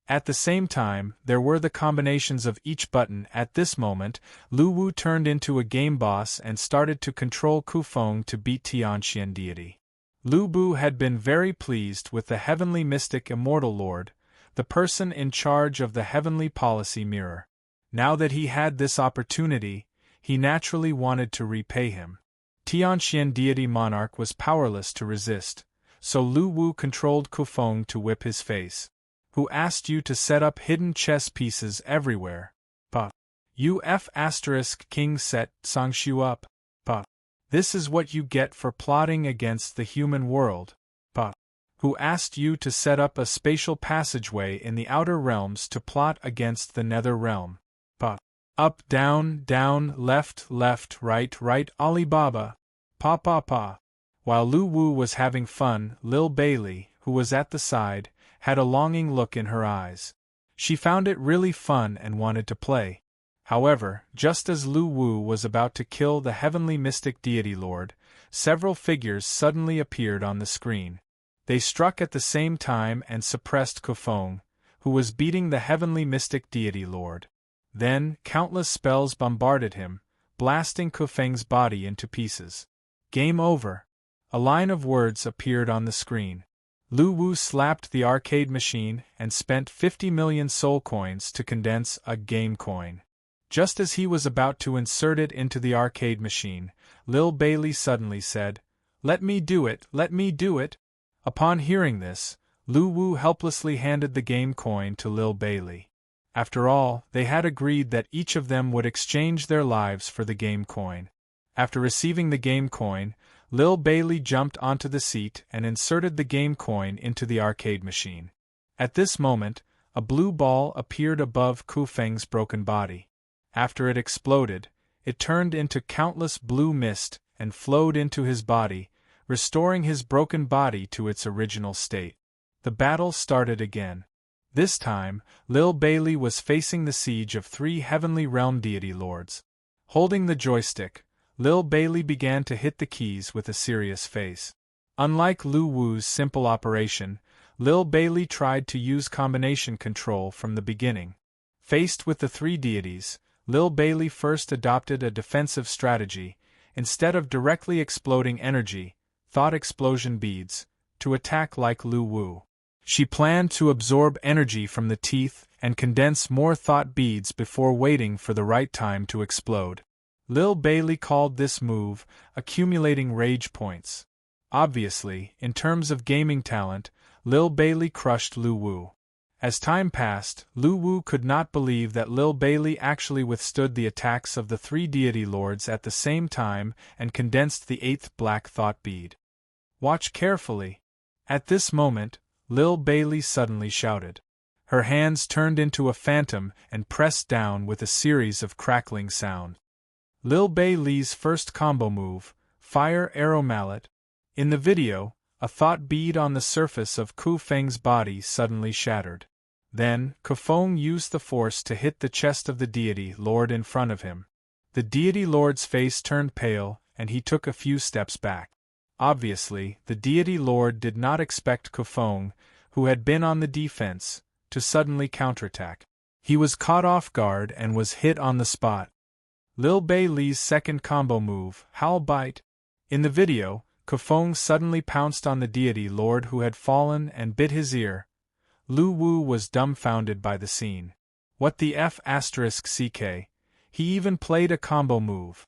At the same time, there were the combinations of each button. At this moment, Lu Wu turned into a game boss and started to control Kufeng to beat Tianxian deity. Lu Bu had been very pleased with the heavenly mystic Immortal Lord, the person in charge of the heavenly policy mirror. Now that he had this opportunity, he naturally wanted to repay him. Tianxian deity monarch was powerless to resist, so Lu Wu controlled Kufeng to whip his face. "Who asked you to set up hidden chess pieces everywhere? Pa. UF * king set Sangshu up. Pa. This is what you get for plotting against the human world. Pa. Who asked you to set up a spatial passageway in the outer realms to plot against the nether realm? Pa. Up, down, down, left, left, right, right, Alibaba. Pa pa pa." While Lu Wu was having fun, Lil Bailey, who was at the side, had a longing look in her eyes. She found it really fun and wanted to play. However, just as Lu Wu was about to kill the heavenly mystic deity lord, several figures suddenly appeared on the screen. They struck at the same time and suppressed Kufeng, who was beating the heavenly mystic deity lord. Then, countless spells bombarded him, blasting Kufeng's body into pieces. Game over. A line of words appeared on the screen. Lu Wu slapped the arcade machine and spent 50 million soul coins to condense a game coin. Just as he was about to insert it into the arcade machine, Lil Bailey suddenly said, "Let me do it, let me do it." Upon hearing this, Lu Wu helplessly handed the game coin to Lil Bailey. After all, they had agreed that each of them would exchange their lives for the game coin. After receiving the game coin, Lil Bailey jumped onto the seat and inserted the game coin into the arcade machine. At this moment, a blue ball appeared above Ku Feng's broken body. After it exploded, it turned into countless blue mist and flowed into his body, restoring his broken body to its original state. The battle started again. This time, Lil Bailey was facing the siege of 3 heavenly realm deity lords. Holding the joystick, Lil Bailey began to hit the keys with a serious face. Unlike Lu Wu's simple operation, Lil Bailey tried to use combination control from the beginning. Faced with the 3 deities, Lil Bailey first adopted a defensive strategy. Instead of directly exploding energy, thought explosion beads, to attack like Lu Wu. She planned to absorb energy from the teeth and condense more thought beads before waiting for the right time to explode. Lil Bailey called this move accumulating rage points. Obviously, in terms of gaming talent, Lil Bailey crushed Lu Wu. As time passed, Lu Wu could not believe that Lil Bailey actually withstood the attacks of the 3 deity lords at the same time and condensed the 8th black thought bead. Watch carefully. At this moment, Lil Bailey suddenly shouted. Her hands turned into a phantom and pressed down with a series of crackling sounds. Lil Bailey's first combo move, Fire Arrow Mallet. In the video, a thought bead on the surface of Ku Feng's body suddenly shattered. Then, Ku Feng used the force to hit the chest of the deity lord in front of him. The deity lord's face turned pale, and he took a few steps back. Obviously, the deity lord did not expect Ku Feng, who had been on the defense, to suddenly counterattack. He was caught off guard and was hit on the spot. Lil Bailey's second combo move, Howl Bite. In the video, Ku Feng suddenly pounced on the deity lord who had fallen and bit his ear. Lu Wu was dumbfounded by the scene. What the F***ck? He even played a combo move.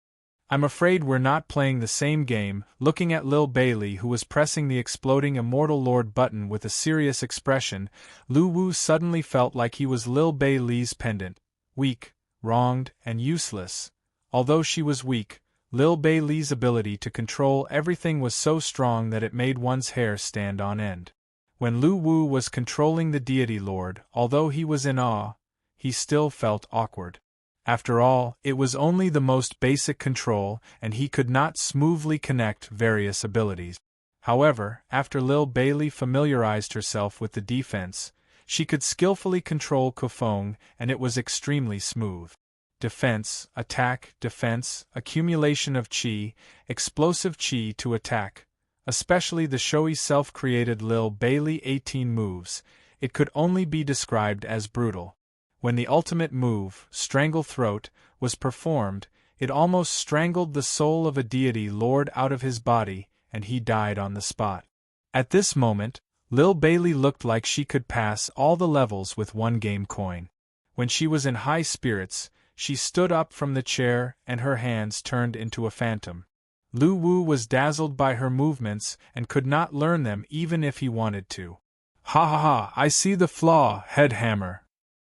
I'm afraid we're not playing the same game. Looking at Lil Bailey, who was pressing the exploding Immortal Lord button with a serious expression, Lu Wu suddenly felt like he was Lil Bailey's pendant. Weak, wronged, and useless. Although she was weak, Lil Bailey's ability to control everything was so strong that it made one's hair stand on end. When Lu Wu was controlling the deity lord, although he was in awe, he still felt awkward. After all, it was only the most basic control, and he could not smoothly connect various abilities. However, after Lil Bailey familiarized herself with the defense, she could skillfully control Ku Feng, and it was extremely smooth. Defense, attack, defense, accumulation of chi, explosive chi to attack. Especially the showy self-created Lil Bailey 18 moves, it could only be described as brutal. When the ultimate move, Strangle Throat, was performed, it almost strangled the soul of a deity lord out of his body, and he died on the spot. At this moment, Lil Bailey looked like she could pass all the levels with 1 game coin. When she was in high spirits, she stood up from the chair and her hands turned into a phantom. Lu Wu was dazzled by her movements and could not learn them even if he wanted to. Ha ha ha, I see the flaw, head hammer.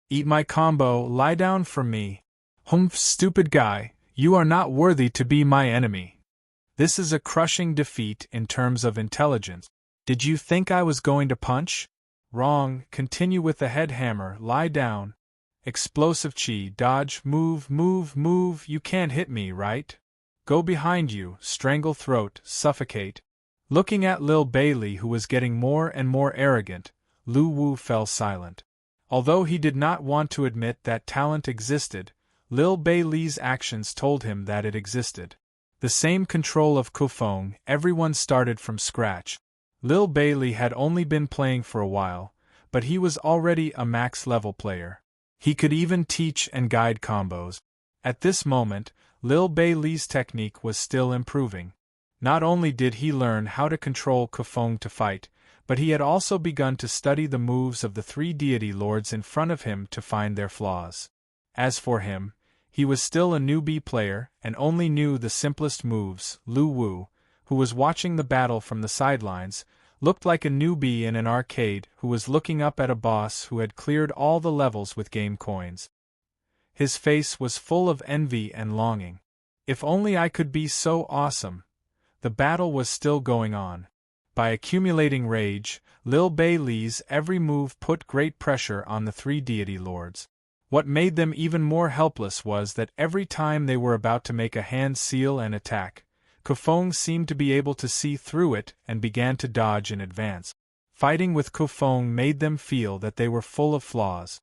Eat my combo, lie down from me. Humph, stupid guy, you are not worthy to be my enemy. This is a crushing defeat in terms of intelligence. Did you think I was going to punch? Wrong, continue with the head hammer, lie down. Explosive chi, dodge, move, move, move, you can't hit me, right? Go behind you, strangle throat, suffocate. Looking at Lil Bailey, who was getting more and more arrogant, Lu Wu fell silent. Although he did not want to admit that talent existed, Lil Bailey's actions told him that it existed. The same control of Ku Feng, everyone started from scratch. Lil Bailey had only been playing for a while, but he was already a max-level player. He could even teach and guide combos. At this moment, Lil Bailey's technique was still improving. Not only did he learn how to control Ku Feng to fight, but he had also begun to study the moves of the 3 deity lords in front of him to find their flaws. As for him, He was still a newbie player and only knew the simplest moves. Lu Wu, who was watching the battle from the sidelines, looked like a newbie in an arcade who was looking up at a boss who had cleared all the levels with game coins. His face was full of envy and longing. If only I could be so awesome. The battle was still going on. By accumulating rage, Lil Bailey's every move put great pressure on the three deity lords. What made them even more helpless was that every time they were about to make a hand seal and attack, Kufeng seemed to be able to see through it and began to dodge in advance. Fighting with Kufeng made them feel that they were full of flaws.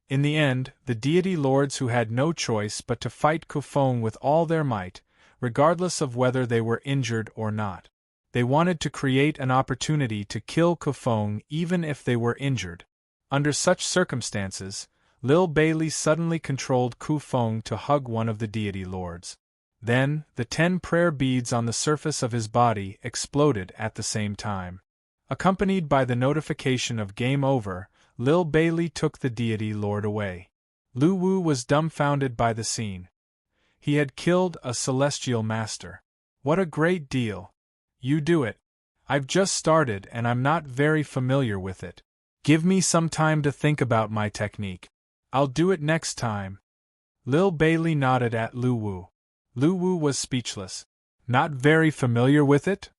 In the end, the deity lords who had no choice but to fight Kufeng with all their might, regardless of whether they were injured or not. They wanted to create an opportunity to kill Kufeng even if they were injured. Under such circumstances, Lil Bailey suddenly controlled Kufeng to hug one of the deity lords. Then, the 10 prayer beads on the surface of his body exploded at the same time. Accompanied by the notification of game over, Lil Bailey took the deity lord away. Lu Wu was dumbfounded by the scene. He had killed a celestial master. What a great deal. You do it. I've just started and I'm not very familiar with it. Give me some time to think about my technique. I'll do it next time. Lil Bailey nodded at Lu Wu. Lu Wu was speechless. Not very familiar with it?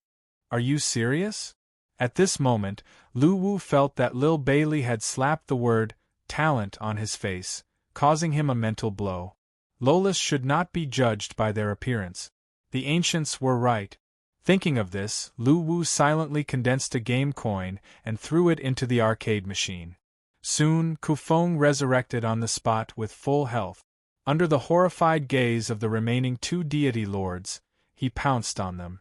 Are you serious? At this moment, Lu Wu felt that Lil Bailey had slapped the word talent on his face, causing him a mental blow. Lolas should not be judged by their appearance. The ancients were right. Thinking of this, Lu Wu silently condensed a game coin and threw it into the arcade machine. Soon, Kufeng resurrected on the spot with full health. Under the horrified gaze of the remaining 2 deity lords, he pounced on them.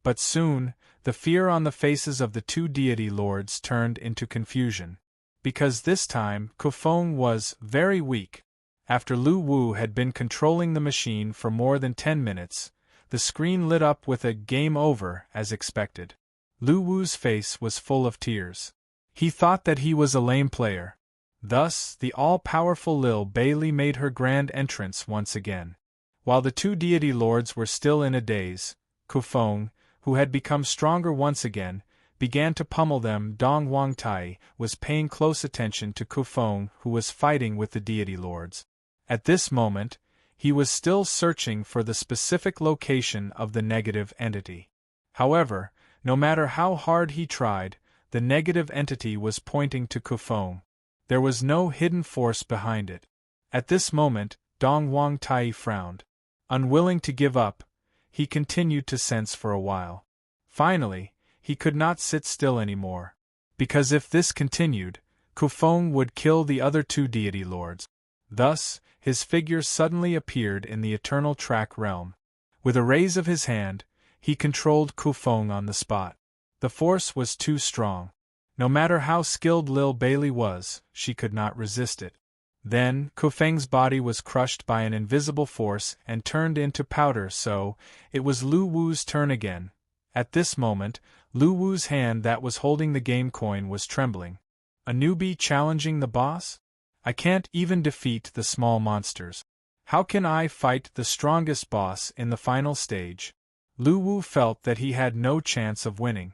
But soon, the fear on the faces of the 2 deity lords turned into confusion. Because this time, Kufeng was very weak. After Lu Wu had been controlling the machine for more than 10 minutes, the screen lit up with a game over as expected. Lu Wu's face was full of tears. He thought that he was a lame player. Thus, the all-powerful Lil Bailey made her grand entrance once again. While the 2 deity lords were still in a daze, Kufeng, who had become stronger once again, began to pummel them. Dong Wangtai was paying close attention to Kufeng, who was fighting with the deity lords. At this moment, he was still searching for the specific location of the negative entity. However, no matter how hard he tried, the negative entity was pointing to Kufeng. There was no hidden force behind it. At this moment, Dong Wangtai frowned. Unwilling to give up, he continued to sense for a while. Finally, he could not sit still anymore. Because if this continued, Kufeng would kill the other 2 deity lords. Thus, his figure suddenly appeared in the eternal track realm. With a raise of his hand, he controlled Kufeng on the spot. The force was too strong. No matter how skilled Lil Bailey was, she could not resist it. Then, Kufeng's body was crushed by an invisible force and turned into powder, so it was Lu Wu's turn again. At this moment, Lu Wu's hand that was holding the game coin was trembling. A newbie challenging the boss? I can't even defeat the small monsters. How can I fight the strongest boss in the final stage? Lu Wu felt that he had no chance of winning.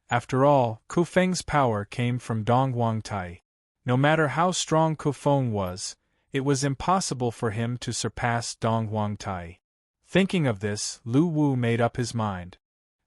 After all, Kufeng's power came from Dong Wangtai. No matter how strong Kufeng was, it was impossible for him to surpass Dong Wangtai. Thinking of this, Lu Wu made up his mind.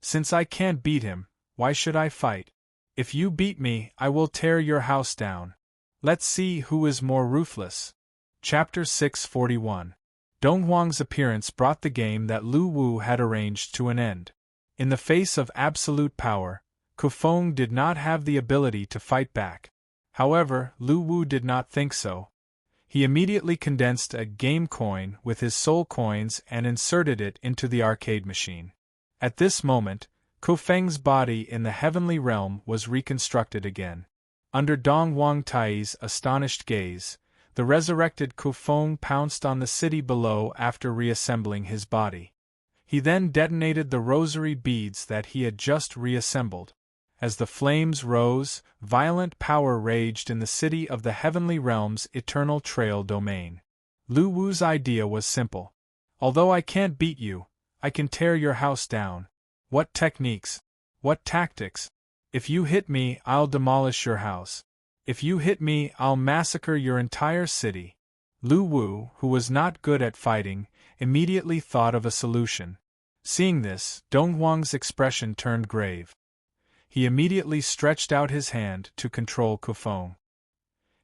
Since I can't beat him, why should I fight? If you beat me, I will tear your house down. Let's see who is more ruthless. Chapter 641. Donghuang's appearance brought the game that Lu Wu had arranged to an end. In the face of absolute power, Kufeng did not have the ability to fight back. However, Lu Wu did not think so. He immediately condensed a game coin with his soul coins and inserted it into the arcade machine. At this moment, Kufeng's body in the heavenly realm was reconstructed again. Under Dong Wangtai's astonished gaze, the resurrected Kufeng pounced on the city below after reassembling his body. He then detonated the rosary beads that he had just reassembled. As the flames rose, violent power raged in the city of the heavenly realm's eternal trail domain. Lu Wu's idea was simple. Although I can't beat you, I can tear your house down. What techniques? What tactics? If you hit me, I'll demolish your house. If you hit me, I'll massacre your entire city. Lu Wu, who was not good at fighting, immediately thought of a solution. Seeing this, Dong Huang's expression turned grave. He immediately stretched out his hand to control Kufeng.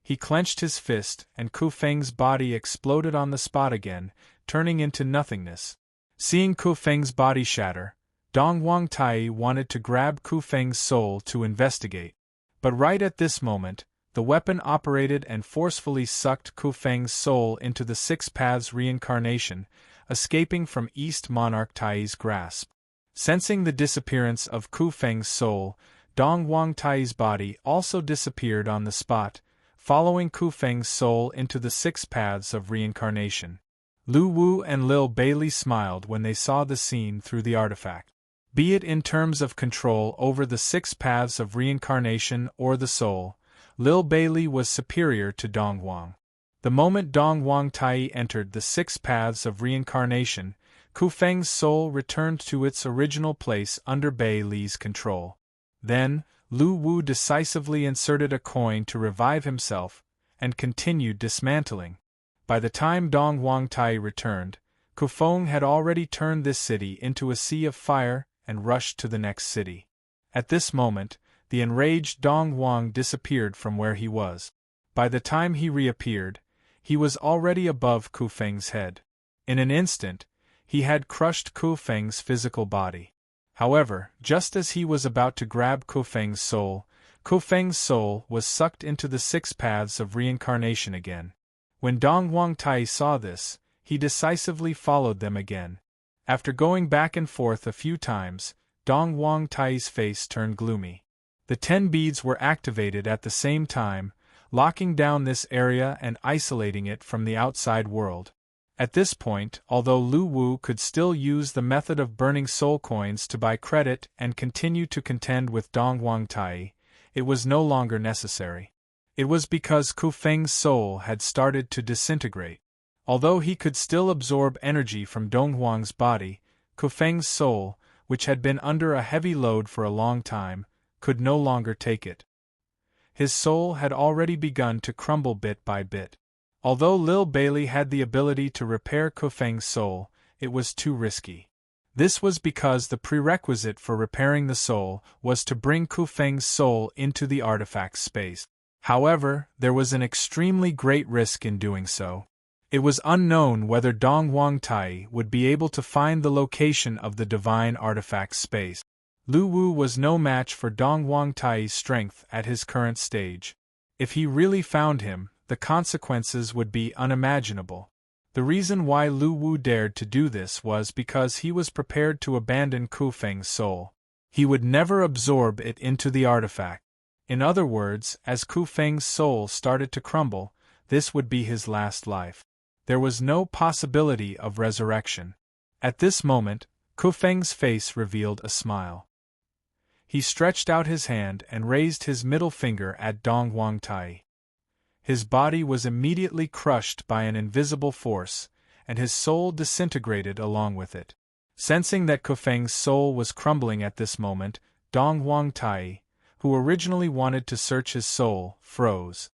He clenched his fist, and Kufeng's body exploded on the spot again, turning into nothingness. Seeing Kufeng's body shatter, Dong Huang Tai wanted to grab Kufeng's soul to investigate. But right at this moment, the weapon operated and forcefully sucked Kufeng's soul into the Six Paths reincarnation, escaping from East Monarch Tai's grasp. Sensing the disappearance of Kufeng's soul, Dong Huang Tai's body also disappeared on the spot, following Kufeng's soul into the Six Paths of reincarnation. Lu Wu and Lil Bailey smiled when they saw the scene through the artifact. Be it in terms of control over the Six Paths of reincarnation or the soul, Lil Bailey was superior to Dong Huang. The moment Dong Huang Tai entered the Six Paths of reincarnation, Kufeng's soul returned to its original place under Bailey's control. Then, Lu Wu decisively inserted a coin to revive himself, and continued dismantling. By the time Dong Huang Tai returned, Kufeng had already turned this city into a sea of fire and rushed to the next city. At this moment, the enraged Dong Huang disappeared from where he was. By the time he reappeared, he was already above Kufeng's head. In an instant, he had crushed Kufeng's physical body. However, just as he was about to grab Kufeng's soul was sucked into the Six Paths of reincarnation again. When Dong Huang Tai saw this, he decisively followed them again. After going back and forth a few times, Dong Huang Tai's face turned gloomy. The 10 beads were activated at the same time, locking down this area and isolating it from the outside world. At this point, although Lu Wu could still use the method of burning soul coins to buy credit and continue to contend with Dong Huang Tai, it was no longer necessary. It was because Kufeng's soul had started to disintegrate. Although he could still absorb energy from Dong Huang's body, Kufeng's soul, which had been under a heavy load for a long time, could no longer take it. His soul had already begun to crumble bit by bit. Although Lil Bailey had the ability to repair Kufeng's soul, it was too risky. This was because the prerequisite for repairing the soul was to bring Kufeng's soul into the artifact's space. However, there was an extremely great risk in doing so. It was unknown whether Dong Huang Tai would be able to find the location of the divine artifact's space. Lu Wu was no match for Dong Huang Tai's strength at his current stage. If he really found him, the consequences would be unimaginable. The reason why Lu Wu dared to do this was because he was prepared to abandon Kufeng's soul. He would never absorb it into the artifact. In other words, as Kufeng's soul started to crumble, this would be his last life. There was no possibility of resurrection. At this moment, Kufeng's face revealed a smile. He stretched out his hand and raised his middle finger at Dong Huang Tai. His body was immediately crushed by an invisible force, and his soul disintegrated along with it. Sensing that Kufeng's soul was crumbling at this moment, Dong Huang Tai, who originally wanted to search his soul, froze.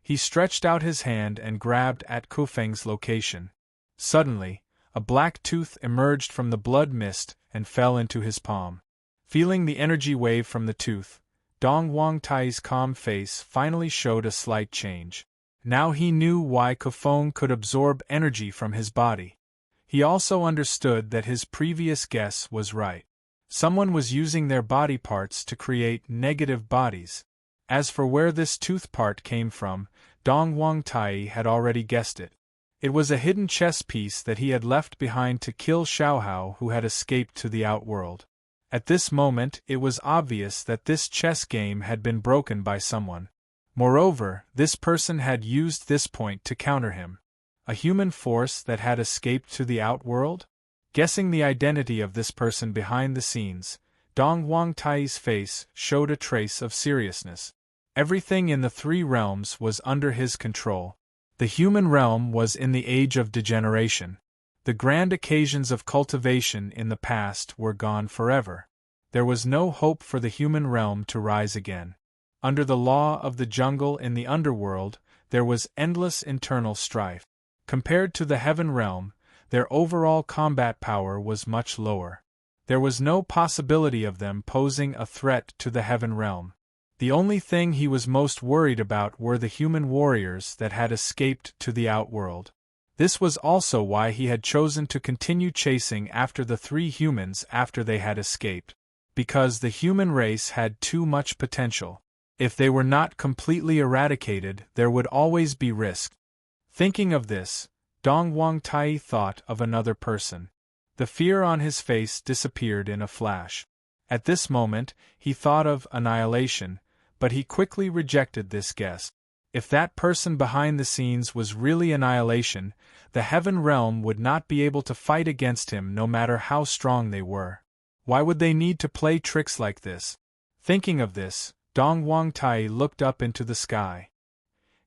He stretched out his hand and grabbed at Kufeng's location. Suddenly, a black tooth emerged from the blood mist and fell into his palm. Feeling the energy wave from the tooth, Dong Huang Tai's calm face finally showed a slight change. Now he knew why Kufeng could absorb energy from his body. He also understood that his previous guess was right. Someone was using their body parts to create negative bodies. As for where this tooth part came from, Dong Huang Tai had already guessed it. It was a hidden chess piece that he had left behind to kill Xiaohao, who had escaped to the outworld. At this moment, it was obvious that this chess game had been broken by someone. Moreover, this person had used this point to counter him. A human force that had escaped to the outworld? Guessing the identity of this person behind the scenes, Dong Huang Tai's face showed a trace of seriousness. Everything in the 3 realms was under his control. The human realm was in the age of degeneration. The grand occasions of cultivation in the past were gone forever. There was no hope for the human realm to rise again. Under the law of the jungle in the underworld, there was endless internal strife. Compared to the heaven realm, their overall combat power was much lower. There was no possibility of them posing a threat to the heaven realm. The only thing he was most worried about were the human warriors that had escaped to the outworld. This was also why he had chosen to continue chasing after the 3 humans after they had escaped. Because the human race had too much potential. If they were not completely eradicated, there would always be risk. Thinking of this, Dong Wang Tai thought of another person. The fear on his face disappeared in a flash. At this moment, he thought of annihilation, but he quickly rejected this guess. If that person behind the scenes was really annihilation, the heaven realm would not be able to fight against him no matter how strong they were. Why would they need to play tricks like this? Thinking of this, Dong Wang Tai looked up into the sky.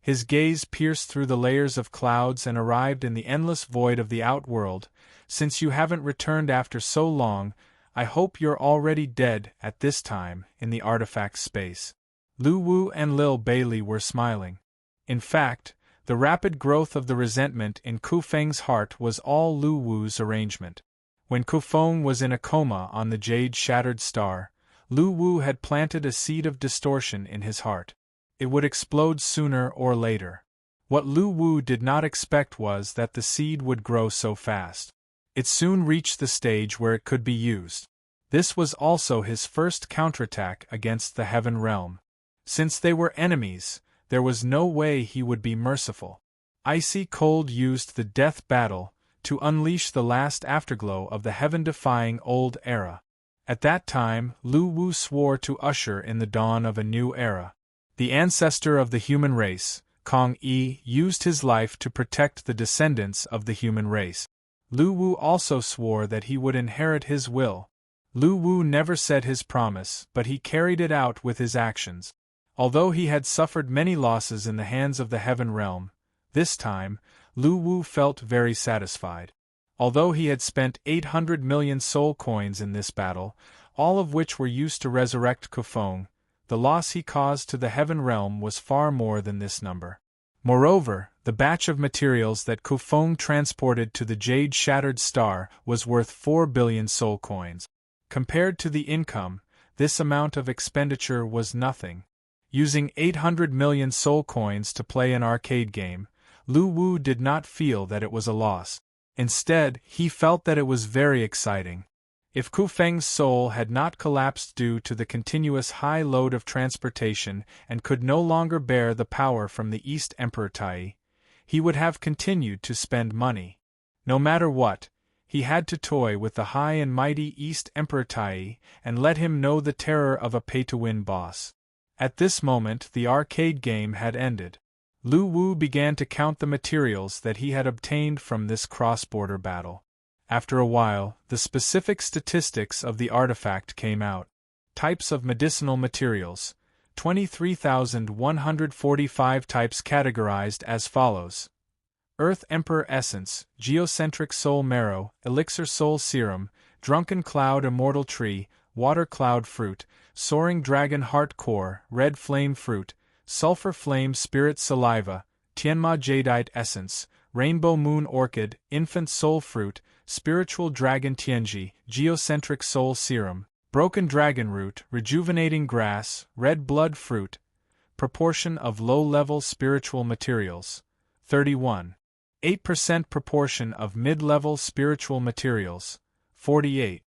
His gaze pierced through the layers of clouds and arrived in the endless void of the outworld. Since you haven't returned after so long, I hope you're already dead at this time in the artifact space. Lu Wu and Lil Bailey were smiling. In fact, the rapid growth of the resentment in Ku Feng's heart was all Lu Wu's arrangement. When Ku Feng was in a coma on the jade-shattered star, Lu Wu had planted a seed of distortion in his heart. It would explode sooner or later. What Lu Wu did not expect was that the seed would grow so fast. It soon reached the stage where it could be used. This was also his first counterattack against the heaven realm. Since they were enemies, there was no way he would be merciful. Icy Cold used the death battle to unleash the last afterglow of the heaven-defying old era. At that time, Lu Wu swore to usher in the dawn of a new era. The ancestor of the human race, Kong Yi, used his life to protect the descendants of the human race. Lu Wu also swore that he would inherit his will. Lu Wu never said his promise, but he carried it out with his actions. Although he had suffered many losses in the hands of the heaven realm, this time, Lu Wu felt very satisfied. Although he had spent 800 million soul coins in this battle, all of which were used to resurrect Ku Feng, the loss he caused to the heaven realm was far more than this number. Moreover, the batch of materials that Ku Feng transported to the jade-shattered star was worth 4 billion soul coins. Compared to the income, this amount of expenditure was nothing. Using 800 million soul coins to play an arcade game, Lu Wu did not feel that it was a loss. Instead, he felt that it was very exciting. If Ku Feng's soul had not collapsed due to the continuous high load of transportation and could no longer bear the power from the East Emperor Tai, he would have continued to spend money. No matter what, he had to toy with the high and mighty East Emperor Tai and let him know the terror of a pay-to-win boss. At this moment the arcade game had ended. Lu Wu began to count the materials that he had obtained from this cross-border battle. After a while, the specific statistics of the artifact came out. Types of medicinal materials: 23,145 types categorized as follows. Earth Emperor Essence, Geocentric Soul Marrow, Elixir Soul Serum, Drunken Cloud Immortal Tree, Water Cloud Fruit, Soaring Dragon Heart Core, Red Flame Fruit, Sulfur Flame Spirit Saliva, Tianma Jadeite Essence, Rainbow Moon Orchid, Infant Soul Fruit, Spiritual Dragon Tianji, Geocentric Soul Serum, Broken Dragon Root, Rejuvenating Grass, Red Blood Fruit. Proportion of low-level spiritual materials: 31. 8% proportion of mid-level spiritual materials: 48.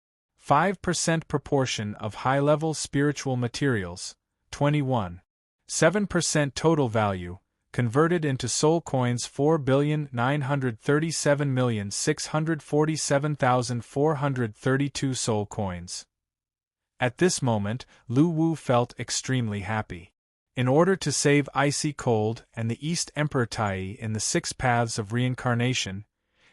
5% proportion of high-level spiritual materials: 21. 7% total value, converted into soul coins: 4,937,647,432 soul coins. At this moment, Lu Wu felt extremely happy. In order to save Icy Cold and the East Emperor Tai in the 6 paths of reincarnation,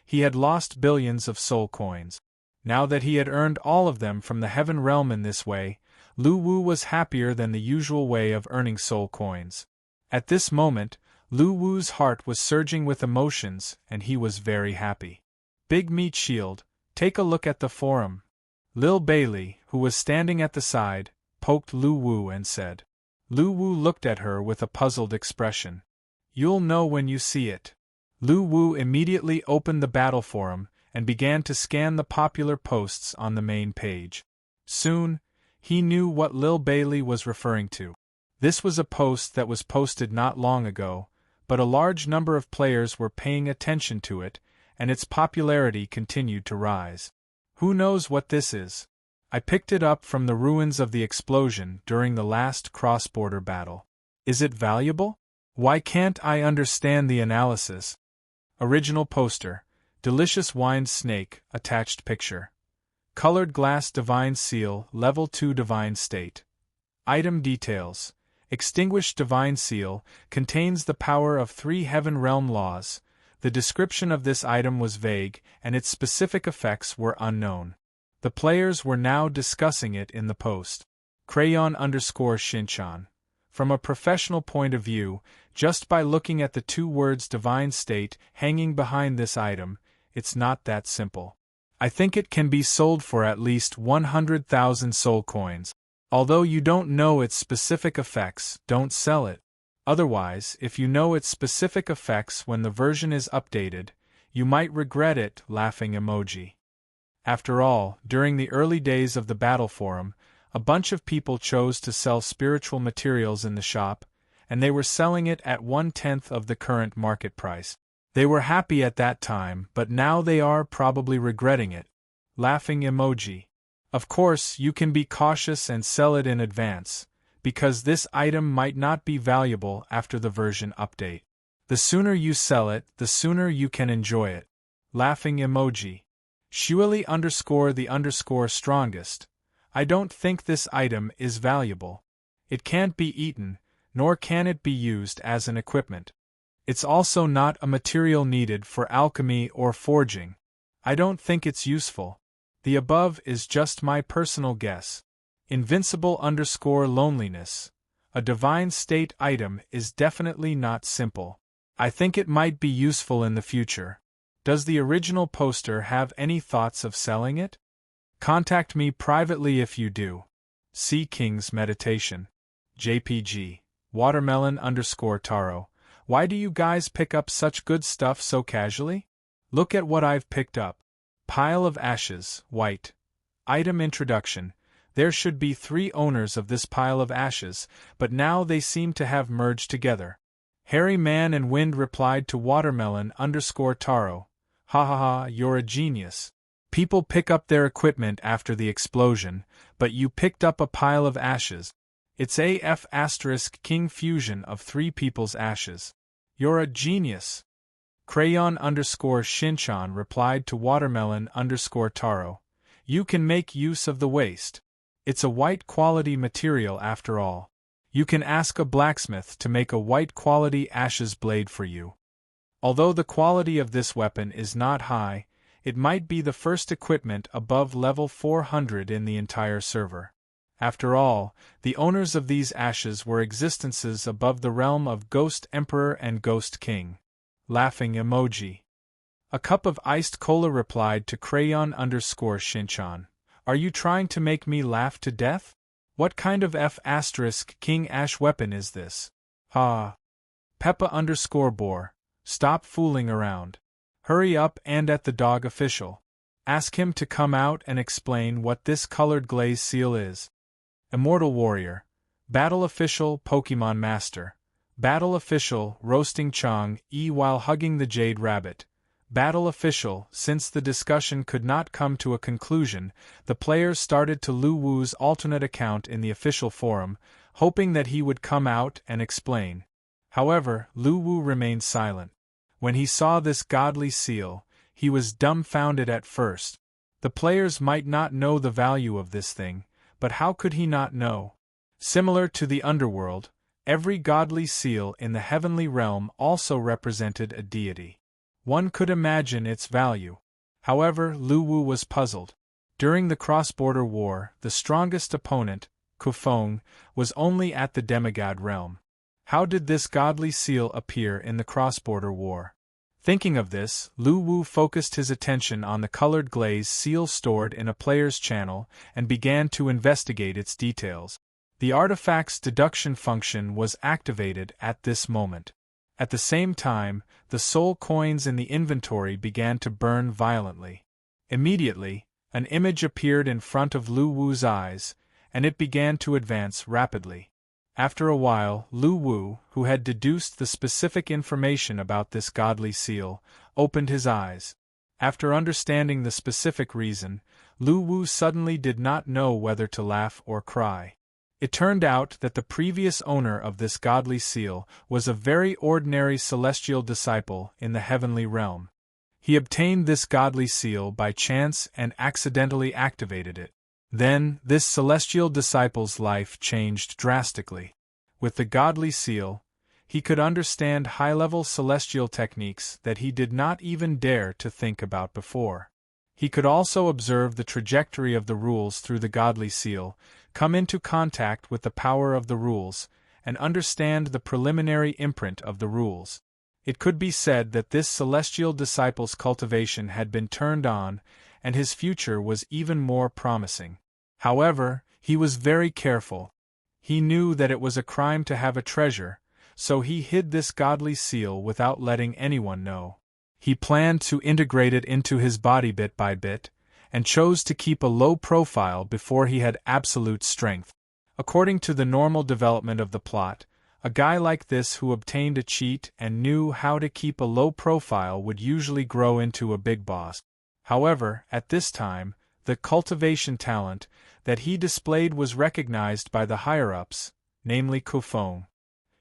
he had lost billions of soul coins. Now that he had earned all of them from the heaven realm in this way, Lu Wu was happier than the usual way of earning soul coins. At this moment, Lu Wu's heart was surging with emotions, and he was very happy. Big Meat Shield, take a look at the forum. Lil Bailey, who was standing at the side, poked Lu Wu and said. Lu Wu looked at her with a puzzled expression. You'll know when you see it. Lu Wu immediately opened the battle forum and began to scan the popular posts on the main page. Soon, he knew what Lil Bailey was referring to. This was a post that was posted not long ago, but a large number of players were paying attention to it, and its popularity continued to rise. Who knows what this is? I picked it up from the ruins of the explosion during the last cross-border battle. Is it valuable? Why can't I understand the analysis? Original poster. Delicious Wine Snake, attached picture. Colored glass Divine Seal, Level 2 Divine State. Item details. Extinguished Divine Seal, contains the power of 3 Heaven Realm laws. The description of this item was vague, and its specific effects were unknown. The players were now discussing it in the post. Crayon_Shinchan. From a professional point of view, just by looking at the 2 words Divine State hanging behind this item, it's not that simple. I think it can be sold for at least 100,000 soul coins. Although you don't know its specific effects, don't sell it. Otherwise, if you know its specific effects when the version is updated, you might regret it, laughing emoji. After all, during the early days of the battle forum, a bunch of people chose to sell spiritual materials in the shop, and they were selling it at 1/10 of the current market price. They were happy at that time, but now they are probably regretting it. Laughing emoji. Of course, you can be cautious and sell it in advance, because this item might not be valuable after the version update. The sooner you sell it, the sooner you can enjoy it. Laughing emoji. Shueli_the_strongest. I don't think this item is valuable. It can't be eaten, nor can it be used as an equipment. It's also not a material needed for alchemy or forging. I don't think it's useful. The above is just my personal guess. Invincible_loneliness. A divine state item is definitely not simple. I think it might be useful in the future. Does the original poster have any thoughts of selling it? Contact me privately if you do. Sea King's Meditation. JPG. Watermelon_Taro. Why do you guys pick up such good stuff so casually? Look at what I've picked up. Pile of ashes, white. Item introduction. There should be 3 owners of this pile of ashes, but now they seem to have merged together. Hairy Man and Wind replied to Watermelon_Taro. Ha ha ha, you're a genius. People pick up their equipment after the explosion, but you picked up a pile of ashes. It's AF*King fusion of 3 people's ashes. You're a genius. Crayon_Shinchan replied to Watermelon_Taro. You can make use of the waste. It's a white quality material after all. You can ask a blacksmith to make a white quality ashes blade for you. Although the quality of this weapon is not high, it might be the first equipment above level 400 in the entire server. After all, the owners of these ashes were existences above the realm of Ghost Emperor and Ghost King. Laughing emoji. A cup of iced cola replied to Crayon_Shinchan. Are you trying to make me laugh to death? What kind of F*King Ash weapon is this? Ha. Peppa_Boar. Stop fooling around. Hurry up and at the dog official. Ask him to come out and explain what this colored glaze seal is. Immortal Warrior. Battle Official Pokemon Master. Battle Official Roasting Chong while hugging the Jade Rabbit. Battle Official. Since the discussion could not come to a conclusion, the players started to Lu Wu's alternate account in the official forum, hoping that he would come out and explain. However, Lu Wu remained silent. When he saw this godly seal, he was dumbfounded at first. The players might not know the value of this thing, but how could he not know? Similar to the underworld, every godly seal in the heavenly realm also represented a deity. One could imagine its value. However, Lu Wu was puzzled. During the cross-border war, the strongest opponent, Kufeng, was only at the demigod realm. How did this godly seal appear in the cross-border war? Thinking of this, Lu Wu focused his attention on the colored glaze seal stored in a player's channel and began to investigate its details. The artifact's deduction function was activated at this moment. At the same time, the soul coins in the inventory began to burn violently. Immediately, an image appeared in front of Lu Wu's eyes, and it began to advance rapidly. After a while, Lu Wu, who had deduced the specific information about this godly seal, opened his eyes. After understanding the specific reason, Lu Wu suddenly did not know whether to laugh or cry. It turned out that the previous owner of this godly seal was a very ordinary celestial disciple in the heavenly realm. He obtained this godly seal by chance and accidentally activated it. Then, this celestial disciple's life changed drastically. With the godly seal, he could understand high-level celestial techniques that he did not even dare to think about before. He could also observe the trajectory of the rules through the godly seal, come into contact with the power of the rules, and understand the preliminary imprint of the rules. It could be said that this celestial disciple's cultivation had been turned on, and his future was even more promising. However, he was very careful. He knew that it was a crime to have a treasure, so he hid this godly seal without letting anyone know. He planned to integrate it into his body bit by bit, and chose to keep a low profile before he had absolute strength. According to the normal development of the plot, a guy like this who obtained a cheat and knew how to keep a low profile would usually grow into a big boss. However, at this time, the cultivation talent that he displayed was recognized by the higher-ups, namely Kufeng.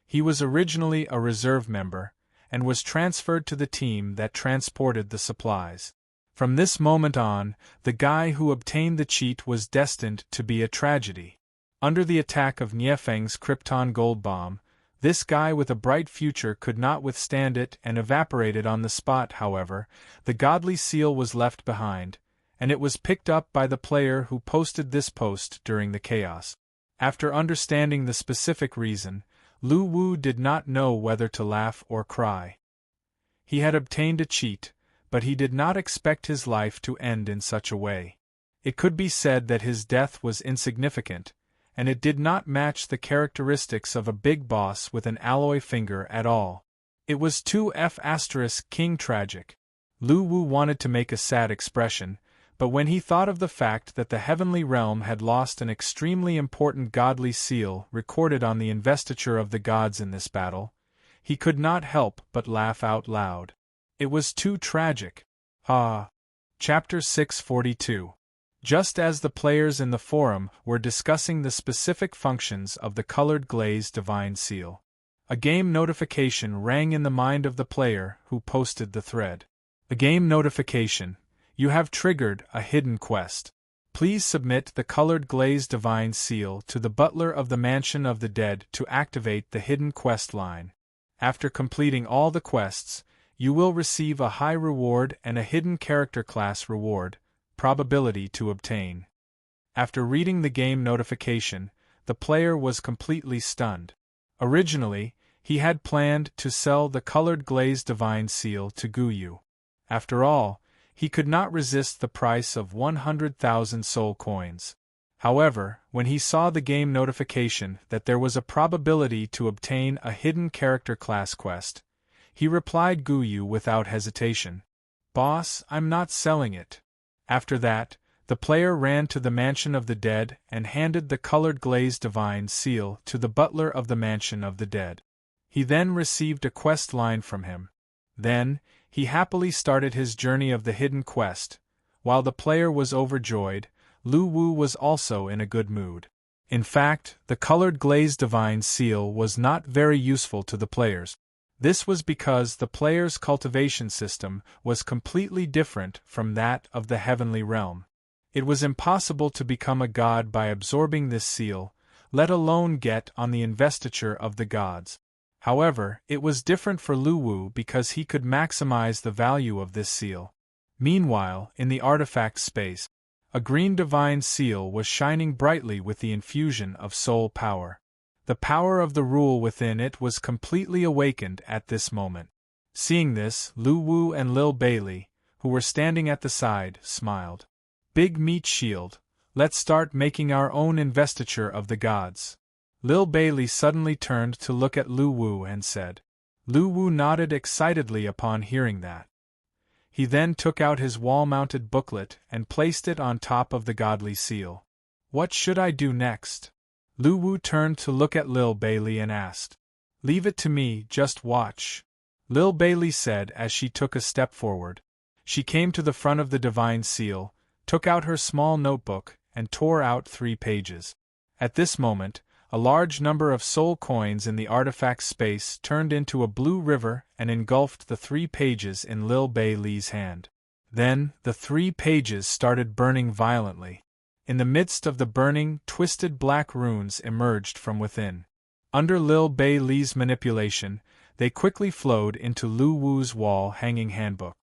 He was originally a reserve member, and was transferred to the team that transported the supplies. From this moment on, the guy who obtained the cheat was destined to be a tragedy. Under the attack of Niefeng's Krypton gold bomb, this guy with a bright future could not withstand it and evaporated on the spot. However, the godly seal was left behind, and it was picked up by the player who posted this post during the chaos. After understanding the specific reason, Lu Wu did not know whether to laugh or cry. He had obtained a cheat, but he did not expect his life to end in such a way. It could be said that his death was insignificant, and it did not match the characteristics of a big boss with an alloy finger at all. It was too King tragic. Lu Wu wanted to make a sad expression, but when he thought of the fact that the heavenly realm had lost an extremely important godly seal recorded on the investiture of the gods in this battle, he could not help but laugh out loud. It was too tragic. Chapter 642. Just as the players in the forum were discussing the specific functions of the colored glaze divine seal, a game notification rang in the mind of the player who posted the thread. A game notification. You have triggered a hidden quest. Please submit the colored glaze divine seal to the butler of the Mansion of the Dead to activate the hidden quest line. After completing all the quests, you will receive a high reward and a hidden character class reward, probability to obtain. After reading the game notification, the player was completely stunned. Originally, he had planned to sell the colored glaze divine seal to Guyu. After all, he could not resist the price of 100,000 soul coins. However, when he saw the game notification that there was a probability to obtain a hidden character class quest, he replied Guyu without hesitation. "Boss, I'm not selling it." After that, the player ran to the Mansion of the Dead and handed the colored glaze divine seal to the butler of the Mansion of the Dead. He then received a quest line from him. Then, he happily started his journey of the hidden quest. While the player was overjoyed, Lu Wu was also in a good mood. In fact, the colored glaze divine seal was not very useful to the players. This was because the player's cultivation system was completely different from that of the heavenly realm. It was impossible to become a god by absorbing this seal, let alone get on the investiture of the gods. However, it was different for Lu Wu because he could maximize the value of this seal. Meanwhile, in the artifact space, a green divine seal was shining brightly with the infusion of soul power. The power of the rule within it was completely awakened at this moment. Seeing this, Lu Wu and Lil Bailey, who were standing at the side, smiled. Big Meat Shield, let's start making our own investiture of the gods. Lil Bailey suddenly turned to look at Lu Wu and said. Lu Wu nodded excitedly upon hearing that. He then took out his wall-mounted booklet and placed it on top of the godly seal. What should I do next? Lu Wu turned to look at Lil Bailey and asked. Leave it to me, just watch. Lil Bailey said as she took a step forward. She came to the front of the divine seal, took out her small notebook, and tore out 3 pages. At this moment, a large number of soul coins in the artifact space turned into a blue river and engulfed the 3 pages in Lil Bailey's hand. Then, the 3 pages started burning violently. In the midst of the burning, twisted black runes emerged from within. Under Lil Bailey's manipulation, they quickly flowed into Lu Wu's wall-hanging handbook.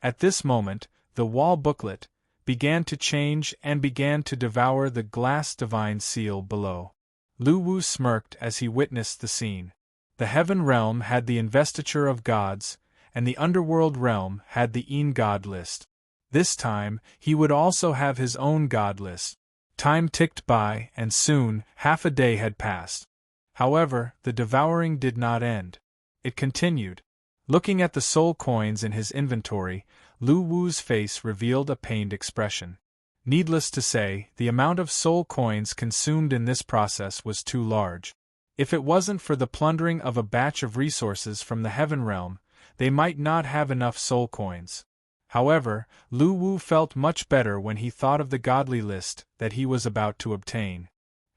At this moment, the wall booklet began to change and began to devour the glass divine seal below. Lu Wu smirked as he witnessed the scene. The heaven realm had the investiture of gods, and the underworld realm had the god list. This time, he would also have his own god list. Time ticked by, and soon, half a day had passed. However, the devouring did not end. It continued. Looking at the soul coins in his inventory, Lu Wu's face revealed a pained expression. Needless to say, the amount of soul coins consumed in this process was too large. If it wasn't for the plundering of a batch of resources from the heaven realm, they might not have enough soul coins. However, Lu Wu felt much better when he thought of the godly list that he was about to obtain.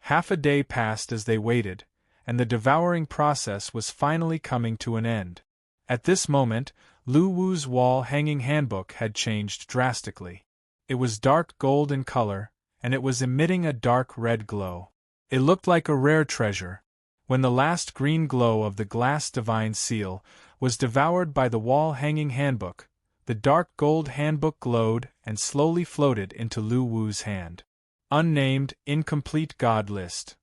Half a day passed as they waited, and the devouring process was finally coming to an end. At this moment, Lu Wu's wall-hanging handbook had changed drastically. It was dark gold in color, and it was emitting a dark red glow. It looked like a rare treasure. When the last green glow of the glass divine seal was devoured by the wall-hanging handbook, the dark gold handbook glowed and slowly floated into Lu Wu's hand. Unnamed, incomplete god list.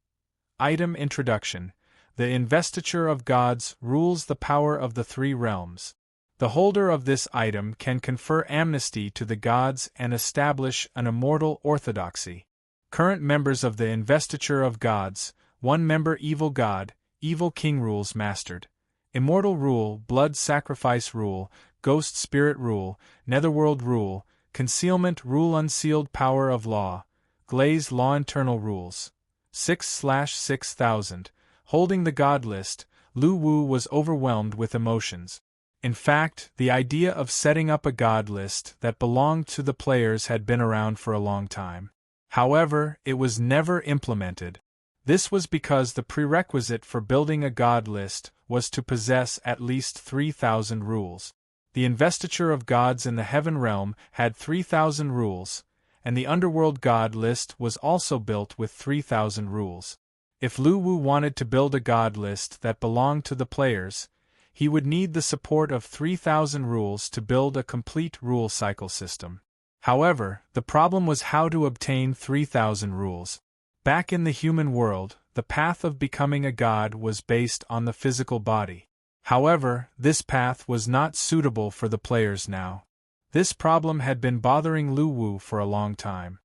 Item Introduction. The investiture of gods rules the power of the 3 realms. The holder of this item can confer amnesty to the gods and establish an immortal orthodoxy. Current members of the investiture of gods: 1 member evil god, evil king rules mastered. Immortal rule, blood sacrifice rule, ghost spirit rule, netherworld rule, concealment rule, unsealed power of law, glaze law, internal rules. 6/6000. Holding the god list, Lu Wu was overwhelmed with emotions. In fact, the idea of setting up a god list that belonged to the players had been around for a long time. However, it was never implemented. This was because the prerequisite for building a god list was to possess at least 3,000 rules. The investiture of gods in the heaven realm had 3,000 rules, and the underworld god list was also built with 3,000 rules. If Lu Wu wanted to build a god list that belonged to the players, he would need the support of 3,000 rules to build a complete rule cycle system. However, the problem was how to obtain 3,000 rules. Back in the human world, the path of becoming a god was based on the physical body. However, this path was not suitable for the players now. This problem had been bothering Lu Wu for a long time.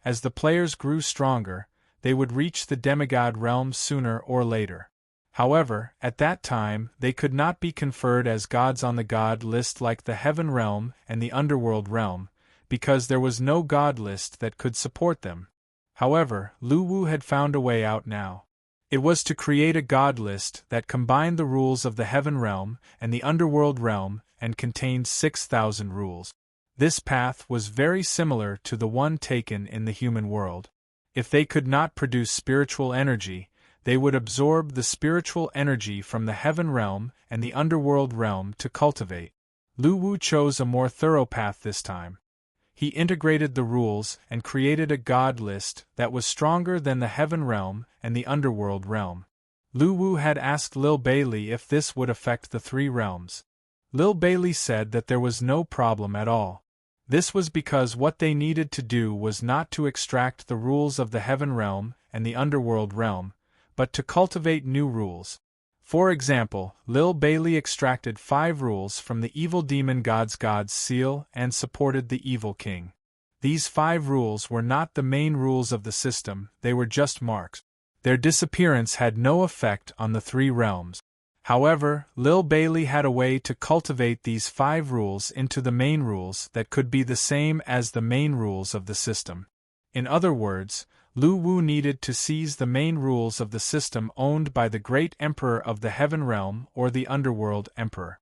As the players grew stronger, they would reach the demigod realm sooner or later. However, at that time, they could not be conferred as gods on the god list like the heaven realm and the underworld realm, because there was no god list that could support them. However, Lu Wu had found a way out now. It was to create a god list that combined the rules of the heaven realm and the underworld realm and contained 6,000 rules. This path was very similar to the one taken in the human world. If they could not produce spiritual energy, they would absorb the spiritual energy from the heaven realm and the underworld realm to cultivate. Lu Wu chose a more thorough path this time. He integrated the rules and created a god list that was stronger than the heaven realm and the underworld realm. Lu Wu had asked Lil Bailey if this would affect the 3 realms. Lil Bailey said that there was no problem at all. This was because what they needed to do was not to extract the rules of the heaven realm and the underworld realm, but to cultivate new rules. For example, Lil Bailey extracted 5 rules from the evil demon god's seal and supported the evil king. These 5 rules were not the main rules of the system, they were just marks. Their disappearance had no effect on the 3 realms. However, Lil Bailey had a way to cultivate these 5 rules into the main rules that could be the same as the main rules of the system. In other words, Lu Wu needed to seize the main rules of the system owned by the great emperor of the Heaven Realm or the Underworld Emperor.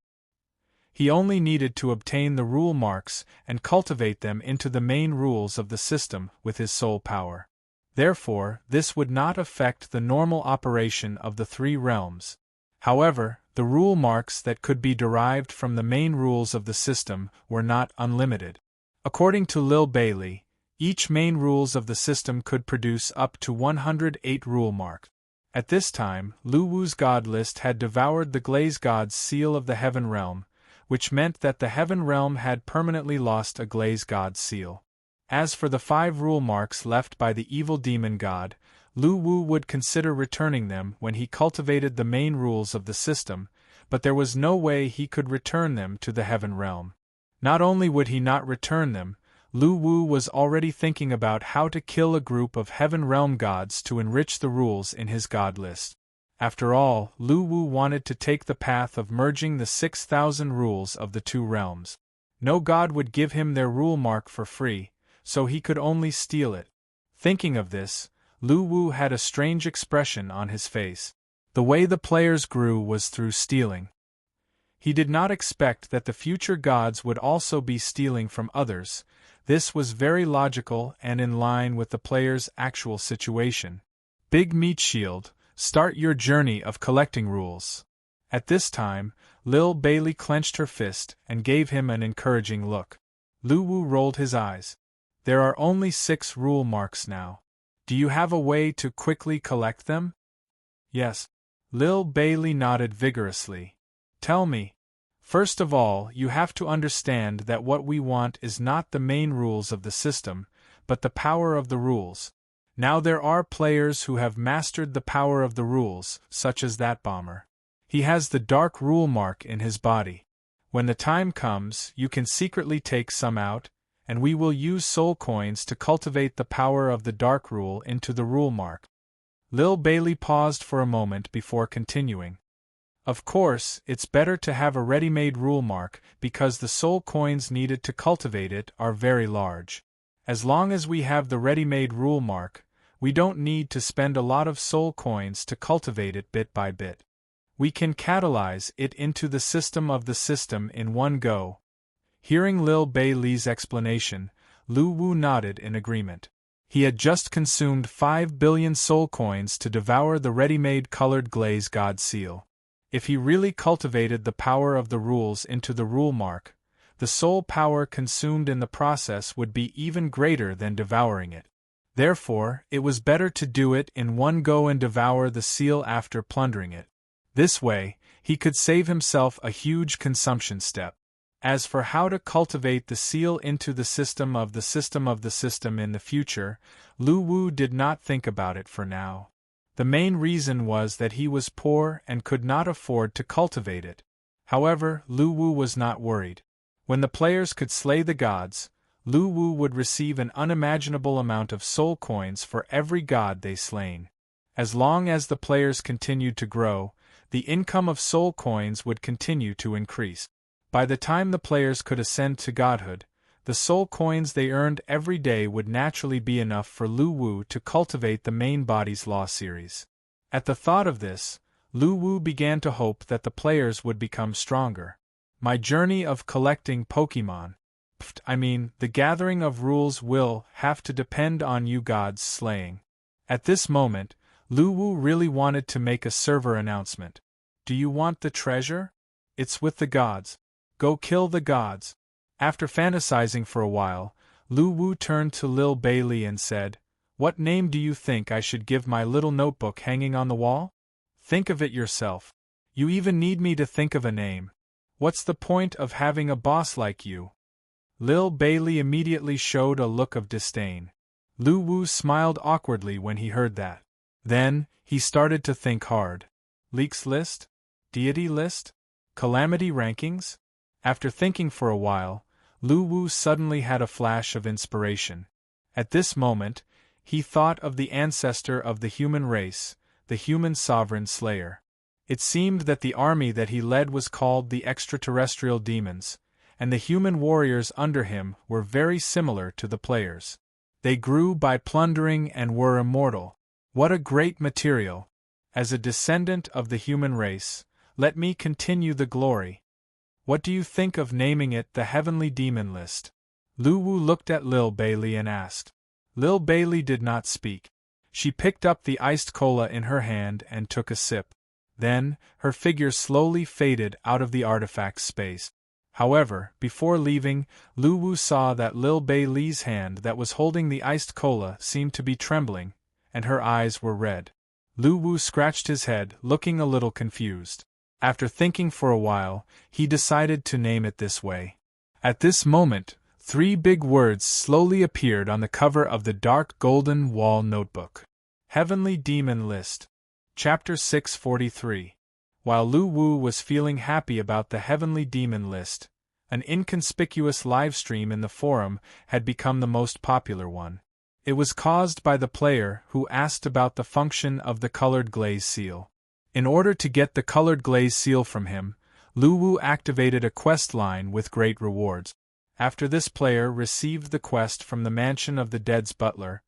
He only needed to obtain the rule marks and cultivate them into the main rules of the system with his soul power. Therefore, this would not affect the normal operation of the 3 realms. However, the rule marks that could be derived from the main rules of the system were not unlimited. According to Lil Bailey, each main rules of the system could produce up to 108 rule marks. At this time, Lu Wu's god list had devoured the Glaze God's seal of the Heaven Realm, which meant that the Heaven Realm had permanently lost a Glaze God's seal. As for the 5 rule marks left by the evil demon god, Lu Wu would consider returning them when he cultivated the main rules of the system, but there was no way he could return them to the Heaven Realm. Not only would he not return them, Lu Wu was already thinking about how to kill a group of Heaven Realm gods to enrich the rules in his god list. After all, Lu Wu wanted to take the path of merging the 6,000 rules of the 2 realms. No god would give him their rule mark for free, so he could only steal it. Thinking of this, Lu Wu had a strange expression on his face. The way the players grew was through stealing. He did not expect that the future gods would also be stealing from others. This was very logical and in line with the player's actual situation. Big Meat Shield, start your journey of collecting rules. At this time, Lil Bailey clenched her fist and gave him an encouraging look. Lu Wu rolled his eyes. There are only 6 rule marks now. Do you have a way to quickly collect them? Yes. Lil Bailey nodded vigorously. Tell me. First of all, you have to understand that what we want is not the main rules of the system, but the power of the rules. Now there are players who have mastered the power of the rules, such as that bomber. He has the dark rule mark in his body. When the time comes, you can secretly take some out, and we will use soul coins to cultivate the power of the dark rule into the rule mark. Lil Bailey paused for a moment before continuing. Of course, it's better to have a ready-made rule mark because the soul coins needed to cultivate it are very large. As long as we have the ready-made rule mark, we don't need to spend a lot of soul coins to cultivate it bit by bit. We can catalyze it into the system of the system in one go. Hearing Lil Bailey's explanation, Lu Wu nodded in agreement. He had just consumed 5 billion soul coins to devour the ready-made colored Glaze God seal. If he really cultivated the power of the rules into the rule mark, the soul power consumed in the process would be even greater than devouring it. Therefore, it was better to do it in one go and devour the seal after plundering it. This way, he could save himself a huge consumption step. As for how to cultivate the seal into the system of the system in the future, Lu Wu did not think about it for now. The main reason was that he was poor and could not afford to cultivate it. However, Lu Wu was not worried. When the players could slay the gods, Lu Wu would receive an unimaginable amount of soul coins for every god they slain. As long as the players continued to grow, the income of soul coins would continue to increase. By the time the players could ascend to godhood, the soul coins they earned every day would naturally be enough for Lu Wu to cultivate the main body's law series. At the thought of this, Lu Wu began to hope that the players would become stronger. My journey of collecting Pokemon, the gathering of rules will have to depend on you gods slaying. At this moment, Lu Wu really wanted to make a server announcement. Do you want the treasure? It's with the gods. Go kill the gods. After fantasizing for a while, Lu Wu turned to Lil Bailey and said, "What name do you think I should give my little notebook hanging on the wall? Think of it yourself. You even need me to think of a name. What's the point of having a boss like you?" Lil Bailey immediately showed a look of disdain. Lu Wu smiled awkwardly when he heard that. Then, he started to think hard. Leaks list? Deity list? Calamity rankings? After thinking for a while, Lu Wu suddenly had a flash of inspiration. At this moment, he thought of the ancestor of the human race, the human sovereign slayer. It seemed that the army that he led was called the extraterrestrial demons, and the human warriors under him were very similar to the players. They grew by plundering and were immortal. What a great material! As a descendant of the human race, let me continue the glory. What do you think of naming it the Heavenly Demon List? Lu Wu looked at Lil Bailey and asked. Lil Bailey did not speak. She picked up the iced cola in her hand and took a sip. Then, her figure slowly faded out of the artifact's space. However, before leaving, Lu Wu saw that Lil Bailey's hand that was holding the iced cola seemed to be trembling, and her eyes were red. Lu Wu scratched his head, looking a little confused. After thinking for a while, he decided to name it this way. At this moment, 3 big words slowly appeared on the cover of the dark golden wall notebook. Heavenly Demon List. Chapter 643. While Lu Wu was feeling happy about the Heavenly Demon List, an inconspicuous livestream in the forum had become the most popular one. It was caused by the player who asked about the function of the colored glaze seal. In order to get the colored glaze seal from him, Lu Wu activated a quest line with great rewards. After this player received the quest from the mansion of the dead's butler,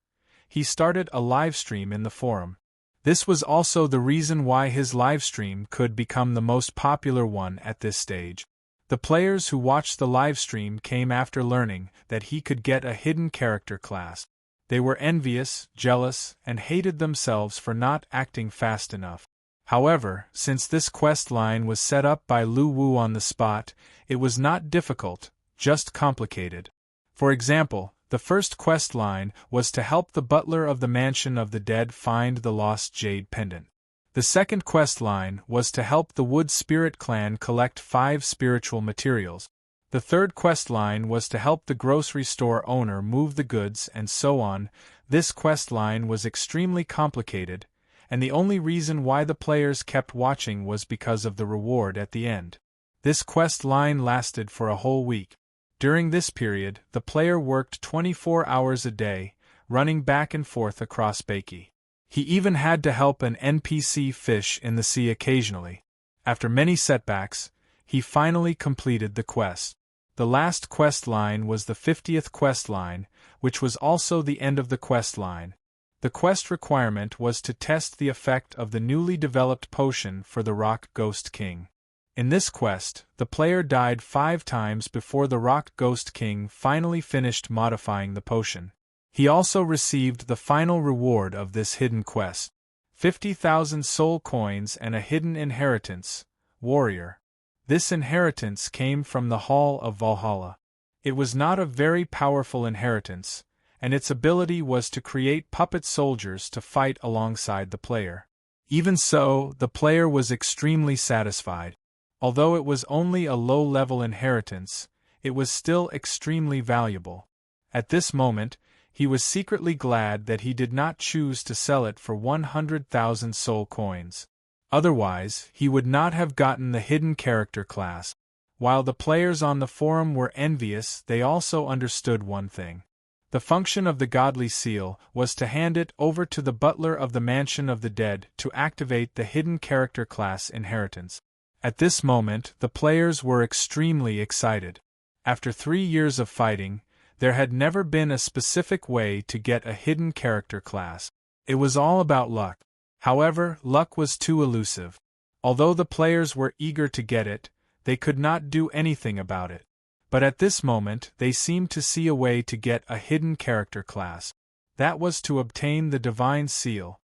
he started a livestream in the forum. This was also the reason why his livestream could become the most popular one at this stage. The players who watched the livestream came after learning that he could get a hidden character class. They were envious, jealous, and hated themselves for not acting fast enough. However, since this quest line was set up by Lu Wu on the spot, it was not difficult, just complicated. For example, the first quest line was to help the butler of the mansion of the dead find the lost jade pendant. The second quest line was to help the Wood Spirit clan collect 5 spiritual materials. The third quest line was to help the grocery store owner move the goods and so on. This quest line was extremely complicated, and the only reason why the players kept watching was because of the reward at the end. This quest line lasted for a whole week. During this period, the player worked 24 hours a day, running back and forth across Bakey. He even had to help an NPC fish in the sea occasionally. After many setbacks, he finally completed the quest. The last quest line was the 50th quest line, which was also the end of the quest line. The quest requirement was to test the effect of the newly developed potion for the Rock Ghost King. In this quest, the player died 5 times before the Rock Ghost King finally finished modifying the potion. He also received the final reward of this hidden quest: 50,000 soul coins and a hidden inheritance, Warrior. This inheritance came from the Hall of Valhalla. It was not a very powerful inheritance, and its ability was to create puppet soldiers to fight alongside the player. Even so, the player was extremely satisfied. Although it was only a low-level inheritance, it was still extremely valuable. At this moment, he was secretly glad that he did not choose to sell it for 100,000 soul coins. Otherwise, he would not have gotten the hidden character class. While the players on the forum were envious, they also understood one thing. The function of the godly seal was to hand it over to the butler of the mansion of the dead to activate the hidden character class inheritance. At this moment, the players were extremely excited. After 3 years of fighting, there had never been a specific way to get a hidden character class. It was all about luck. However, luck was too elusive. Although the players were eager to get it, they could not do anything about it. But at this moment, they seemed to see a way to get a hidden character class. That was to obtain the Divine Seal.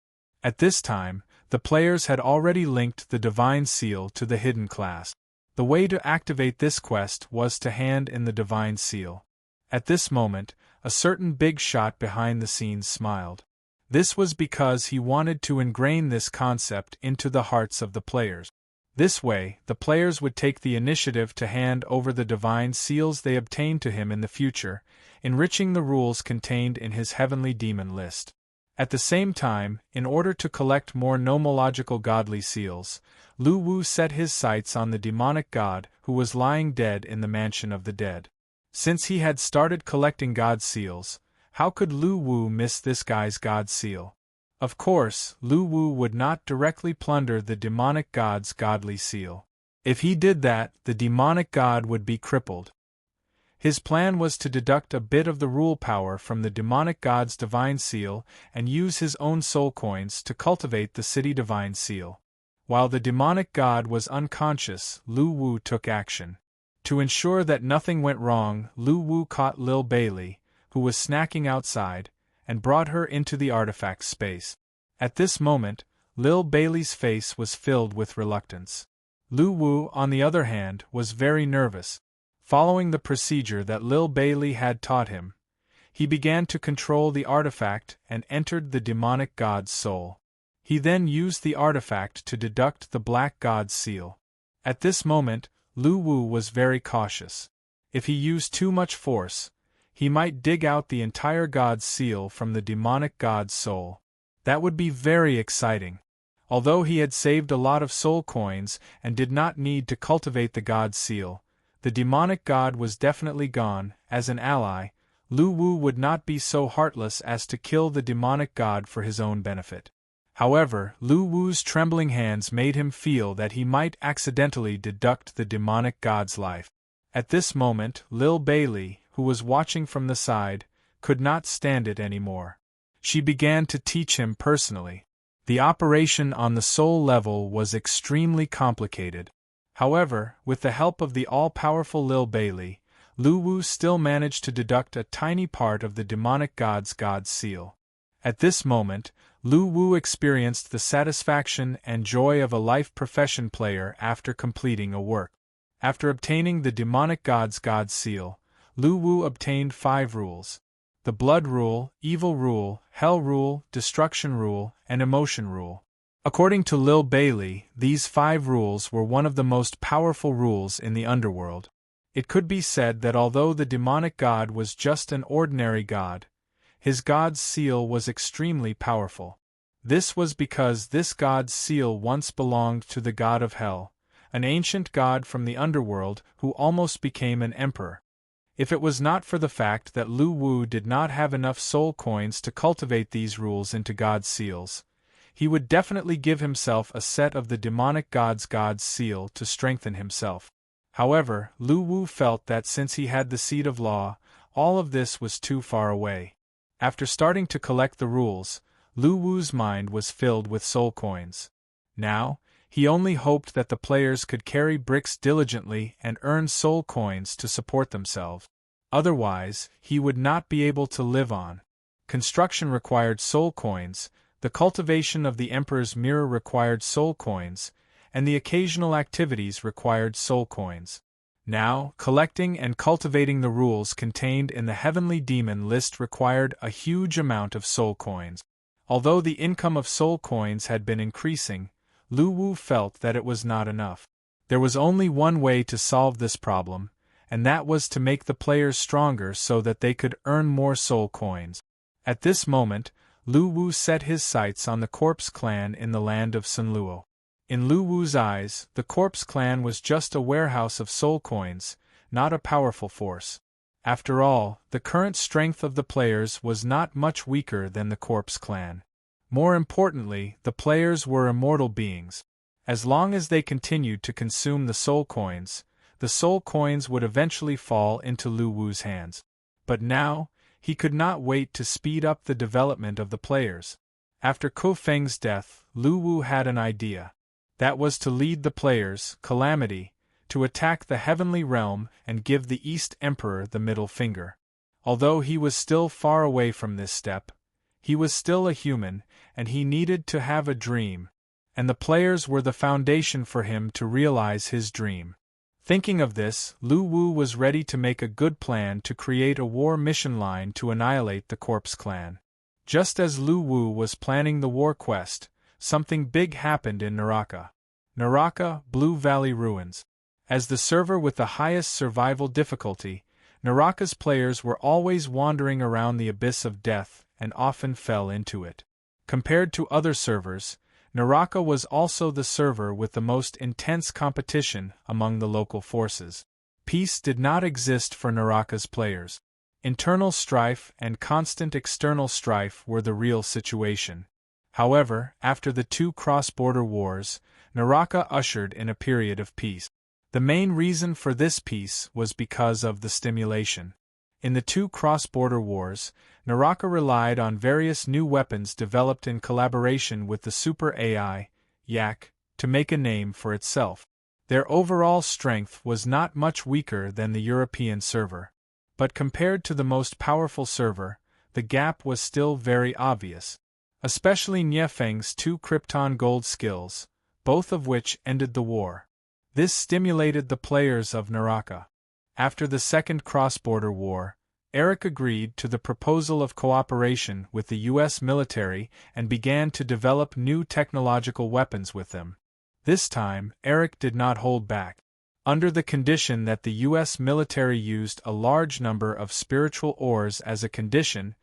At this time, the players had already linked the Divine Seal to the hidden class. The way to activate this quest was to hand in the Divine Seal. At this moment, a certain big shot behind the scenes smiled. This was because he wanted to ingrain this concept into the hearts of the players. This way, the players would take the initiative to hand over the divine seals they obtained to him in the future, enriching the rules contained in his Heavenly Demon List. At the same time, in order to collect more nomological godly seals, Lu Wu set his sights on the demonic god who was lying dead in the mansion of the dead. Since he had started collecting god seals, how could Lu Wu miss this guy's god seal? Of course, Lu Wu would not directly plunder the demonic god's godly seal. If he did that, the demonic god would be crippled. His plan was to deduct a bit of the rule power from the demonic god's divine seal and use his own soul coins to cultivate the city divine seal. While the demonic god was unconscious, Lu Wu took action. To ensure that nothing went wrong, Lu Wu caught Lil Bailey, who was snacking outside, and brought her into the artifact space. At this moment, Lil Bailey's face was filled with reluctance. Lu Wu, on the other hand, was very nervous. Following the procedure that Lil Bailey had taught him, he began to control the artifact and entered the demonic god's soul. He then used the artifact to deduct the black god's seal. At this moment, Lu Wu was very cautious. If he used too much force, he might dig out the entire god's seal from the demonic god's soul. That would be very exciting. Although he had saved a lot of soul coins and did not need to cultivate the god's seal, the demonic god was definitely gone. As an ally, Lu Wu would not be so heartless as to kill the demonic god for his own benefit. However, Lu Wu's trembling hands made him feel that he might accidentally deduct the demonic god's life. At this moment, Lil Bailey, who was watching from the side, could not stand it anymore. She began to teach him personally. The operation on the soul level was extremely complicated. However, with the help of the all-powerful Lil Bailey, Lu Wu still managed to deduct a tiny part of the demonic god's god seal. At this moment, Lu Wu experienced the satisfaction and joy of a life profession player after completing a work. After obtaining the demonic god's god seal, Lu Wu obtained 5 rules: the blood rule, evil rule, hell rule, destruction rule, and emotion rule. According to Lil Bailey, these 5 rules were one of the most powerful rules in the underworld. It could be said that although the demonic god was just an ordinary god, his god's seal was extremely powerful. This was because this god's seal once belonged to the god of hell, an ancient god from the underworld who almost became an emperor. If it was not for the fact that Lu Wu did not have enough soul coins to cultivate these rules into god seals, he would definitely give himself a set of the demonic god's god seal to strengthen himself. However, Lu Wu felt that since he had the seed of law, all of this was too far away. After starting to collect the rules, Lu Wu's mind was filled with soul coins. Now, he only hoped that the players could carry bricks diligently and earn soul coins to support themselves. Otherwise, he would not be able to live on. Construction required soul coins, the cultivation of the Emperor's mirror required soul coins, and the occasional activities required soul coins. Now, collecting and cultivating the rules contained in the Heavenly Demon list required a huge amount of soul coins. Although the income of soul coins had been increasing, Lu Wu felt that it was not enough. There was only one way to solve this problem, and that was to make the players stronger so that they could earn more soul coins. At this moment, Lu Wu set his sights on the Corpse Clan in the land of Sunluo. In Lu Wu's eyes, the Corpse Clan was just a warehouse of soul coins, not a powerful force. After all, the current strength of the players was not much weaker than the Corpse Clan. More importantly, the players were immortal beings. As long as they continued to consume the soul coins would eventually fall into Lu Wu's hands. But now, he could not wait to speed up the development of the players. After Ko Feng's death, Lu Wu had an idea. That was to lead the players, Calamity, to attack the heavenly realm and give the East Emperor the middle finger. Although he was still far away from this step, he was still a human, and he needed to have a dream, and the players were the foundation for him to realize his dream. Thinking of this, Lu Wu was ready to make a good plan to create a war mission line to annihilate the Corpse Clan. Just as Lu Wu was planning the war quest, something big happened in Naraka. Naraka, Blue Valley Ruins. As the server with the highest survival difficulty, Naraka's players were always wandering around the abyss of death and often fell into it. Compared to other servers, Naraka was also the server with the most intense competition among the local forces. Peace did not exist for Naraka's players. Internal strife and constant external strife were the real situation. However, after the two cross-border wars, Naraka ushered in a period of peace. The main reason for this peace was because of the stimulation. In the two cross-border wars, Naraka relied on various new weapons developed in collaboration with the super AI, Yak, to make a name for itself. Their overall strength was not much weaker than the European server. But compared to the most powerful server, the gap was still very obvious. Especially Niefeng's two Krypton Gold skills, both of which ended the war. This stimulated the players of Naraka. After the second cross-border war, Eric agreed to the proposal of cooperation with the U.S. military and began to develop new technological weapons with them. This time, Eric did not hold back. Under the condition that the U.S. military used a large number of spiritual ores as a condition,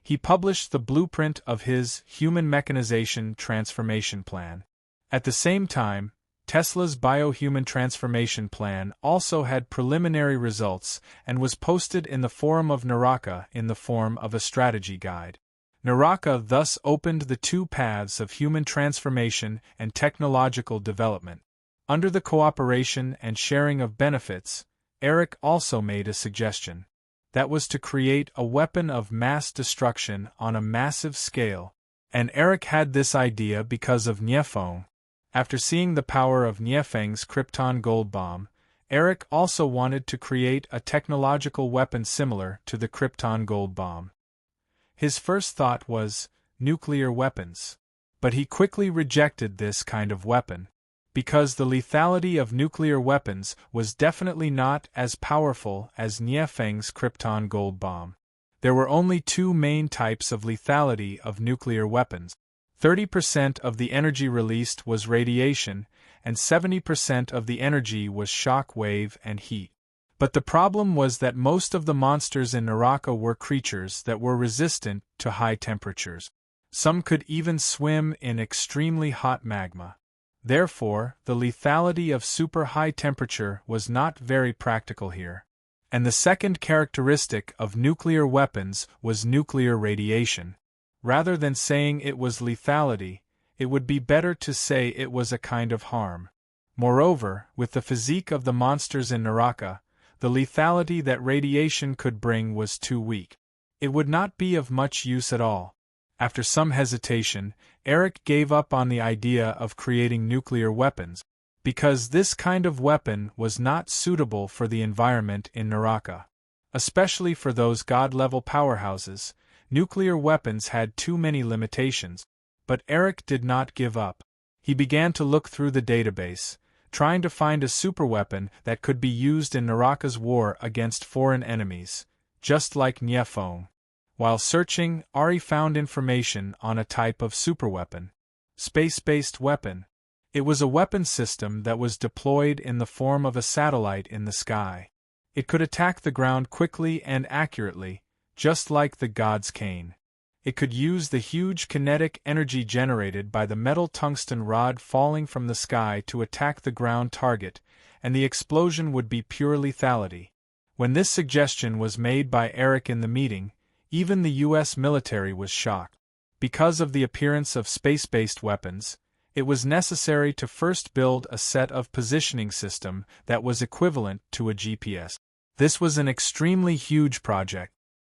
he published the blueprint of his human mechanization transformation plan. At the same time, Tesla's biohuman transformation plan also had preliminary results and was posted in the forum of Naraka in the form of a strategy guide. Naraka thus opened the two paths of human transformation and technological development. Under the cooperation and sharing of benefits, Eric also made a suggestion. That was to create a weapon of mass destruction on a massive scale, and Eric had this idea because of Niefeng. After seeing the power of Niefeng's Krypton Gold Bomb, Eric also wanted to create a technological weapon similar to the Krypton Gold Bomb. His first thought was nuclear weapons, but he quickly rejected this kind of weapon, because the lethality of nuclear weapons was definitely not as powerful as Niefeng's Krypton Gold Bomb. There were only two main types of lethality of nuclear weapons. 30% of the energy released was radiation, and 70% of the energy was shock wave and heat. But the problem was that most of the monsters in Naraka were creatures that were resistant to high temperatures. Some could even swim in extremely hot magma. Therefore, the lethality of super high temperature was not very practical here. And the second characteristic of nuclear weapons was nuclear radiation. Rather than saying it was lethality, it would be better to say it was a kind of harm. Moreover, with the physique of the monsters in Naraka, the lethality that radiation could bring was too weak. It would not be of much use at all. After some hesitation, Eric gave up on the idea of creating nuclear weapons, because this kind of weapon was not suitable for the environment in Naraka. Especially for those god-level powerhouses, nuclear weapons had too many limitations. But Eric did not give up. He began to look through the database, trying to find a superweapon that could be used in Naraka's war against foreign enemies, just like Niefeng. While searching, Ari found information on a type of superweapon. Space-based weapon. It was a weapon system that was deployed in the form of a satellite in the sky. It could attack the ground quickly and accurately, just like the god's cane. It could use the huge kinetic energy generated by the metal tungsten rod falling from the sky to attack the ground target, and the explosion would be pure lethality. When this suggestion was made by Eric in the meeting, even the U.S. military was shocked. Because of the appearance of space-based weapons, it was necessary to first build a set of positioning system that was equivalent to a GPS. This was an extremely huge project.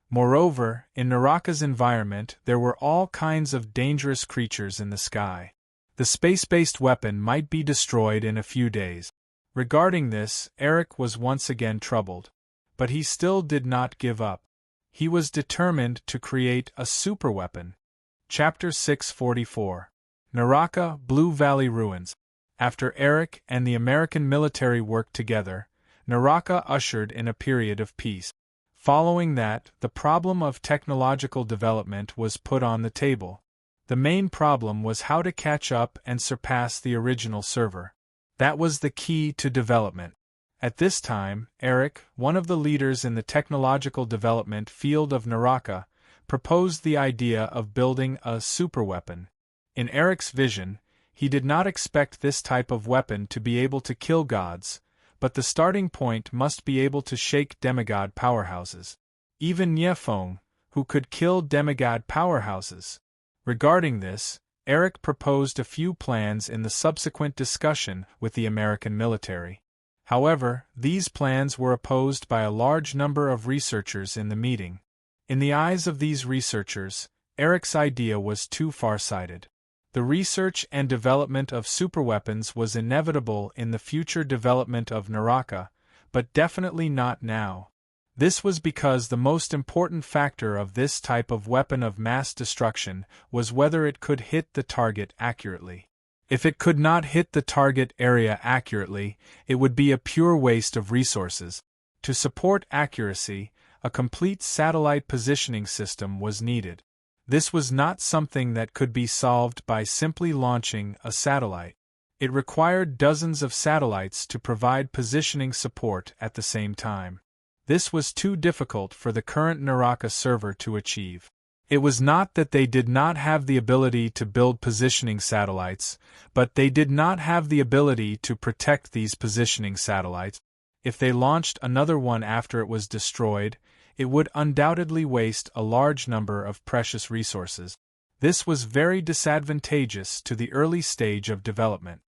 Moreover, in Naraka's environment there were all kinds of dangerous creatures in the sky. The space-based weapon might be destroyed in a few days. Regarding this, Eric was once again troubled. But he still did not give up. He was determined to create a superweapon. Chapter 644. Naraka, Blue Valley Ruins. After Eric and the American military worked together, Naraka ushered in a period of peace. Following that, the problem of technological development was put on the table. The main problem was how to catch up and surpass the original server. That was the key to development. At this time, Eric, one of the leaders in the technological development field of Naraka, proposed the idea of building a superweapon. In Eric's vision, he did not expect this type of weapon to be able to kill gods, but the starting point must be able to shake demigod powerhouses. Even Niefeng, who could kill demigod powerhouses. Regarding this, Eric proposed a few plans in the subsequent discussion with the American military. However, these plans were opposed by a large number of researchers in the meeting. In the eyes of these researchers, Eric's idea was too far-sighted. The research and development of superweapons was inevitable in the future development of Naraka, but definitely not now. This was because the most important factor of this type of weapon of mass destruction was whether it could hit the target accurately. If it could not hit the target area accurately, it would be a pure waste of resources. To support accuracy, a complete satellite positioning system was needed. This was not something that could be solved by simply launching a satellite. It required dozens of satellites to provide positioning support at the same time. This was too difficult for the current Naraka server to achieve. It was not that they did not have the ability to build positioning satellites, but they did not have the ability to protect these positioning satellites. If they launched another one after it was destroyed, it would undoubtedly waste a large number of precious resources. This was very disadvantageous to the early stage of development.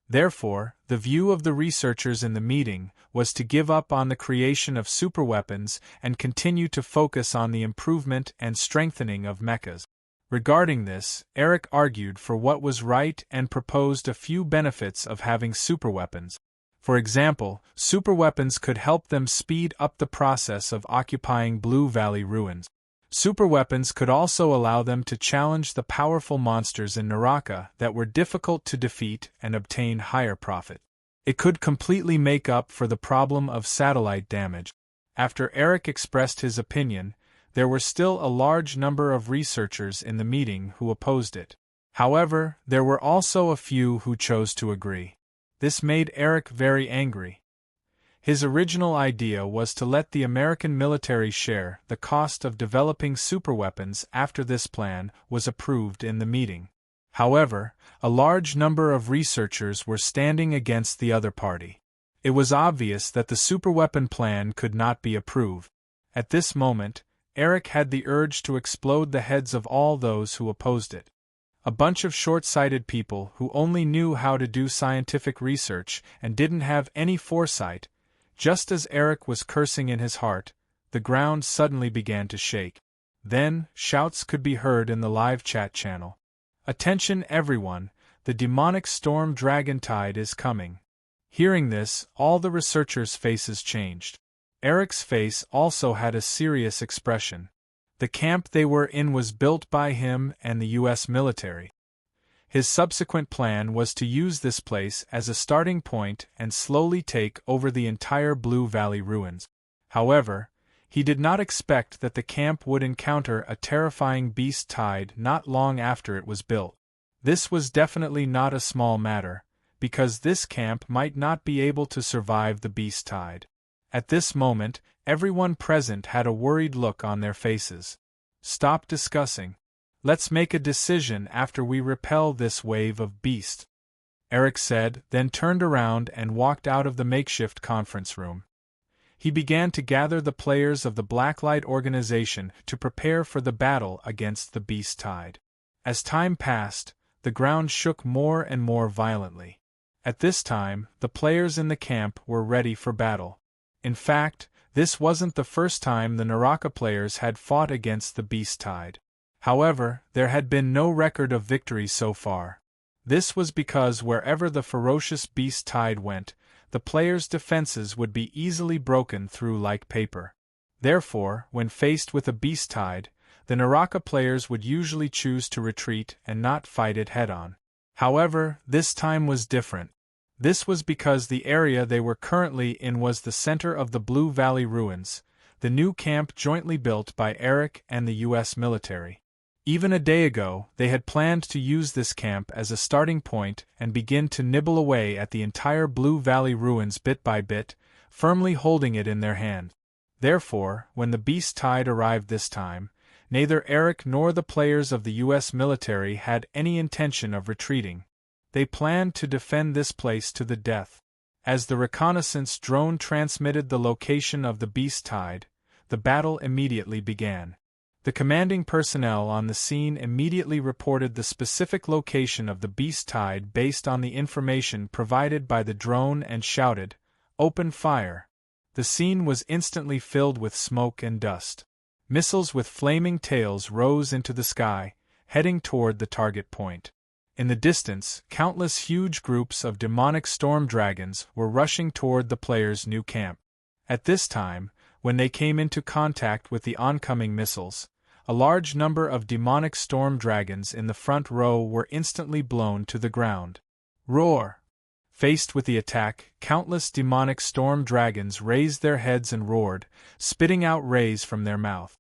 Therefore, the view of the researchers in the meeting was to give up on the creation of superweapons and continue to focus on the improvement and strengthening of mechas. Regarding this, Eric argued for what was right and proposed a few benefits of having superweapons. For example, superweapons could help them speed up the process of occupying Blue Valley ruins. Superweapons could also allow them to challenge the powerful monsters in Naraka that were difficult to defeat and obtain higher profit. It could completely make up for the problem of satellite damage. After Eric expressed his opinion, there were still a large number of researchers in the meeting who opposed it. However, there were also a few who chose to agree. This made Eric very angry. His original idea was to let the American military share the cost of developing superweapons after this plan was approved in the meeting. However, a large number of researchers were standing against the other party. It was obvious that the superweapon plan could not be approved. At this moment, Eric had the urge to explode the heads of all those who opposed it. A bunch of short-sighted people who only knew how to do scientific research and didn't have any foresight. Just as Eric was cursing in his heart, the ground suddenly began to shake. Then, shouts could be heard in the live chat channel. "Attention everyone, the demonic storm dragon tide is coming." Hearing this, all the researchers' faces changed. Eric's face also had a serious expression. The camp they were in was built by him and the U.S. military. His subsequent plan was to use this place as a starting point and slowly take over the entire Blue Valley ruins. However, he did not expect that the camp would encounter a terrifying beast tide not long after it was built. This was definitely not a small matter, because this camp might not be able to survive the beast tide. At this moment, everyone present had a worried look on their faces. "Stop discussing. Let's make a decision after we repel this wave of beast," Eric said, then turned around and walked out of the makeshift conference room. He began to gather the players of the Blacklight organization to prepare for the battle against the beast tide. As time passed, the ground shook more and more violently. At this time, the players in the camp were ready for battle. In fact, this wasn't the first time the Naraka players had fought against the beast tide. However, there had been no record of victory so far. This was because wherever the ferocious beast tide went, the players' defenses would be easily broken through like paper. Therefore, when faced with a beast tide, the Naraka players would usually choose to retreat and not fight it head-on. However, this time was different. This was because the area they were currently in was the center of the Blue Valley ruins, the new camp jointly built by Eric and the U.S. military. Even a day ago, they had planned to use this camp as a starting point and begin to nibble away at the entire Blue Valley ruins bit by bit, firmly holding it in their hand. Therefore, when the beast tide arrived this time, Neither Eric nor the players of the U.S. military had any intention of retreating. They planned to defend this place to the death. As the reconnaissance drone transmitted the location of the beast tide, the battle immediately began. The commanding personnel on the scene immediately reported the specific location of the beast tide based on the information provided by the drone and shouted, "Open fire!" The scene was instantly filled with smoke and dust. Missiles with flaming tails rose into the sky, heading toward the target point. In the distance, countless huge groups of demonic storm dragons were rushing toward the players' new camp. At this time, when they came into contact with the oncoming missiles, a large number of demonic storm dragons in the front row were instantly blown to the ground. Roar! Faced with the attack, countless demonic storm dragons raised their heads and roared, spitting out rays from their mouth.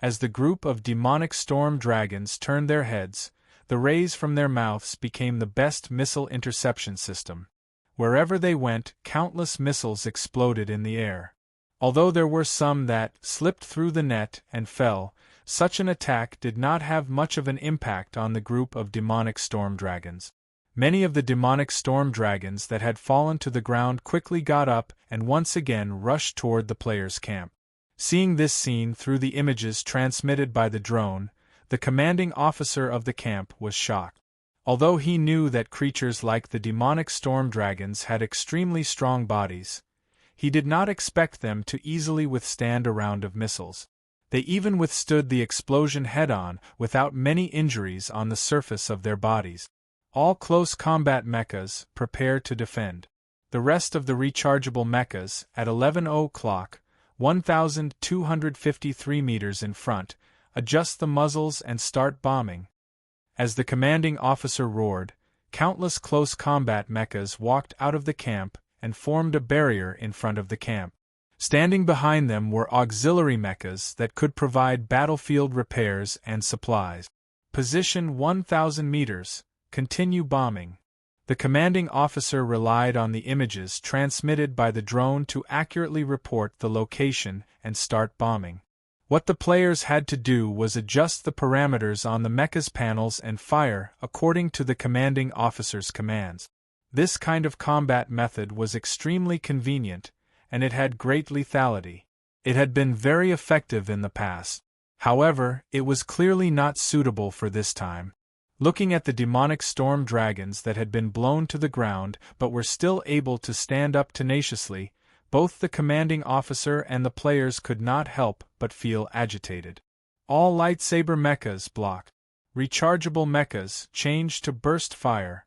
As the group of demonic storm dragons turned their heads, the rays from their mouths became the best missile interception system. Wherever they went, countless missiles exploded in the air. Although there were some that slipped through the net and fell, such an attack did not have much of an impact on the group of demonic storm dragons. Many of the demonic storm dragons that had fallen to the ground quickly got up and once again rushed toward the players' camp. Seeing this scene through the images transmitted by the drone, the commanding officer of the camp was shocked. Although he knew that creatures like the demonic storm dragons had extremely strong bodies, he did not expect them to easily withstand a round of missiles. They even withstood the explosion head-on without many injuries on the surface of their bodies. All close combat mechas prepare to defend. The rest of the rechargeable mechas, at 11 o'clock, 1,253 meters in front, adjust the muzzles and start bombing. As the commanding officer roared, countless close combat mechas walked out of the camp and formed a barrier in front of the camp. Standing behind them were auxiliary mechas that could provide battlefield repairs and supplies. Position 1,000 meters. Continue bombing. The commanding officer relied on the images transmitted by the drone to accurately report the location and start bombing. What the players had to do was adjust the parameters on the mecha's panels and fire according to the commanding officer's commands. This kind of combat method was extremely convenient, and it had great lethality. It had been very effective in the past. However, it was clearly not suitable for this time. Looking at the demonic storm dragons that had been blown to the ground but were still able to stand up tenaciously, both the commanding officer and the players could not help but feel agitated. All lightsaber mechas blocked. Rechargeable mechas changed to burst fire.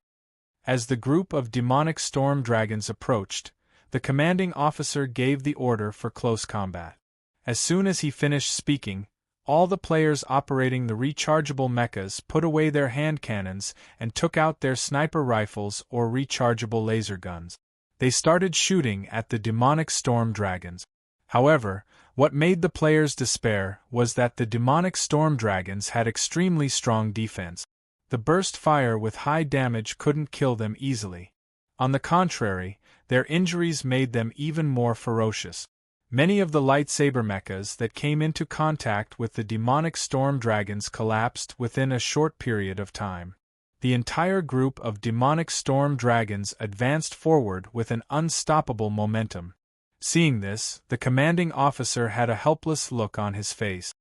As the group of demonic storm dragons approached, the commanding officer gave the order for close combat. As soon as he finished speaking, all the players operating the rechargeable mechas put away their hand cannons and took out their sniper rifles or rechargeable laser guns. They started shooting at the demonic storm dragons. However, what made the players despair was that the demonic storm dragons had extremely strong defense. The burst fire with high damage couldn't kill them easily. On the contrary, their injuries made them even more ferocious. Many of the lightsaber mechas that came into contact with the demonic storm dragons collapsed within a short period of time. The entire group of demonic storm dragons advanced forward with an unstoppable momentum. Seeing this, the commanding officer had a helpless look on his face.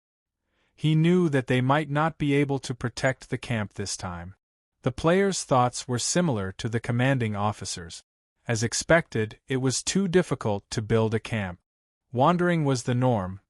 He knew that they might not be able to protect the camp this time. The players' thoughts were similar to the commanding officer's. As expected, it was too difficult to build a camp. Wandering was the norm.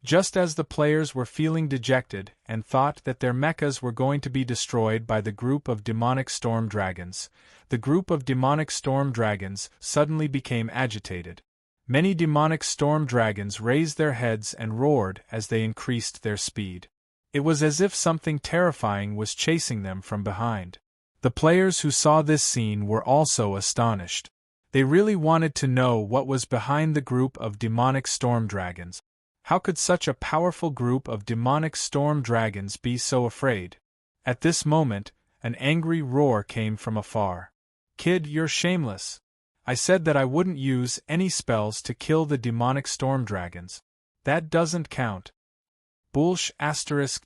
Just as the players were feeling dejected and thought that their mechas were going to be destroyed by the group of demonic storm dragons, the group of demonic storm dragons suddenly became agitated. Many demonic storm dragons raised their heads and roared as they increased their speed. It was as if something terrifying was chasing them from behind. The players who saw this scene were also astonished. They really wanted to know what was behind the group of demonic storm dragons. How could such a powerful group of demonic storm dragons be so afraid? At this moment, an angry roar came from afar. "Kid, you're shameless. I said that I wouldn't use any spells to kill the demonic storm dragons. That doesn't count." Bullsh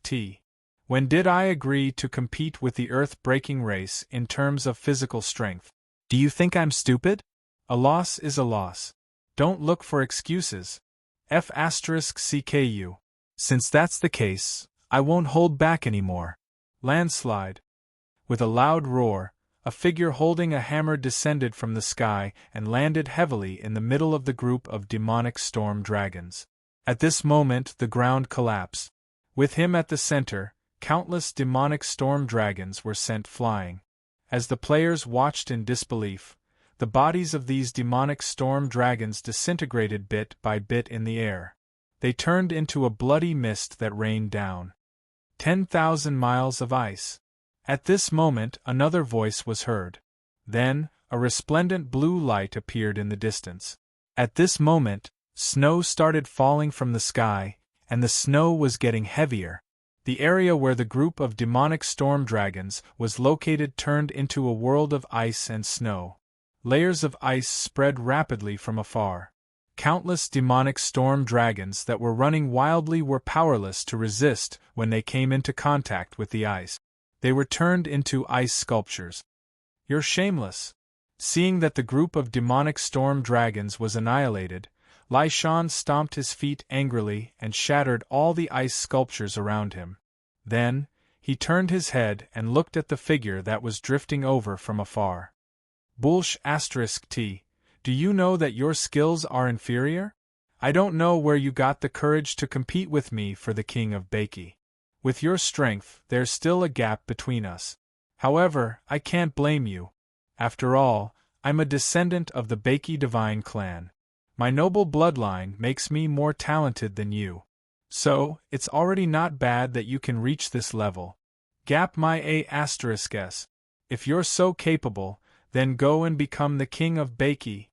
*T. When did I agree to compete with the earth-breaking race in terms of physical strength? Do you think I'm stupid? A loss is a loss. Don't look for excuses. F*CKU. Since that's the case, I won't hold back anymore. Landslide. With a loud roar, a figure holding a hammer descended from the sky and landed heavily in the middle of the group of demonic storm dragons. At this moment the ground collapsed. With him at the center, countless demonic storm dragons were sent flying. As the players watched in disbelief, the bodies of these demonic storm dragons disintegrated bit by bit in the air. They turned into a bloody mist that rained down. 10,000 miles of ice. At this moment another voice was heard. Then, a resplendent blue light appeared in the distance. At this moment, snow started falling from the sky, and the snow was getting heavier. The area where the group of demonic storm dragons was located turned into a world of ice and snow. Layers of ice spread rapidly from afar. Countless demonic storm dragons that were running wildly were powerless to resist when they came into contact with the ice. They were turned into ice sculptures. You're shameless. Seeing that the group of demonic storm dragons was annihilated, Lai Shan stomped his feet angrily and shattered all the ice sculptures around him. Then, he turned his head and looked at the figure that was drifting over from afar. Bullsh *T. Do you know that your skills are inferior? I don't know where you got the courage to compete with me for the King of Baiki. With your strength, there's still a gap between us. However, I can't blame you. After all, I'm a descendant of the Baiki divine clan. My noble bloodline makes me more talented than you. So, it's already not bad that you can reach this level. Gap my *S. If you're so capable, then go and become the King of Baiki.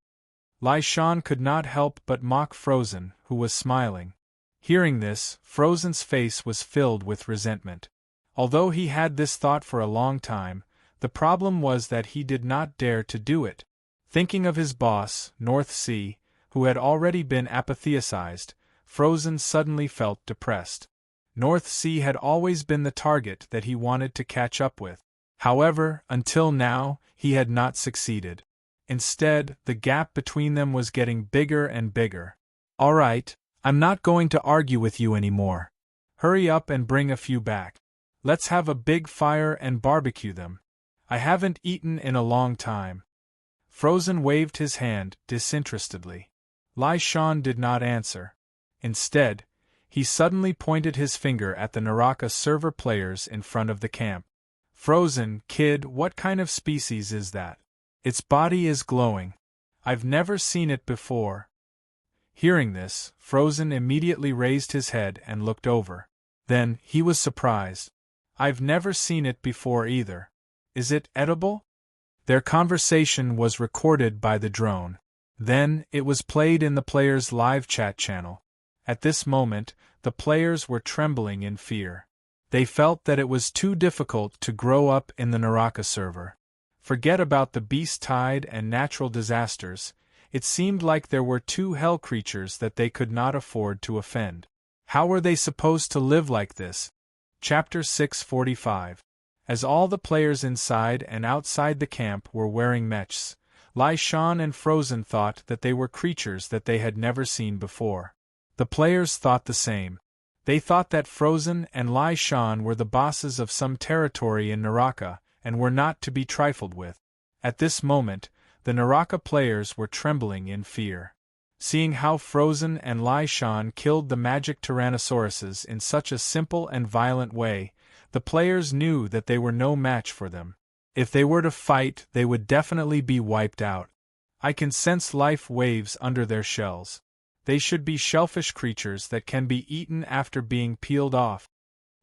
Lai Shan could not help but mock Frozen, who was smiling. Hearing this, Frozen's face was filled with resentment. Although he had this thought for a long time, the problem was that he did not dare to do it. Thinking of his boss, North Sea, who had already been apotheosized, Frozen suddenly felt depressed. North Sea had always been the target that he wanted to catch up with. However, until now, he had not succeeded. Instead, the gap between them was getting bigger and bigger. All right, I'm not going to argue with you anymore. Hurry up and bring a few back. Let's have a big fire and barbecue them. I haven't eaten in a long time. Frozen waved his hand disinterestedly. Lai Shan did not answer. Instead, he suddenly pointed his finger at the Naraka server players in front of the camp. Frozen, kid, what kind of species is that? Its body is glowing. I've never seen it before. Hearing this, Frozen immediately raised his head and looked over. Then, he was surprised. I've never seen it before either. Is it edible? Their conversation was recorded by the drone. Then, it was played in the players' live chat channel. At this moment, the players were trembling in fear. They felt that it was too difficult to grow up in the Naraka server. Forget about the beast tide and natural disasters. It seemed like there were two hell creatures that they could not afford to offend. How were they supposed to live like this? Chapter 645. As all the players inside and outside the camp were wearing mechs, Lai Shan and Frozen thought that they were creatures that they had never seen before. The players thought the same. They thought that Frozen and Lai Shan were the bosses of some territory in Naraka, and were not to be trifled with. At this moment, the Naraka players were trembling in fear. Seeing how Frozen and Lai Shan killed the magic Tyrannosauruses in such a simple and violent way, the players knew that they were no match for them. If they were to fight, they would definitely be wiped out. I can sense life waves under their shells. They should be shellfish creatures that can be eaten after being peeled off.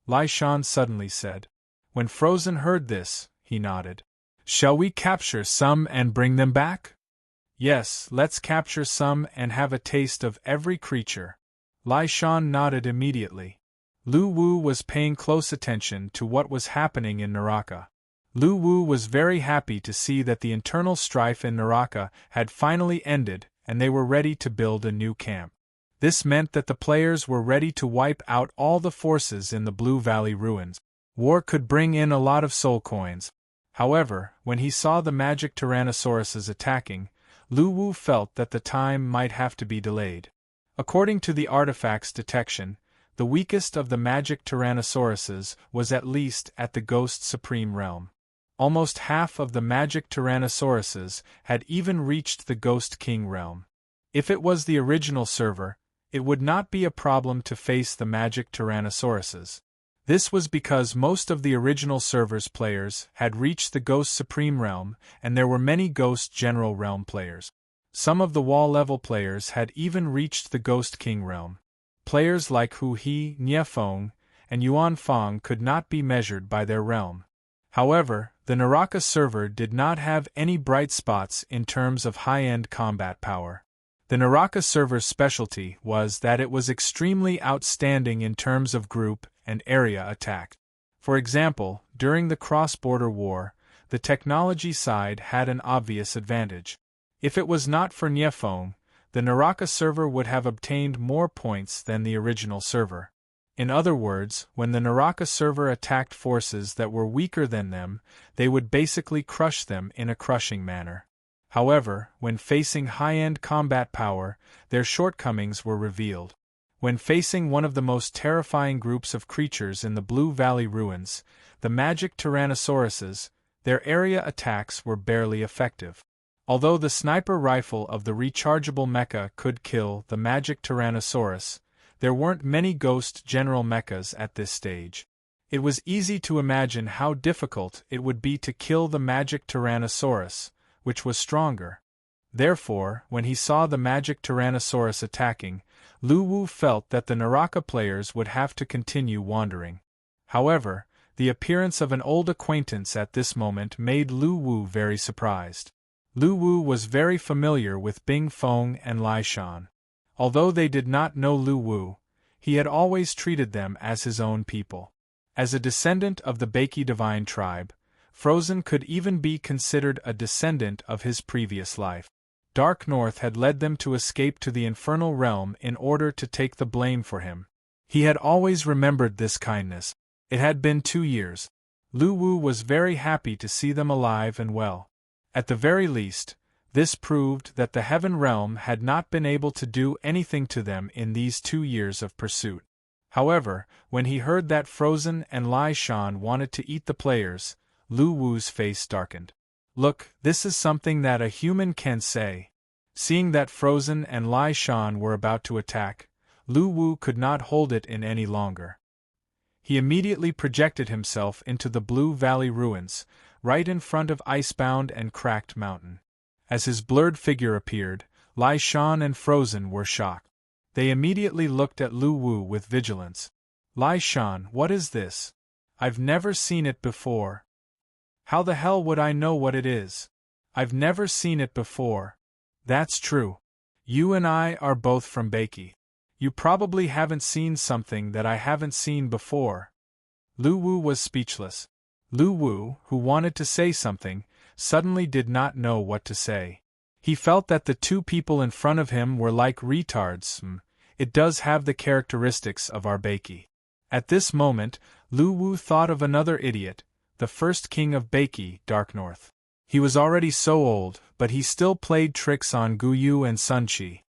Lai Shan suddenly said. When Frozen heard this, he nodded. Shall we capture some and bring them back? Yes, let's capture some and have a taste of every creature. Lai Shan nodded immediately. Lu Wu was paying close attention to what was happening in Naraka. Lu Wu was very happy to see that the internal strife in Naraka had finally ended and they were ready to build a new camp. This meant that the players were ready to wipe out all the forces in the Blue Valley ruins. War could bring in a lot of soul coins. However, when he saw the magic Tyrannosauruses attacking, Lu Wu felt that the time might have to be delayed. According to the artifact's detection, the weakest of the magic Tyrannosauruses was at least at the Ghost Supreme realm. Almost half of the magic Tyrannosauruses had even reached the Ghost King realm. If it was the original server, it would not be a problem to face the magic Tyrannosauruses. This was because most of the original server's players had reached the Ghost Supreme realm, and there were many Ghost General realm players. Some of the wall-level players had even reached the Ghost King realm. Players like Hu He, Nie Feng, and Yuan Fang could not be measured by their realm. However, the Naraka server did not have any bright spots in terms of high-end combat power. The Naraka server's specialty was that it was extremely outstanding in terms of group and area attack. For example, during the cross-border war, the technology side had an obvious advantage. If it was not for Nie Feng, the Naraka server would have obtained more points than the original server. In other words, when the Naraka server attacked forces that were weaker than them, they would basically crush them in a crushing manner. However, when facing high-end combat power, their shortcomings were revealed. When facing one of the most terrifying groups of creatures in the Blue Valley ruins, the magic Tyrannosauruses, their area attacks were barely effective. Although the sniper rifle of the rechargeable mecha could kill the magic Tyrannosaurus, there weren't many Ghost General mechas at this stage. It was easy to imagine how difficult it would be to kill the magic Tyrannosaurus, which was stronger. Therefore, when he saw the magic Tyrannosaurus attacking, Lu Wu felt that the Naraka players would have to continue wandering. However, the appearance of an old acquaintance at this moment made Lu Wu very surprised. Lu Wu was very familiar with Bing Feng and Lai Shan. Although they did not know Lu Wu, he had always treated them as his own people. As a descendant of the Beiki divine tribe, Frozen could even be considered a descendant of his previous life. Dark North had led them to escape to the infernal realm in order to take the blame for him. He had always remembered this kindness. It had been 2 years. Lu Wu was very happy to see them alive and well. At the very least, this proved that the Heaven Realm had not been able to do anything to them in these 2 years of pursuit. However, when he heard that Frozen and Lai Shan wanted to eat the players, Lu Wu's face darkened. Look, this is something that a human can say. Seeing that Frozen and Lai Shan were about to attack, Lu Wu could not hold it in any longer. He immediately projected himself into the Blue Valley ruins, right in front of Icebound and Cracked Mountain. As his blurred figure appeared, Lai Shan and Frozen were shocked. They immediately looked at Lu Wu with vigilance. Lai Shan, what is this? I've never seen it before. How the hell would I know what it is? I've never seen it before. That's true. You and I are both from Beiki. You probably haven't seen something that I haven't seen before. Lu Wu was speechless. Lu Wu, who wanted to say something, suddenly did not know what to say. He felt that the two people in front of him were like retards. It does have the characteristics of our Beiki. At this moment, Lu Wu thought of another idiot, the first king of Beiki, Dark North. He was already so old, but he still played tricks on Guyu and Sunchi.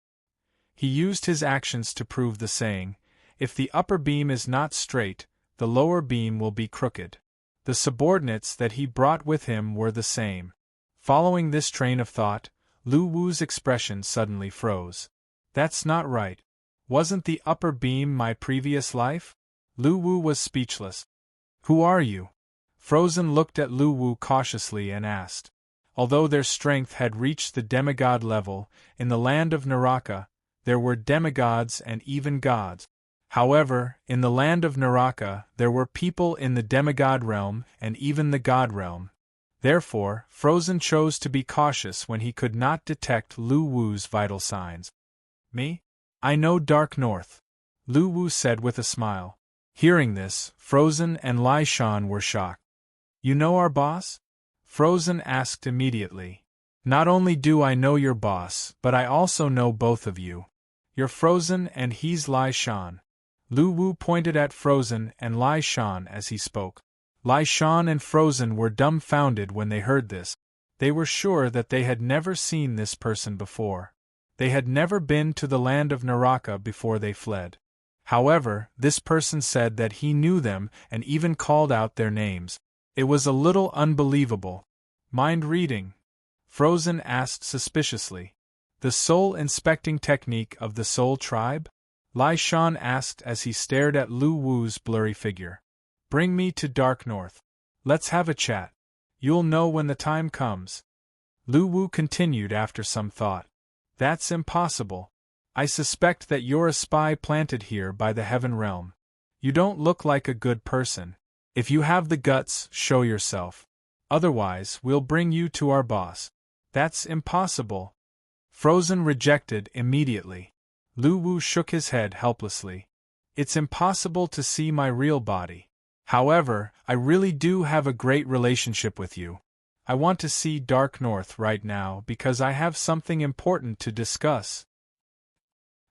He used his actions to prove the saying, if the upper beam is not straight, the lower beam will be crooked. The subordinates that he brought with him were the same. Following this train of thought, Lu Wu's expression suddenly froze. That's not right. Wasn't the upper beam my previous life? Lu Wu was speechless. Who are you? Frozen looked at Lu Wu cautiously and asked. Although their strength had reached the demigod level, in the land of Naraka, there were demigods and even gods. However, in the land of Naraka, there were people in the demigod realm and even the god realm. Therefore, Frozen chose to be cautious when he could not detect Lu Wu's vital signs. Me? I know Dark North, Lu Wu said with a smile. Hearing this, Frozen and Lai Shan were shocked. You know our boss? Frozen asked immediately. Not only do I know your boss, but I also know both of you. You're Frozen and he's Lai Shan. Lu Wu pointed at Frozen and Lai Shan as he spoke. Lai Shan and Frozen were dumbfounded when they heard this. They were sure that they had never seen this person before. They had never been to the land of Naraka before they fled. However, this person said that he knew them and even called out their names. It was a little unbelievable. Mind reading? Frozen asked suspiciously. The soul inspecting technique of the Soul Tribe? Lai Shan asked as he stared at Lu Wu's blurry figure. Bring me to Dark North. Let's have a chat. You'll know when the time comes. Lu Wu continued after some thought. That's impossible. I suspect that you're a spy planted here by the Heaven Realm. You don't look like a good person. If you have the guts, show yourself. Otherwise, we'll bring you to our boss. That's impossible. Frozen rejected immediately. Lu Wu shook his head helplessly. It's impossible to see my real body. However, I really do have a great relationship with you. I want to see Dark North right now because I have something important to discuss.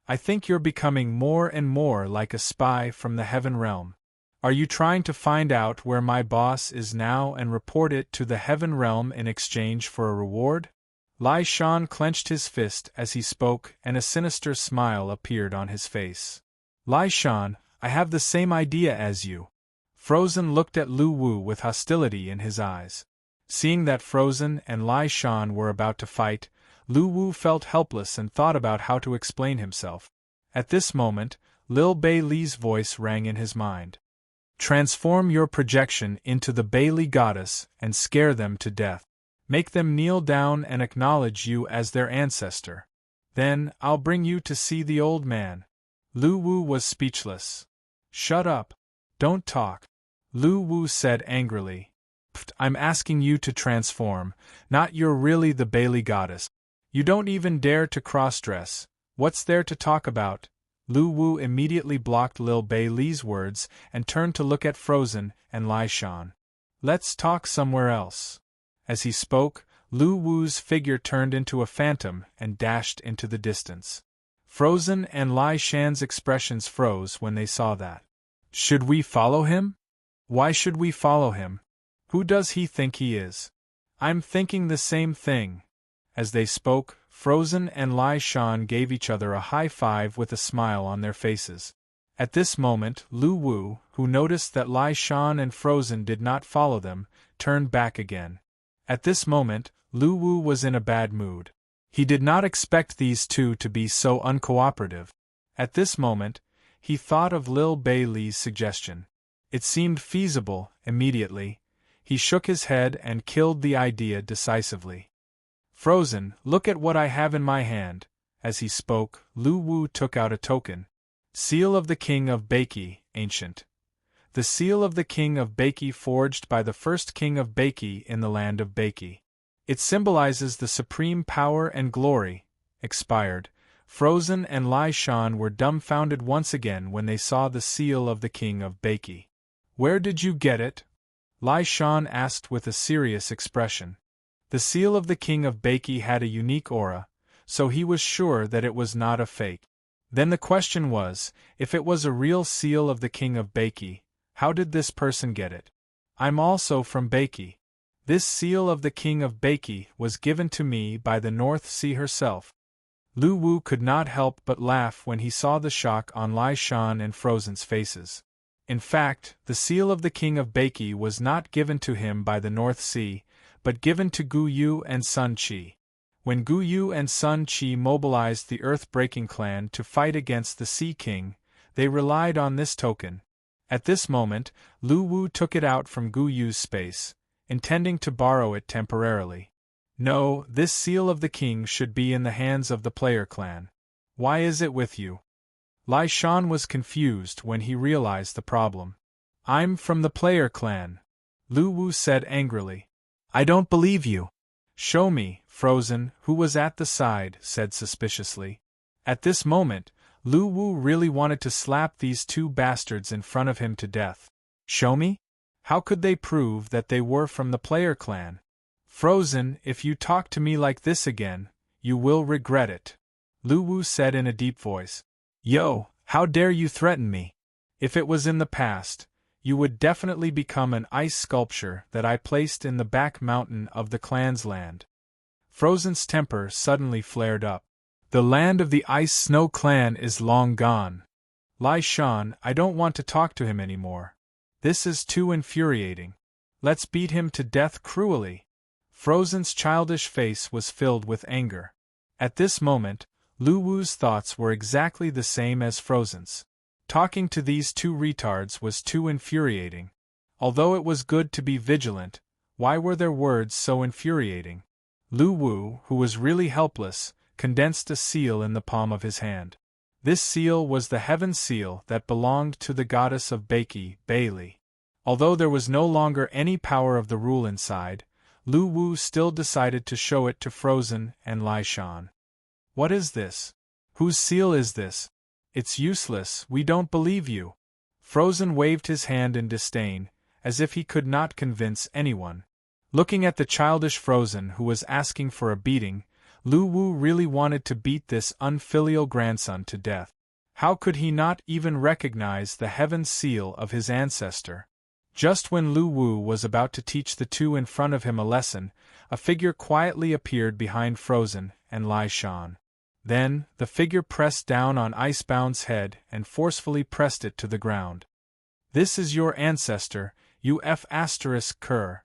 I think you're becoming more and more like a spy from the Heaven Realm. Are you trying to find out where my boss is now and report it to the Heaven Realm in exchange for a reward? Lai Shan clenched his fist as he spoke and a sinister smile appeared on his face. Lai Shan, I have the same idea as you. Frozen looked at Lu Wu with hostility in his eyes. Seeing that Frozen and Lai Shan were about to fight, Lu Wu felt helpless and thought about how to explain himself. At this moment, Lil Bei Li's voice rang in his mind. Transform your projection into the Bei Li goddess and scare them to death. Make them kneel down and acknowledge you as their ancestor. Then, I'll bring you to see the old man. Lu Wu was speechless. Shut up. Don't talk. Lu Wu said angrily. I'm asking you to transform, not you're really the Bei Li goddess. You don't even dare to cross-dress. What's there to talk about? Lu Wu immediately blocked Lil Bei Li's words and turned to look at Frozen and Lai Shan. Let's talk somewhere else. As he spoke, Lu Wu's figure turned into a phantom and dashed into the distance. Frozen and Lai Shan's expressions froze when they saw that. Should we follow him? Why should we follow him? Who does he think he is? I'm thinking the same thing. As they spoke, Frozen and Lai Shan gave each other a high five with a smile on their faces. At this moment, Lu Wu, who noticed that Lai Shan and Frozen did not follow them, turned back again. At this moment, Lu Wu was in a bad mood. He did not expect these two to be so uncooperative. At this moment, he thought of Lil Bei Li's suggestion. It seemed feasible. Immediately, he shook his head and killed the idea decisively. Frozen, look at what I have in my hand. As he spoke, Lu Wu took out a token. Seal of the King of Beiki, Ancient. The seal of the King of Beiki forged by the first king of Beiki in the land of Beiki. It symbolizes the supreme power and glory. Expired. Frozen and Lai Shan were dumbfounded once again when they saw the seal of the King of Beiki. Where did you get it? Lai Shan asked with a serious expression. The seal of the King of Beiki had a unique aura, so he was sure that it was not a fake. Then the question was, if it was a real seal of the King of Beiki, how did this person get it? I'm also from Beiki. This seal of the King of Beiki was given to me by the North Sea herself. Lu Wu could not help but laugh when he saw the shock on Lai Shan and Frozen's faces. In fact, the seal of the King of Beiki was not given to him by the North Sea, but given to Gu Yu and Sun Qi. When Gu Yu and Sun Qi mobilized the Earth-Breaking clan to fight against the Sea King, they relied on this token. At this moment, Lu Wu took it out from Gu Yu's space, intending to borrow it temporarily. No, this seal of the king should be in the hands of the player clan. Why is it with you? Lai Shan was confused when he realized the problem. I'm from the player clan, Lu Wu said angrily. I don't believe you. Show me, Frozen, who was at the side, said suspiciously. At this moment, Lu Wu really wanted to slap these two bastards in front of him to death. Show me? How could they prove that they were from the player clan? Frozen, if you talk to me like this again, you will regret it. Lu Wu said in a deep voice. Yo, how dare you threaten me? If it was in the past, you would definitely become an ice sculpture that I placed in the back mountain of the clan's land. Frozen's temper suddenly flared up. The land of the Ice Snow clan is long gone. Lai Shan, I don't want to talk to him anymore. This is too infuriating. Let's beat him to death cruelly. Frozen's childish face was filled with anger. At this moment, Lu Wu's thoughts were exactly the same as Frozen's. Talking to these two retards was too infuriating. Although it was good to be vigilant, why were their words so infuriating? Lu Wu, who was really helpless, condensed a seal in the palm of his hand. This seal was the heaven seal that belonged to the goddess of Beiki, Bailey. Although there was no longer any power of the rule inside, Lu Wu still decided to show it to Frozen and Lai Shan. What is this? Whose seal is this? It's useless, we don't believe you. Frozen waved his hand in disdain, as if he could not convince anyone. Looking at the childish Frozen who was asking for a beating, Lu Wu really wanted to beat this unfilial grandson to death. How could he not even recognize the heaven seal of his ancestor? Just when Lu Wu was about to teach the two in front of him a lesson, a figure quietly appeared behind Frozen and Lai Shan. Then, the figure pressed down on Icebound's head and forcefully pressed it to the ground. This is your ancestor, you F***Ker.